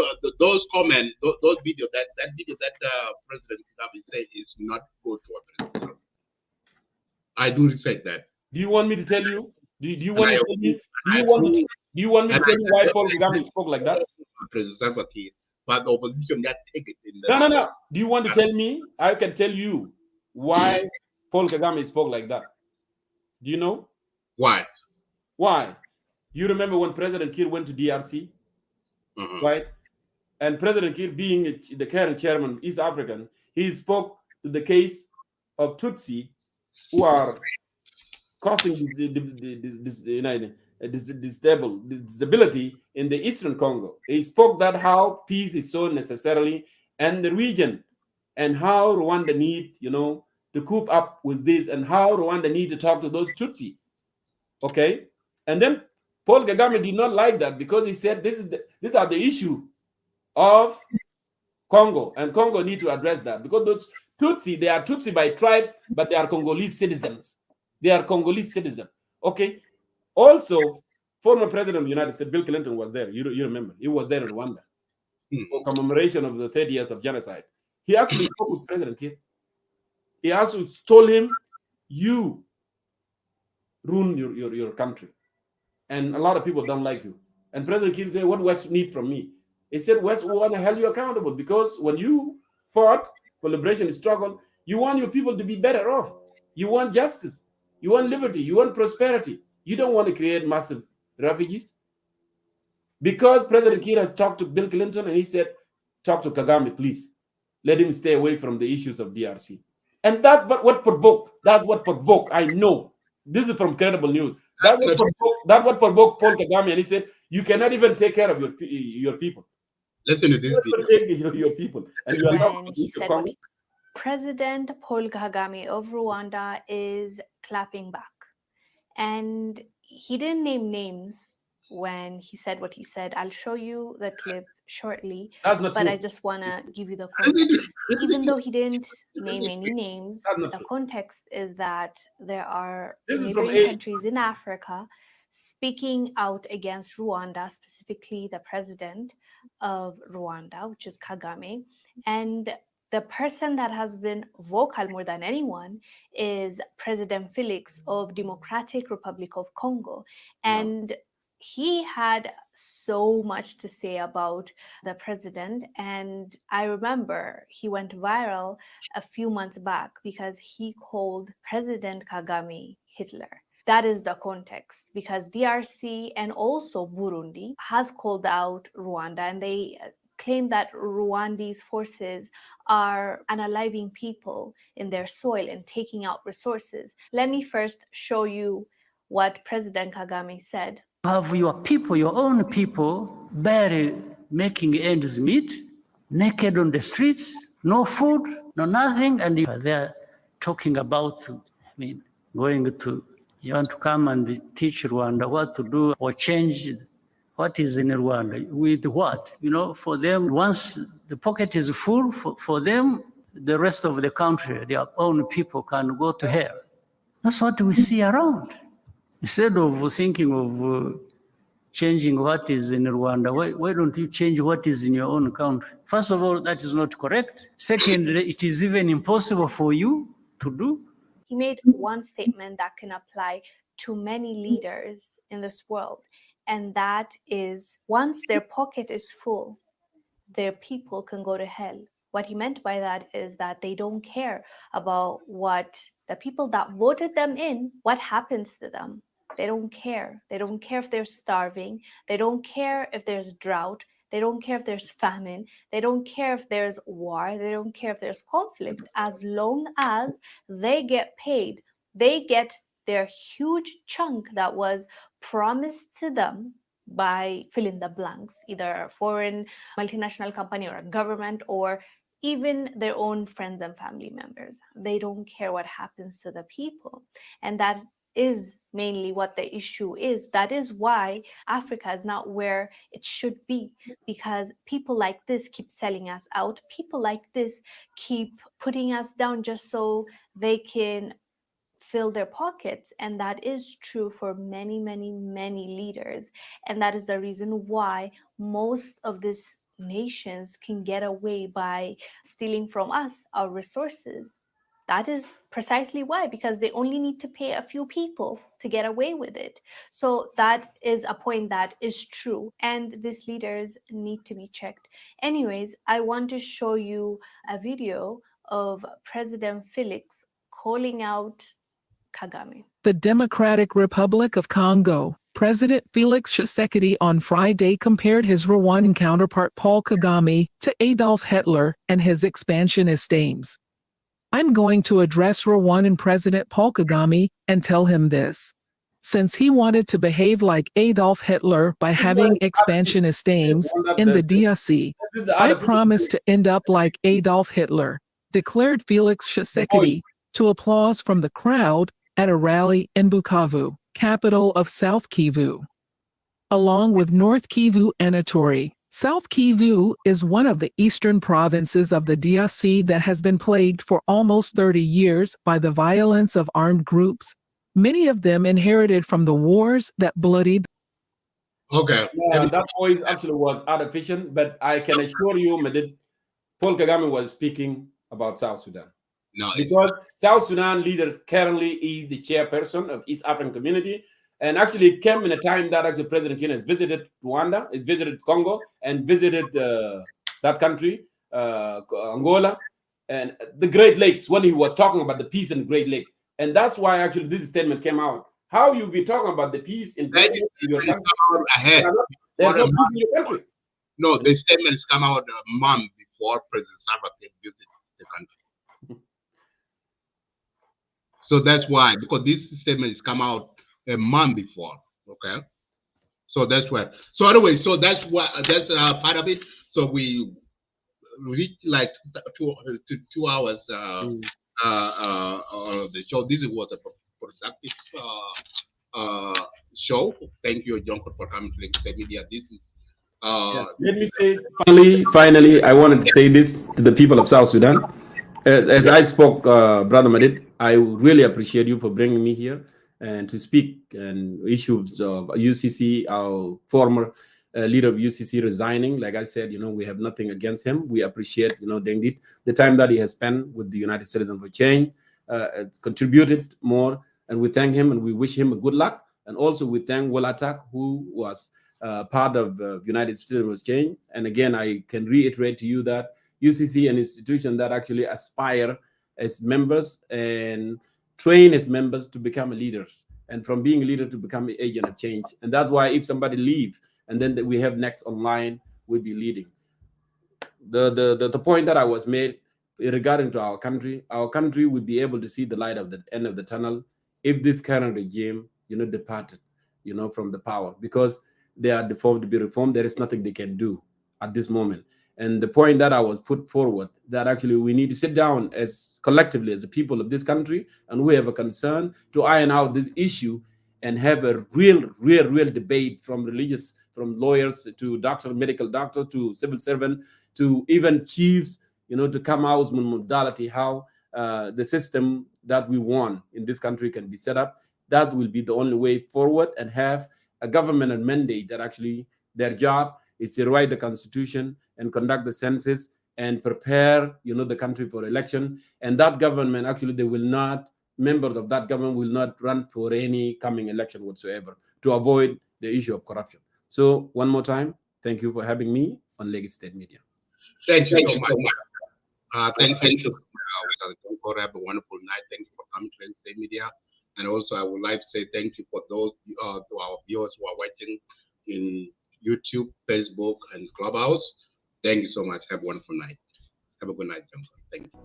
comment, those video, that video that President Kagame said is not good for President. I do respect that, Do you want me to tell you? Do you and want I me to tell me? approve, and I approve, Do you want me to and tell you why I Paul Kagame spoke like that? President Salva Kiir, but the opposition that take it in the No, no, wrong. no. Do you want to tell me? I can tell you why Paul Kagame spoke like that. Do you know Why? why? You remember when President Kiir went to DRC, Uh-huh. right? And President Kiir, being the current chairman, East African, he spoke to the case of Tutsi who are causing disability in the Eastern Congo. He spoke that how peace is so necessarily and the region, and how Rwanda need, to cope up with this, and how Rwanda need to talk to those Tutsi. Okay, and then Paul Kagame did not like that because he said these are the issue of Congo, and Congo need to address that because those Tutsi, they are Tutsi by tribe, but they are Congolese citizens. They are Congolese citizens. Okay. Also, former president of the United States, Bill Clinton, was there. You remember? He was there in Rwanda for commemoration of the 30 years of genocide. He actually spoke with President Kiir. He also told him, you ruin your country. And a lot of people don't like you. And President Kiir said, what West need from me? He said, West want to hold you accountable because when you fought for liberation struggle, you want your people to be better off. You want justice. You want liberty. You want prosperity. You don't want to create massive refugees. Because President Kiir has talked to Bill Clinton and he said, talk to Kagame, please. Let him stay away from the issues of DRC. And that's what provoked. I know. This is from credible news. That's what provoked Paul Kagame. And he said, you cannot even take care of your people. Listen to this video. Take your people. And you are And he said, President Paul Kagame of Rwanda is clapping back. And he didn't name names when he said what he said. I'll show you the clip shortly, but true. I just want to give you the context. Even though he didn't name any names, the context is that there are neighboring countries in Africa speaking out against Rwanda, specifically the president of Rwanda, which is Kagame. And the person that has been vocal more than anyone is President Felix of Democratic Republic of Congo. And he had so much to say about the president. And I remember he went viral a few months back because he called President Kagame Hitler. That is the context, because DRC and also Burundi has called out Rwanda, and they claim that Rwandese forces are unaliving people in their soil and taking out resources. Let me first show you what President Kagame said. Have your people, your own people, barely making ends meet, naked on the streets, no food, no nothing, and they're talking about, going to, you want to come and teach Rwanda what to do or change what is in Rwanda with what? For them, once the pocket is full, for them, the rest of the country, their own people can go to hell. That's what we see around. Instead of thinking of changing what is in Rwanda, why don't you change what is in your own country? First of all, that is not correct. Secondly, it is even impossible for you to do. He made one statement that can apply to many leaders in this world, and that is, once their pocket is full, their people can go to hell. What he meant by that is that they don't care about what the people that voted them in, what happens to them. They don't care. They don't care if they're starving. They don't care if there's drought. They don't care if there's famine. They don't care if there's war. They don't care if there's conflict. As long as they get paid, they get their huge chunk that was promised to them by fill in the blanks, either a foreign multinational company or a government or even their own friends and family members. They don't care what happens to the people. And that is mainly what the issue is. That is why Africa is not where it should be, because people like this keep selling us out. People like this keep putting us down just so they can fill their pockets. And that is true for many, many, many leaders. And that is the reason why most of these nations can get away by stealing from us our resources. That is precisely why, because they only need to pay a few people to get away with it. So that is a point that is true, and these leaders need to be checked. Anyways, I want to show you a video of President Felix calling out Kagame. The Democratic Republic of Congo. President Felix Tshisekedi on Friday compared his Rwandan counterpart Paul Kagame to Adolf Hitler and his expansionist aims. I'm going to address Rwandan President Paul Kagame and tell him this. Since he wanted to behave like Adolf Hitler by having expansionist aims in the DRC, I promise to end up like Adolf Hitler, declared Felix Tshisekedi to applause from the crowd at a rally in Bukavu, capital of South Kivu. Along with North Kivu and Ituri, South Kivu is one of the eastern provinces of the DRC that has been plagued for almost 30 years by the violence of armed groups, many of them inherited from the wars that bloodied. Okay. That voice actually was artificial, but I can assure you, Madid, Paul Kagame was speaking about South Sudan. No, because South Sudan leader currently is the chairperson of East African Community. And actually, it came in a time that actually President Kenya has visited Rwanda, it visited Congo, and visited that country, Angola, and the Great Lakes, when he was talking about the peace in the Great Lake. And that's why actually this statement came out. How you be talking about the peace in your country? Ahead. There's no peace in your country. No, the statement has come out a month before President Salva Kiir visited the country. So that's why, because this statement has come out a month before. Okay, so that's why. So anyway, so that's what part of it. So we reached like 2 hours of the show. This was a productive show. Thank you, Jongkor, for coming to Lake State Media. This is. Let me say finally, I wanted to say this to the people of South Sudan. As I spoke, Brother Madid, I really appreciate you for bringing me here and to speak on issues of UCC, our former leader of UCC resigning. Like I said, we have nothing against him. We appreciate, Dengdit, the time that he has spent with the United Citizens for Change. It's contributed more, and we thank him and we wish him a good luck. And also we thank Wolatak, who was part of United Citizens for Change. And again, I can reiterate to you that UCC, an institution that actually aspire as members and train as members to become leaders, and from being a leader to become an agent of change. And that's why if somebody leave, and then we have next online, will be leading. The point that I was made regarding to our country would be able to see the light of the end of the tunnel if this current regime, departed, from the power, because they are deformed to be reformed. There is nothing they can do at this moment. And the point that I was put forward, that actually we need to sit down as collectively as the people of this country, and we have a concern to iron out this issue and have a real debate from religious, from lawyers to doctor, medical doctor, to civil servant, to even chiefs, to come out with modality, how the system that we want in this country can be set up. That will be the only way forward, and have a government and mandate that actually their job is to write the constitution and conduct the census and prepare, the country for election. And that government, actually, members of that government will not run for any coming election whatsoever, to avoid the issue of corruption. So one more time, thank you for having me on Lake State Media. Thank you so much. Thank you. Jongkor, have a wonderful night. Thank you for coming to Lake State Media. And also, I would like to say thank you for those to our viewers who are watching in YouTube, Facebook, and Clubhouse. Thank you so much. Have a wonderful night. Have a good night, Jongkor. Thank you.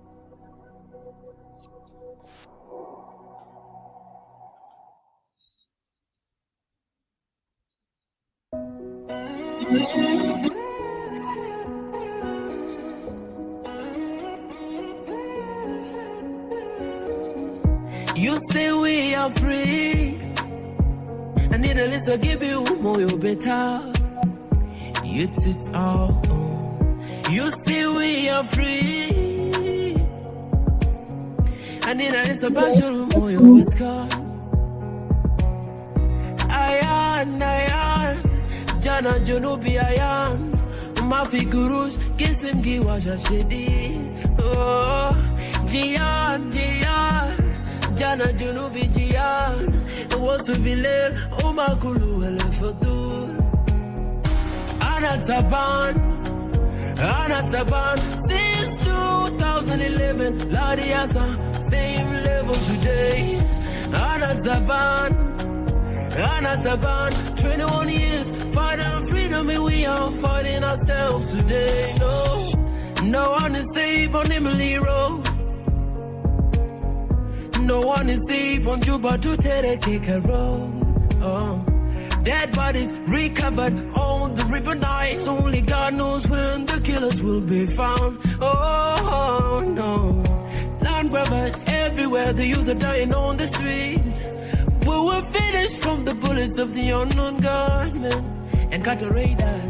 You say we are free. I need a list to give you more, you better. It's all. You say we are free. And in a special Moyo was gone. Ayan, Jana Junubi Ayan. Mafi gurus, kisim giwasha shedi. Oh, Jian, Jana Junubi Jian. Was to be late, Omakulu Elefadur. Anataban, since 2011, Ladiasa, same level today. Anataban, 21 years, fighting freedom, and we are fighting ourselves today. No one is safe on Emily Road. No one is safe on Juba to Terekeka Road. Oh. Dead bodies recovered on the river nights. Only God knows when the killers will be found. Oh no. Land grabbers everywhere, the youth are dying on the streets. We were finished from the bullets of the unknown gunmen and cattle raiders.